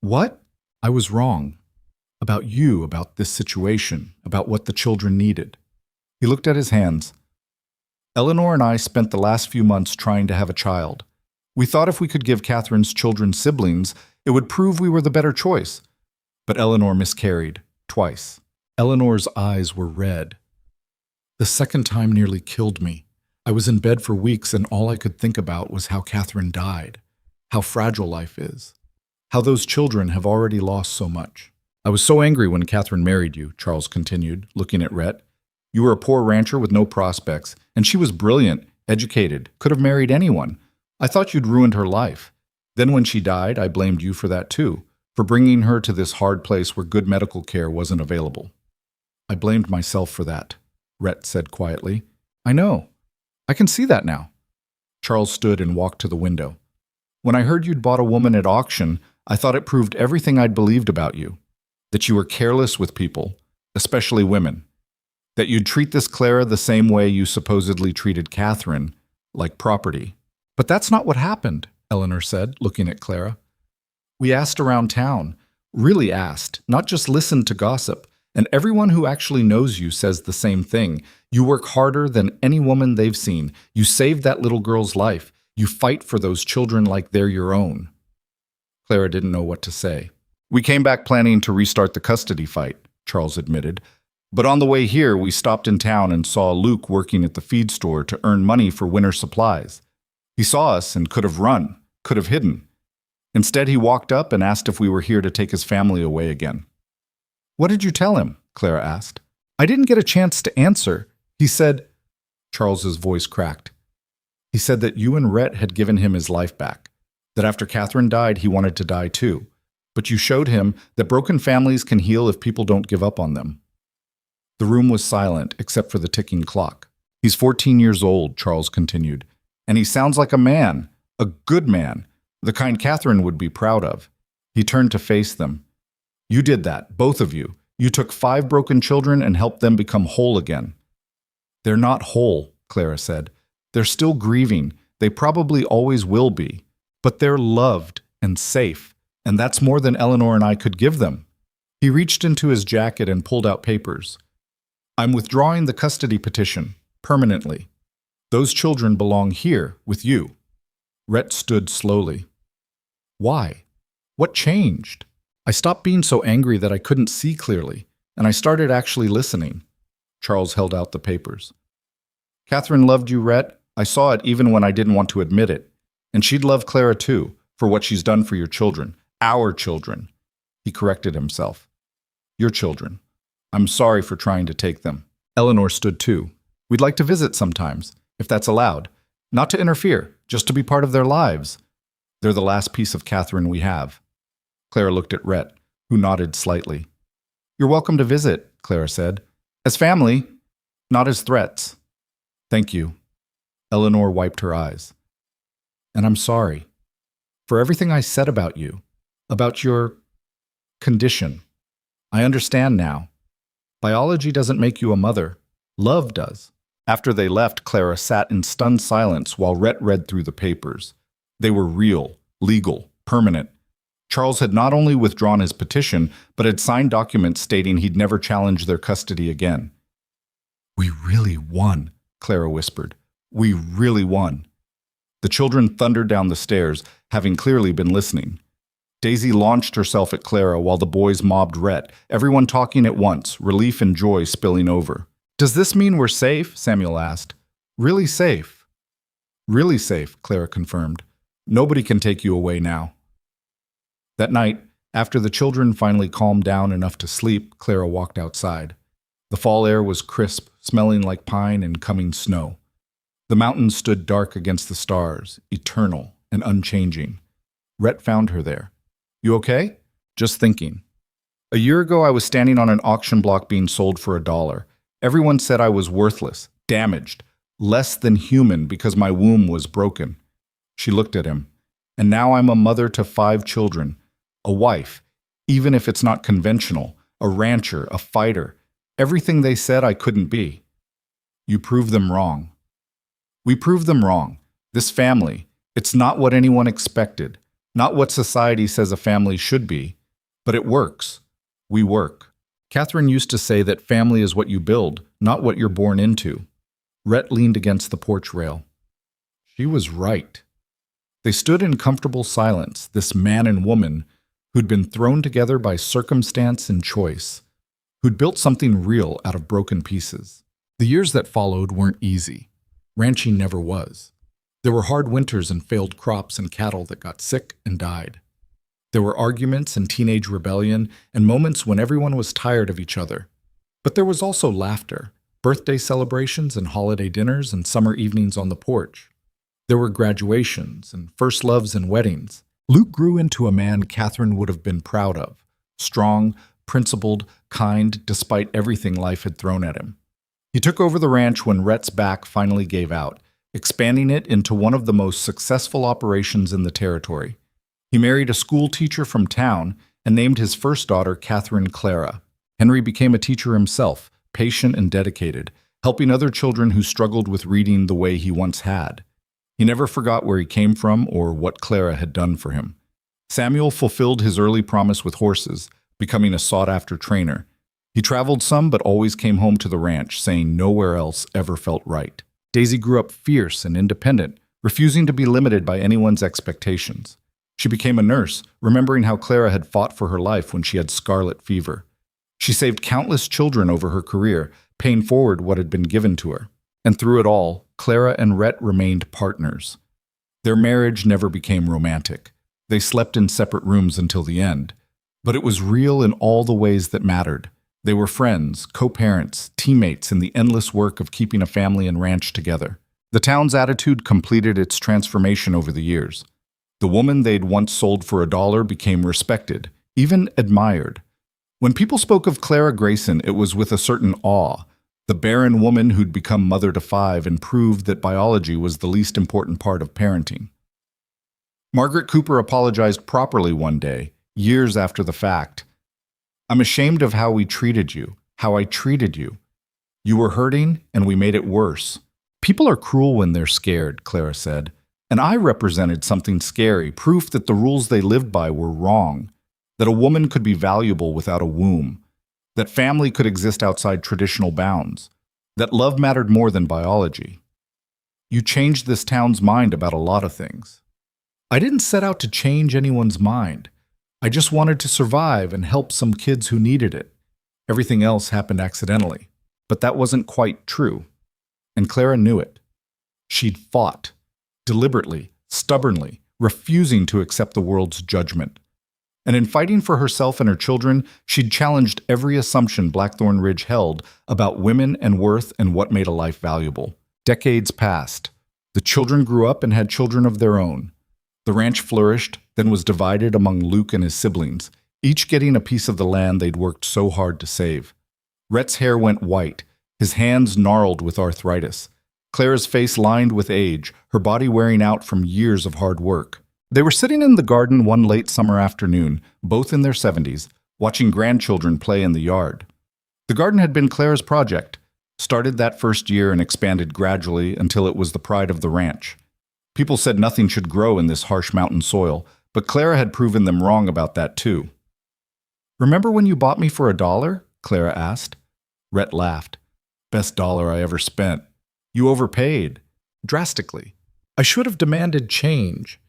What? I was wrong. About you, about this situation, about what the children needed. He looked at his hands. Eleanor and I spent the last few months trying to have a child. We thought if we could give Catherine's children siblings, it would prove we were the better choice. But Eleanor miscarried, twice. Eleanor's eyes were red. The second time nearly killed me. I was in bed for weeks and all I could think about was how Catherine died, how fragile life is, how those children have already lost so much. I was so angry when Catherine married you, Charles continued, looking at Rhett. You were a poor rancher with no prospects, and she was brilliant, educated, could have married anyone. I thought you'd ruined her life. Then when she died, I blamed you for that too, for bringing her to this hard place where good medical care wasn't available. I blamed myself for that, Rhett said quietly. I know. I can see that now. Charles stood and walked to the window. When I heard you'd bought a woman at auction, I thought it proved everything I'd believed about you. That you were careless with people, especially women. That you'd treat this Clara the same way you supposedly treated Catherine, like property. But that's not what happened, Eleanor said, looking at Clara. We asked around town, really asked, not just listened to gossip, and everyone who actually knows you says the same thing. You work harder than any woman they've seen. You saved that little girl's life. You fight for those children like they're your own. Clara didn't know what to say. We came back planning to restart the custody fight, Charles admitted. But on the way here, we stopped in town and saw Luke working at the feed store to earn money for winter supplies. He saw us and could have run, could have hidden. Instead, he walked up and asked if we were here to take his family away again. What did you tell him? Clara asked. I didn't get a chance to answer. He said, Charles's voice cracked. He said that you and Rhett had given him his life back, that after Catherine died, he wanted to die too. But you showed him that broken families can heal if people don't give up on them. The room was silent except for the ticking clock. He's 14 years old, Charles continued, and he sounds like a man, a good man, the kind Catherine would be proud of. He turned to face them. You did that, both of you. You took 5 broken children and helped them become whole again. They're not whole, Clara said. They're still grieving. They probably always will be. But they're loved and safe, and that's more than Eleanor and I could give them. He reached into his jacket and pulled out papers. I'm withdrawing the custody petition, permanently. Those children belong here, with you. Rhett stood slowly. Why? What changed? I stopped being so angry that I couldn't see clearly, and I started actually listening. Charles held out the papers. Catherine loved you, Rhett. I saw it even when I didn't want to admit it. And she'd love Clara too, for what she's done for your children. Our children. He corrected himself. Your children. I'm sorry for trying to take them. Eleanor stood too. We'd like to visit sometimes, if that's allowed. Not to interfere, just to be part of their lives. They're the last piece of Catherine we have. Clara looked at Rhett, who nodded slightly. You're welcome to visit, Clara said. As family, not as threats. Thank you. Eleanor wiped her eyes. And I'm sorry for everything I said about you, about your condition. I understand now. Biology doesn't make you a mother. Love does. After they left, Clara sat in stunned silence while Rhett read through the papers. They were real, legal, permanent. Charles had not only withdrawn his petition, but had signed documents stating he'd never challenge their custody again. We really won, Clara whispered. We really won. The children thundered down the stairs, having clearly been listening. Daisy launched herself at Clara while the boys mobbed Rhett, everyone talking at once, relief and joy spilling over. Does this mean we're safe? Samuel asked. Really safe. Really safe, Clara confirmed. Nobody can take you away now. That night, after the children finally calmed down enough to sleep, Clara walked outside. The fall air was crisp, smelling like pine and coming snow. The mountains stood dark against the stars, eternal and unchanging. Rhett found her there. You okay? Just thinking. A year ago, I was standing on an auction block being sold for $1. Everyone said I was worthless, damaged, less than human because my womb was broken. She looked at him. And now I'm a mother to 5 children, a wife, even if it's not conventional, a rancher, a fighter. Everything they said I couldn't be. You proved them wrong. We proved them wrong. This family, it's not what anyone expected, not what society says a family should be, but it works. We work. Catherine used to say that family is what you build, not what you're born into. Rhett leaned against the porch rail. She was right. They stood in comfortable silence, this man and woman who'd been thrown together by circumstance and choice, who'd built something real out of broken pieces. The years that followed weren't easy. Ranching never was. There were hard winters and failed crops and cattle that got sick and died. There were arguments and teenage rebellion and moments when everyone was tired of each other. But there was also laughter, birthday celebrations and holiday dinners and summer evenings on the porch. There were graduations and first loves and weddings. Luke grew into a man Catherine would have been proud of, strong, principled, kind, despite everything life had thrown at him. He took over the ranch when Rhett's back finally gave out, expanding it into one of the most successful operations in the territory. He married a school teacher from town and named his first daughter Catherine Clara. Henry became a teacher himself, patient and dedicated, helping other children who struggled with reading the way he once had. He never forgot where he came from or what Clara had done for him. Samuel fulfilled his early promise with horses, becoming a sought-after trainer. He traveled some but always came home to the ranch, saying nowhere else ever felt right. Daisy grew up fierce and independent, refusing to be limited by anyone's expectations. She became a nurse, remembering how Clara had fought for her life when she had scarlet fever. She saved countless children over her career, paying forward what had been given to her. And through it all, Clara and Rhett remained partners. Their marriage never became romantic. They slept in separate rooms until the end. But it was real in all the ways that mattered. They were friends, co-parents, teammates in the endless work of keeping a family and ranch together. The town's attitude completed its transformation over the years. The woman they'd once sold for $1 became respected, even admired. When people spoke of Clara Grayson, it was with a certain awe. The barren woman who'd become mother to 5 and proved that biology was the least important part of parenting. Margaret Cooper apologized properly one day, years after the fact. I'm ashamed of how we treated you, how I treated you. You were hurting, and we made it worse. People are cruel when they're scared, Clara said. And I represented something scary, proof that the rules they lived by were wrong, that a woman could be valuable without a womb, that family could exist outside traditional bounds, that love mattered more than biology. You changed this town's mind about a lot of things. I didn't set out to change anyone's mind. I just wanted to survive and help some kids who needed it. Everything else happened accidentally. But that wasn't quite true. And Clara knew it. She'd fought, deliberately, stubbornly, refusing to accept the world's judgment. And in fighting for herself and her children, she'd challenged every assumption Blackthorn Ridge held about women and worth and what made a life valuable. Decades passed. The children grew up and had children of their own. The ranch flourished, then was divided among Luke and his siblings, each getting a piece of the land they'd worked so hard to save. Rhett's hair went white, his hands gnarled with arthritis. Clara's face lined with age, her body wearing out from years of hard work. They were sitting in the garden one late summer afternoon, both in their 70s, watching grandchildren play in the yard. The garden had been Clara's project, started that first year and expanded gradually until it was the pride of the ranch. People said nothing should grow in this harsh mountain soil, but Clara had proven them wrong about that too. "Remember when you bought me for $1? Clara asked. Rhett laughed. "Best dollar I ever spent. You overpaid. Drastically. I should have demanded change."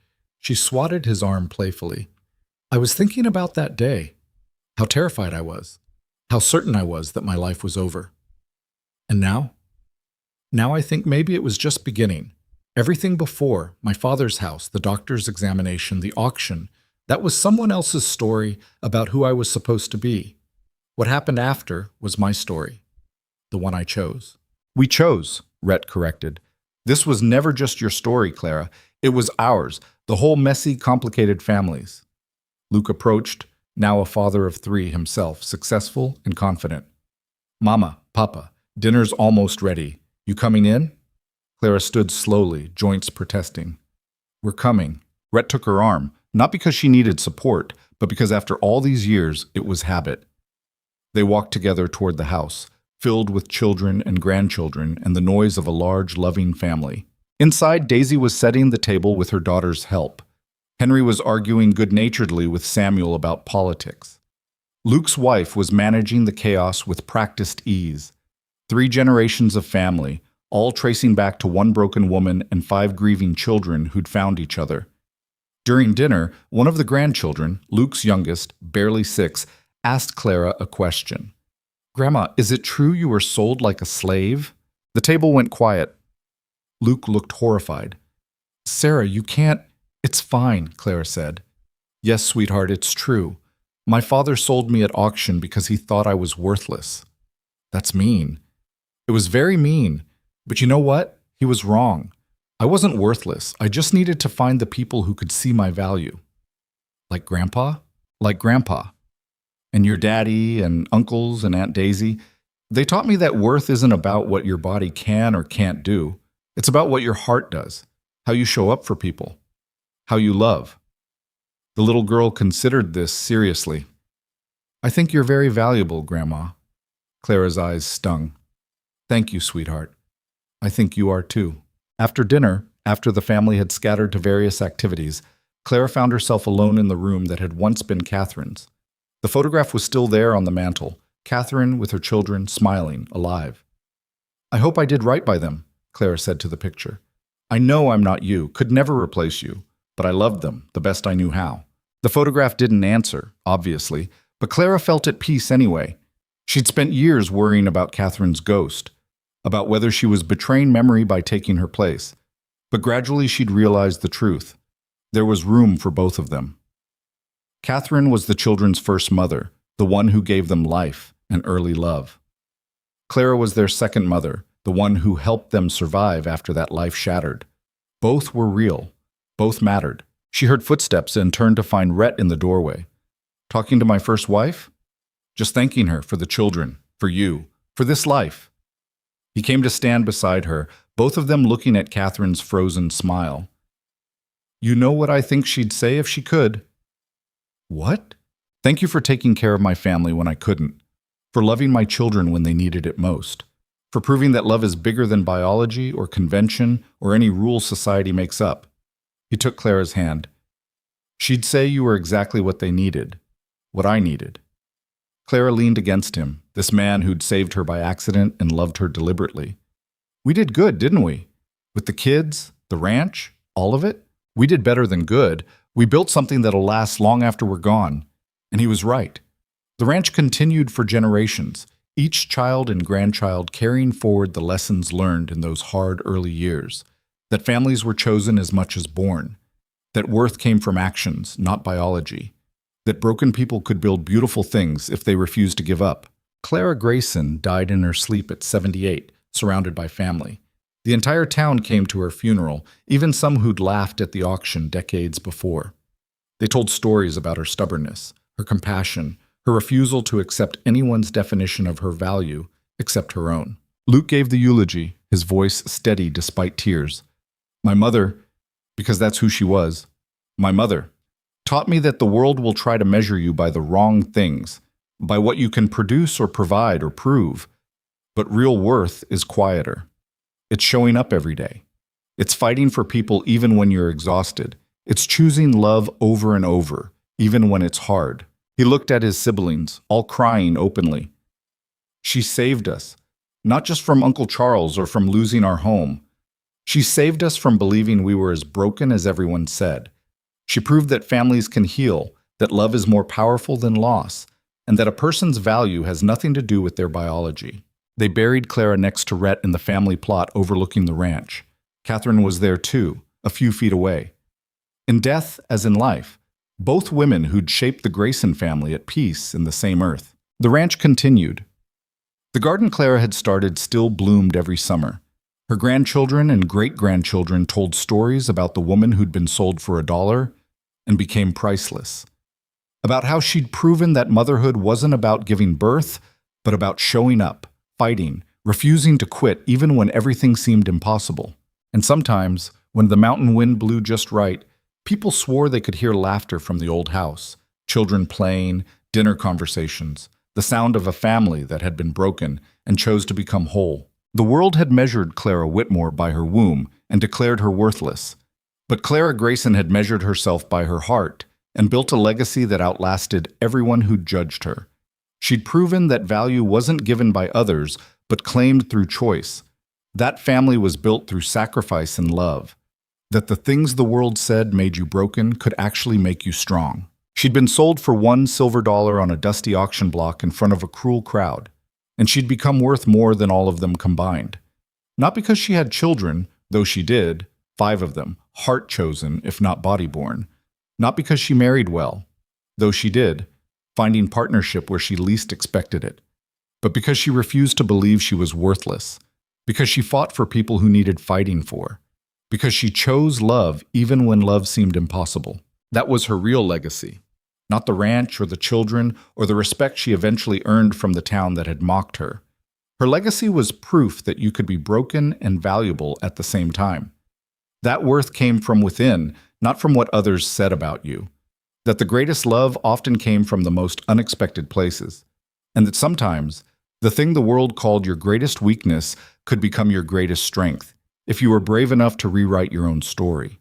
She swatted his arm playfully. "I was thinking about that day. How terrified I was. How certain I was that my life was over. And now? Now I think maybe it was just beginning. Everything before, my father's house, the doctor's examination, the auction, that was someone else's story about who I was supposed to be. What happened after was my story, the one I chose." "We chose," Rhett corrected. "This was never just your story, Clara. It was ours, the whole messy, complicated family's." Luke approached, now a father of 3 himself, successful and confident. "Mama, Papa, dinner's almost ready. You coming in?" Clara stood slowly, joints protesting. "We're coming." Rhett took her arm, not because she needed support, but because after all these years, it was habit. They walked together toward the house, filled with children and grandchildren and the noise of a large, loving family. Inside, Daisy was setting the table with her daughter's help. Henry was arguing good-naturedly with Samuel about politics. Luke's wife was managing the chaos with practiced ease. 3 generations of family, all tracing back to one broken woman and 5 grieving children who'd found each other. During dinner, one of the grandchildren, Luke's youngest, barely 6, asked Clara a question. "Grandma, is it true you were sold like a slave?" The table went quiet. Luke looked horrified. "Sarah, you can't—" "It's fine," Clara said. "Yes, sweetheart, it's true. My father sold me at auction because he thought I was worthless." "That's mean." "It was very mean. But you know what? He was wrong. I wasn't worthless. I just needed to find the people who could see my value." "Like Grandpa?" "Like Grandpa. And your daddy and uncles and Aunt Daisy. They taught me that worth isn't about what your body can or can't do. It's about what your heart does, how you show up for people, how you love." The little girl considered this seriously. "I think you're very valuable, Grandma." Clara's eyes stung. "Thank you, sweetheart. I think you are too." After dinner, after the family had scattered to various activities, Clara found herself alone in the room that had once been Catherine's. The photograph was still there on the mantel, Catherine with her children, smiling, alive. "I hope I did right by them," Clara said to the picture. "I know I'm not you, could never replace you, but I loved them the best I knew how." The photograph didn't answer, obviously, but Clara felt at peace anyway. She'd spent years worrying about Catherine's ghost, about whether she was betraying memory by taking her place. But gradually she'd realized the truth. There was room for both of them. Catherine was the children's first mother, the one who gave them life and early love. Clara was their second mother, the one who helped them survive after that life shattered. Both were real. Both mattered. She heard footsteps and turned to find Rhett in the doorway. "Talking to my first wife?" "Just thanking her for the children, for you, for this life." He came to stand beside her, both of them looking at Catherine's frozen smile. "You know what I think she'd say if she could." "What?" "Thank you for taking care of my family when I couldn't, for loving my children when they needed it most, for proving that love is bigger than biology or convention or any rule society makes up. He took Clara's hand. She'd say you were exactly what they needed, what I needed. Clara leaned against him, this man who'd saved her by accident and loved her deliberately. We did good, didn't we? With the kids, the ranch, all of it? We did better than good. We built something that'll last long after we're gone. And he was right. The ranch continued for generations, each child and grandchild carrying forward the lessons learned in those hard early years, that families were chosen as much as born, that worth came from actions, not biology, that broken people could build beautiful things if they refused to give up. Clara Grayson died in her sleep at 78, surrounded by family. The entire town came to her funeral, even some who'd laughed at the auction decades before. They told stories about her stubbornness, her compassion, her refusal to accept anyone's definition of her value except her own. Luke gave the eulogy, his voice steady despite tears. My mother, because that's who she was, my mother, taught me that the world will try to measure you by the wrong things, by what you can produce or provide or prove. But real worth is quieter. It's showing up every day. It's fighting for people even when you're exhausted. It's choosing love over and over, even when it's hard. He looked at his siblings, all crying openly. She saved us, not just from Uncle Charles or from losing our home. She saved us from believing we were as broken as everyone said. She proved that families can heal, that love is more powerful than loss, and that a person's value has nothing to do with their biology. They buried Clara next to Rhett in the family plot overlooking the ranch. Catherine was there too, a few feet away. In death, as in life, both women who'd shaped the Grayson family at peace in the same earth. The ranch continued. The garden Clara had started still bloomed every summer. Her grandchildren and great-grandchildren told stories about the woman who'd been sold for $1 and became priceless. About how she'd proven that motherhood wasn't about giving birth, but about showing up, fighting, refusing to quit even when everything seemed impossible. And sometimes, when the mountain wind blew just right, people swore they could hear laughter from the old house, children playing, dinner conversations, the sound of a family that had been broken and chose to become whole. The world had measured Clara Whitmore by her womb and declared her worthless. But Clara Grayson had measured herself by her heart and built a legacy that outlasted everyone who'd judged her. She'd proven that value wasn't given by others, but claimed through choice. That family was built through sacrifice and love. That the things the world said made you broken could actually make you strong. She'd been sold for $1 silver on a dusty auction block in front of a cruel crowd, and she'd become worth more than all of them combined. Not because she had children, though she did, 5 of them, heart-chosen if not body-born. Not because she married well, though she did, finding partnership where she least expected it. But because she refused to believe she was worthless. Because she fought for people who needed fighting for. Because she chose love even when love seemed impossible. That was her real legacy. Not the ranch or the children or the respect she eventually earned from the town that had mocked her. Her legacy was proof that you could be broken and valuable at the same time. That worth came from within, not from what others said about you. That the greatest love often came from the most unexpected places. And that sometimes, the thing the world called your greatest weakness could become your greatest strength, if you were brave enough to rewrite your own story.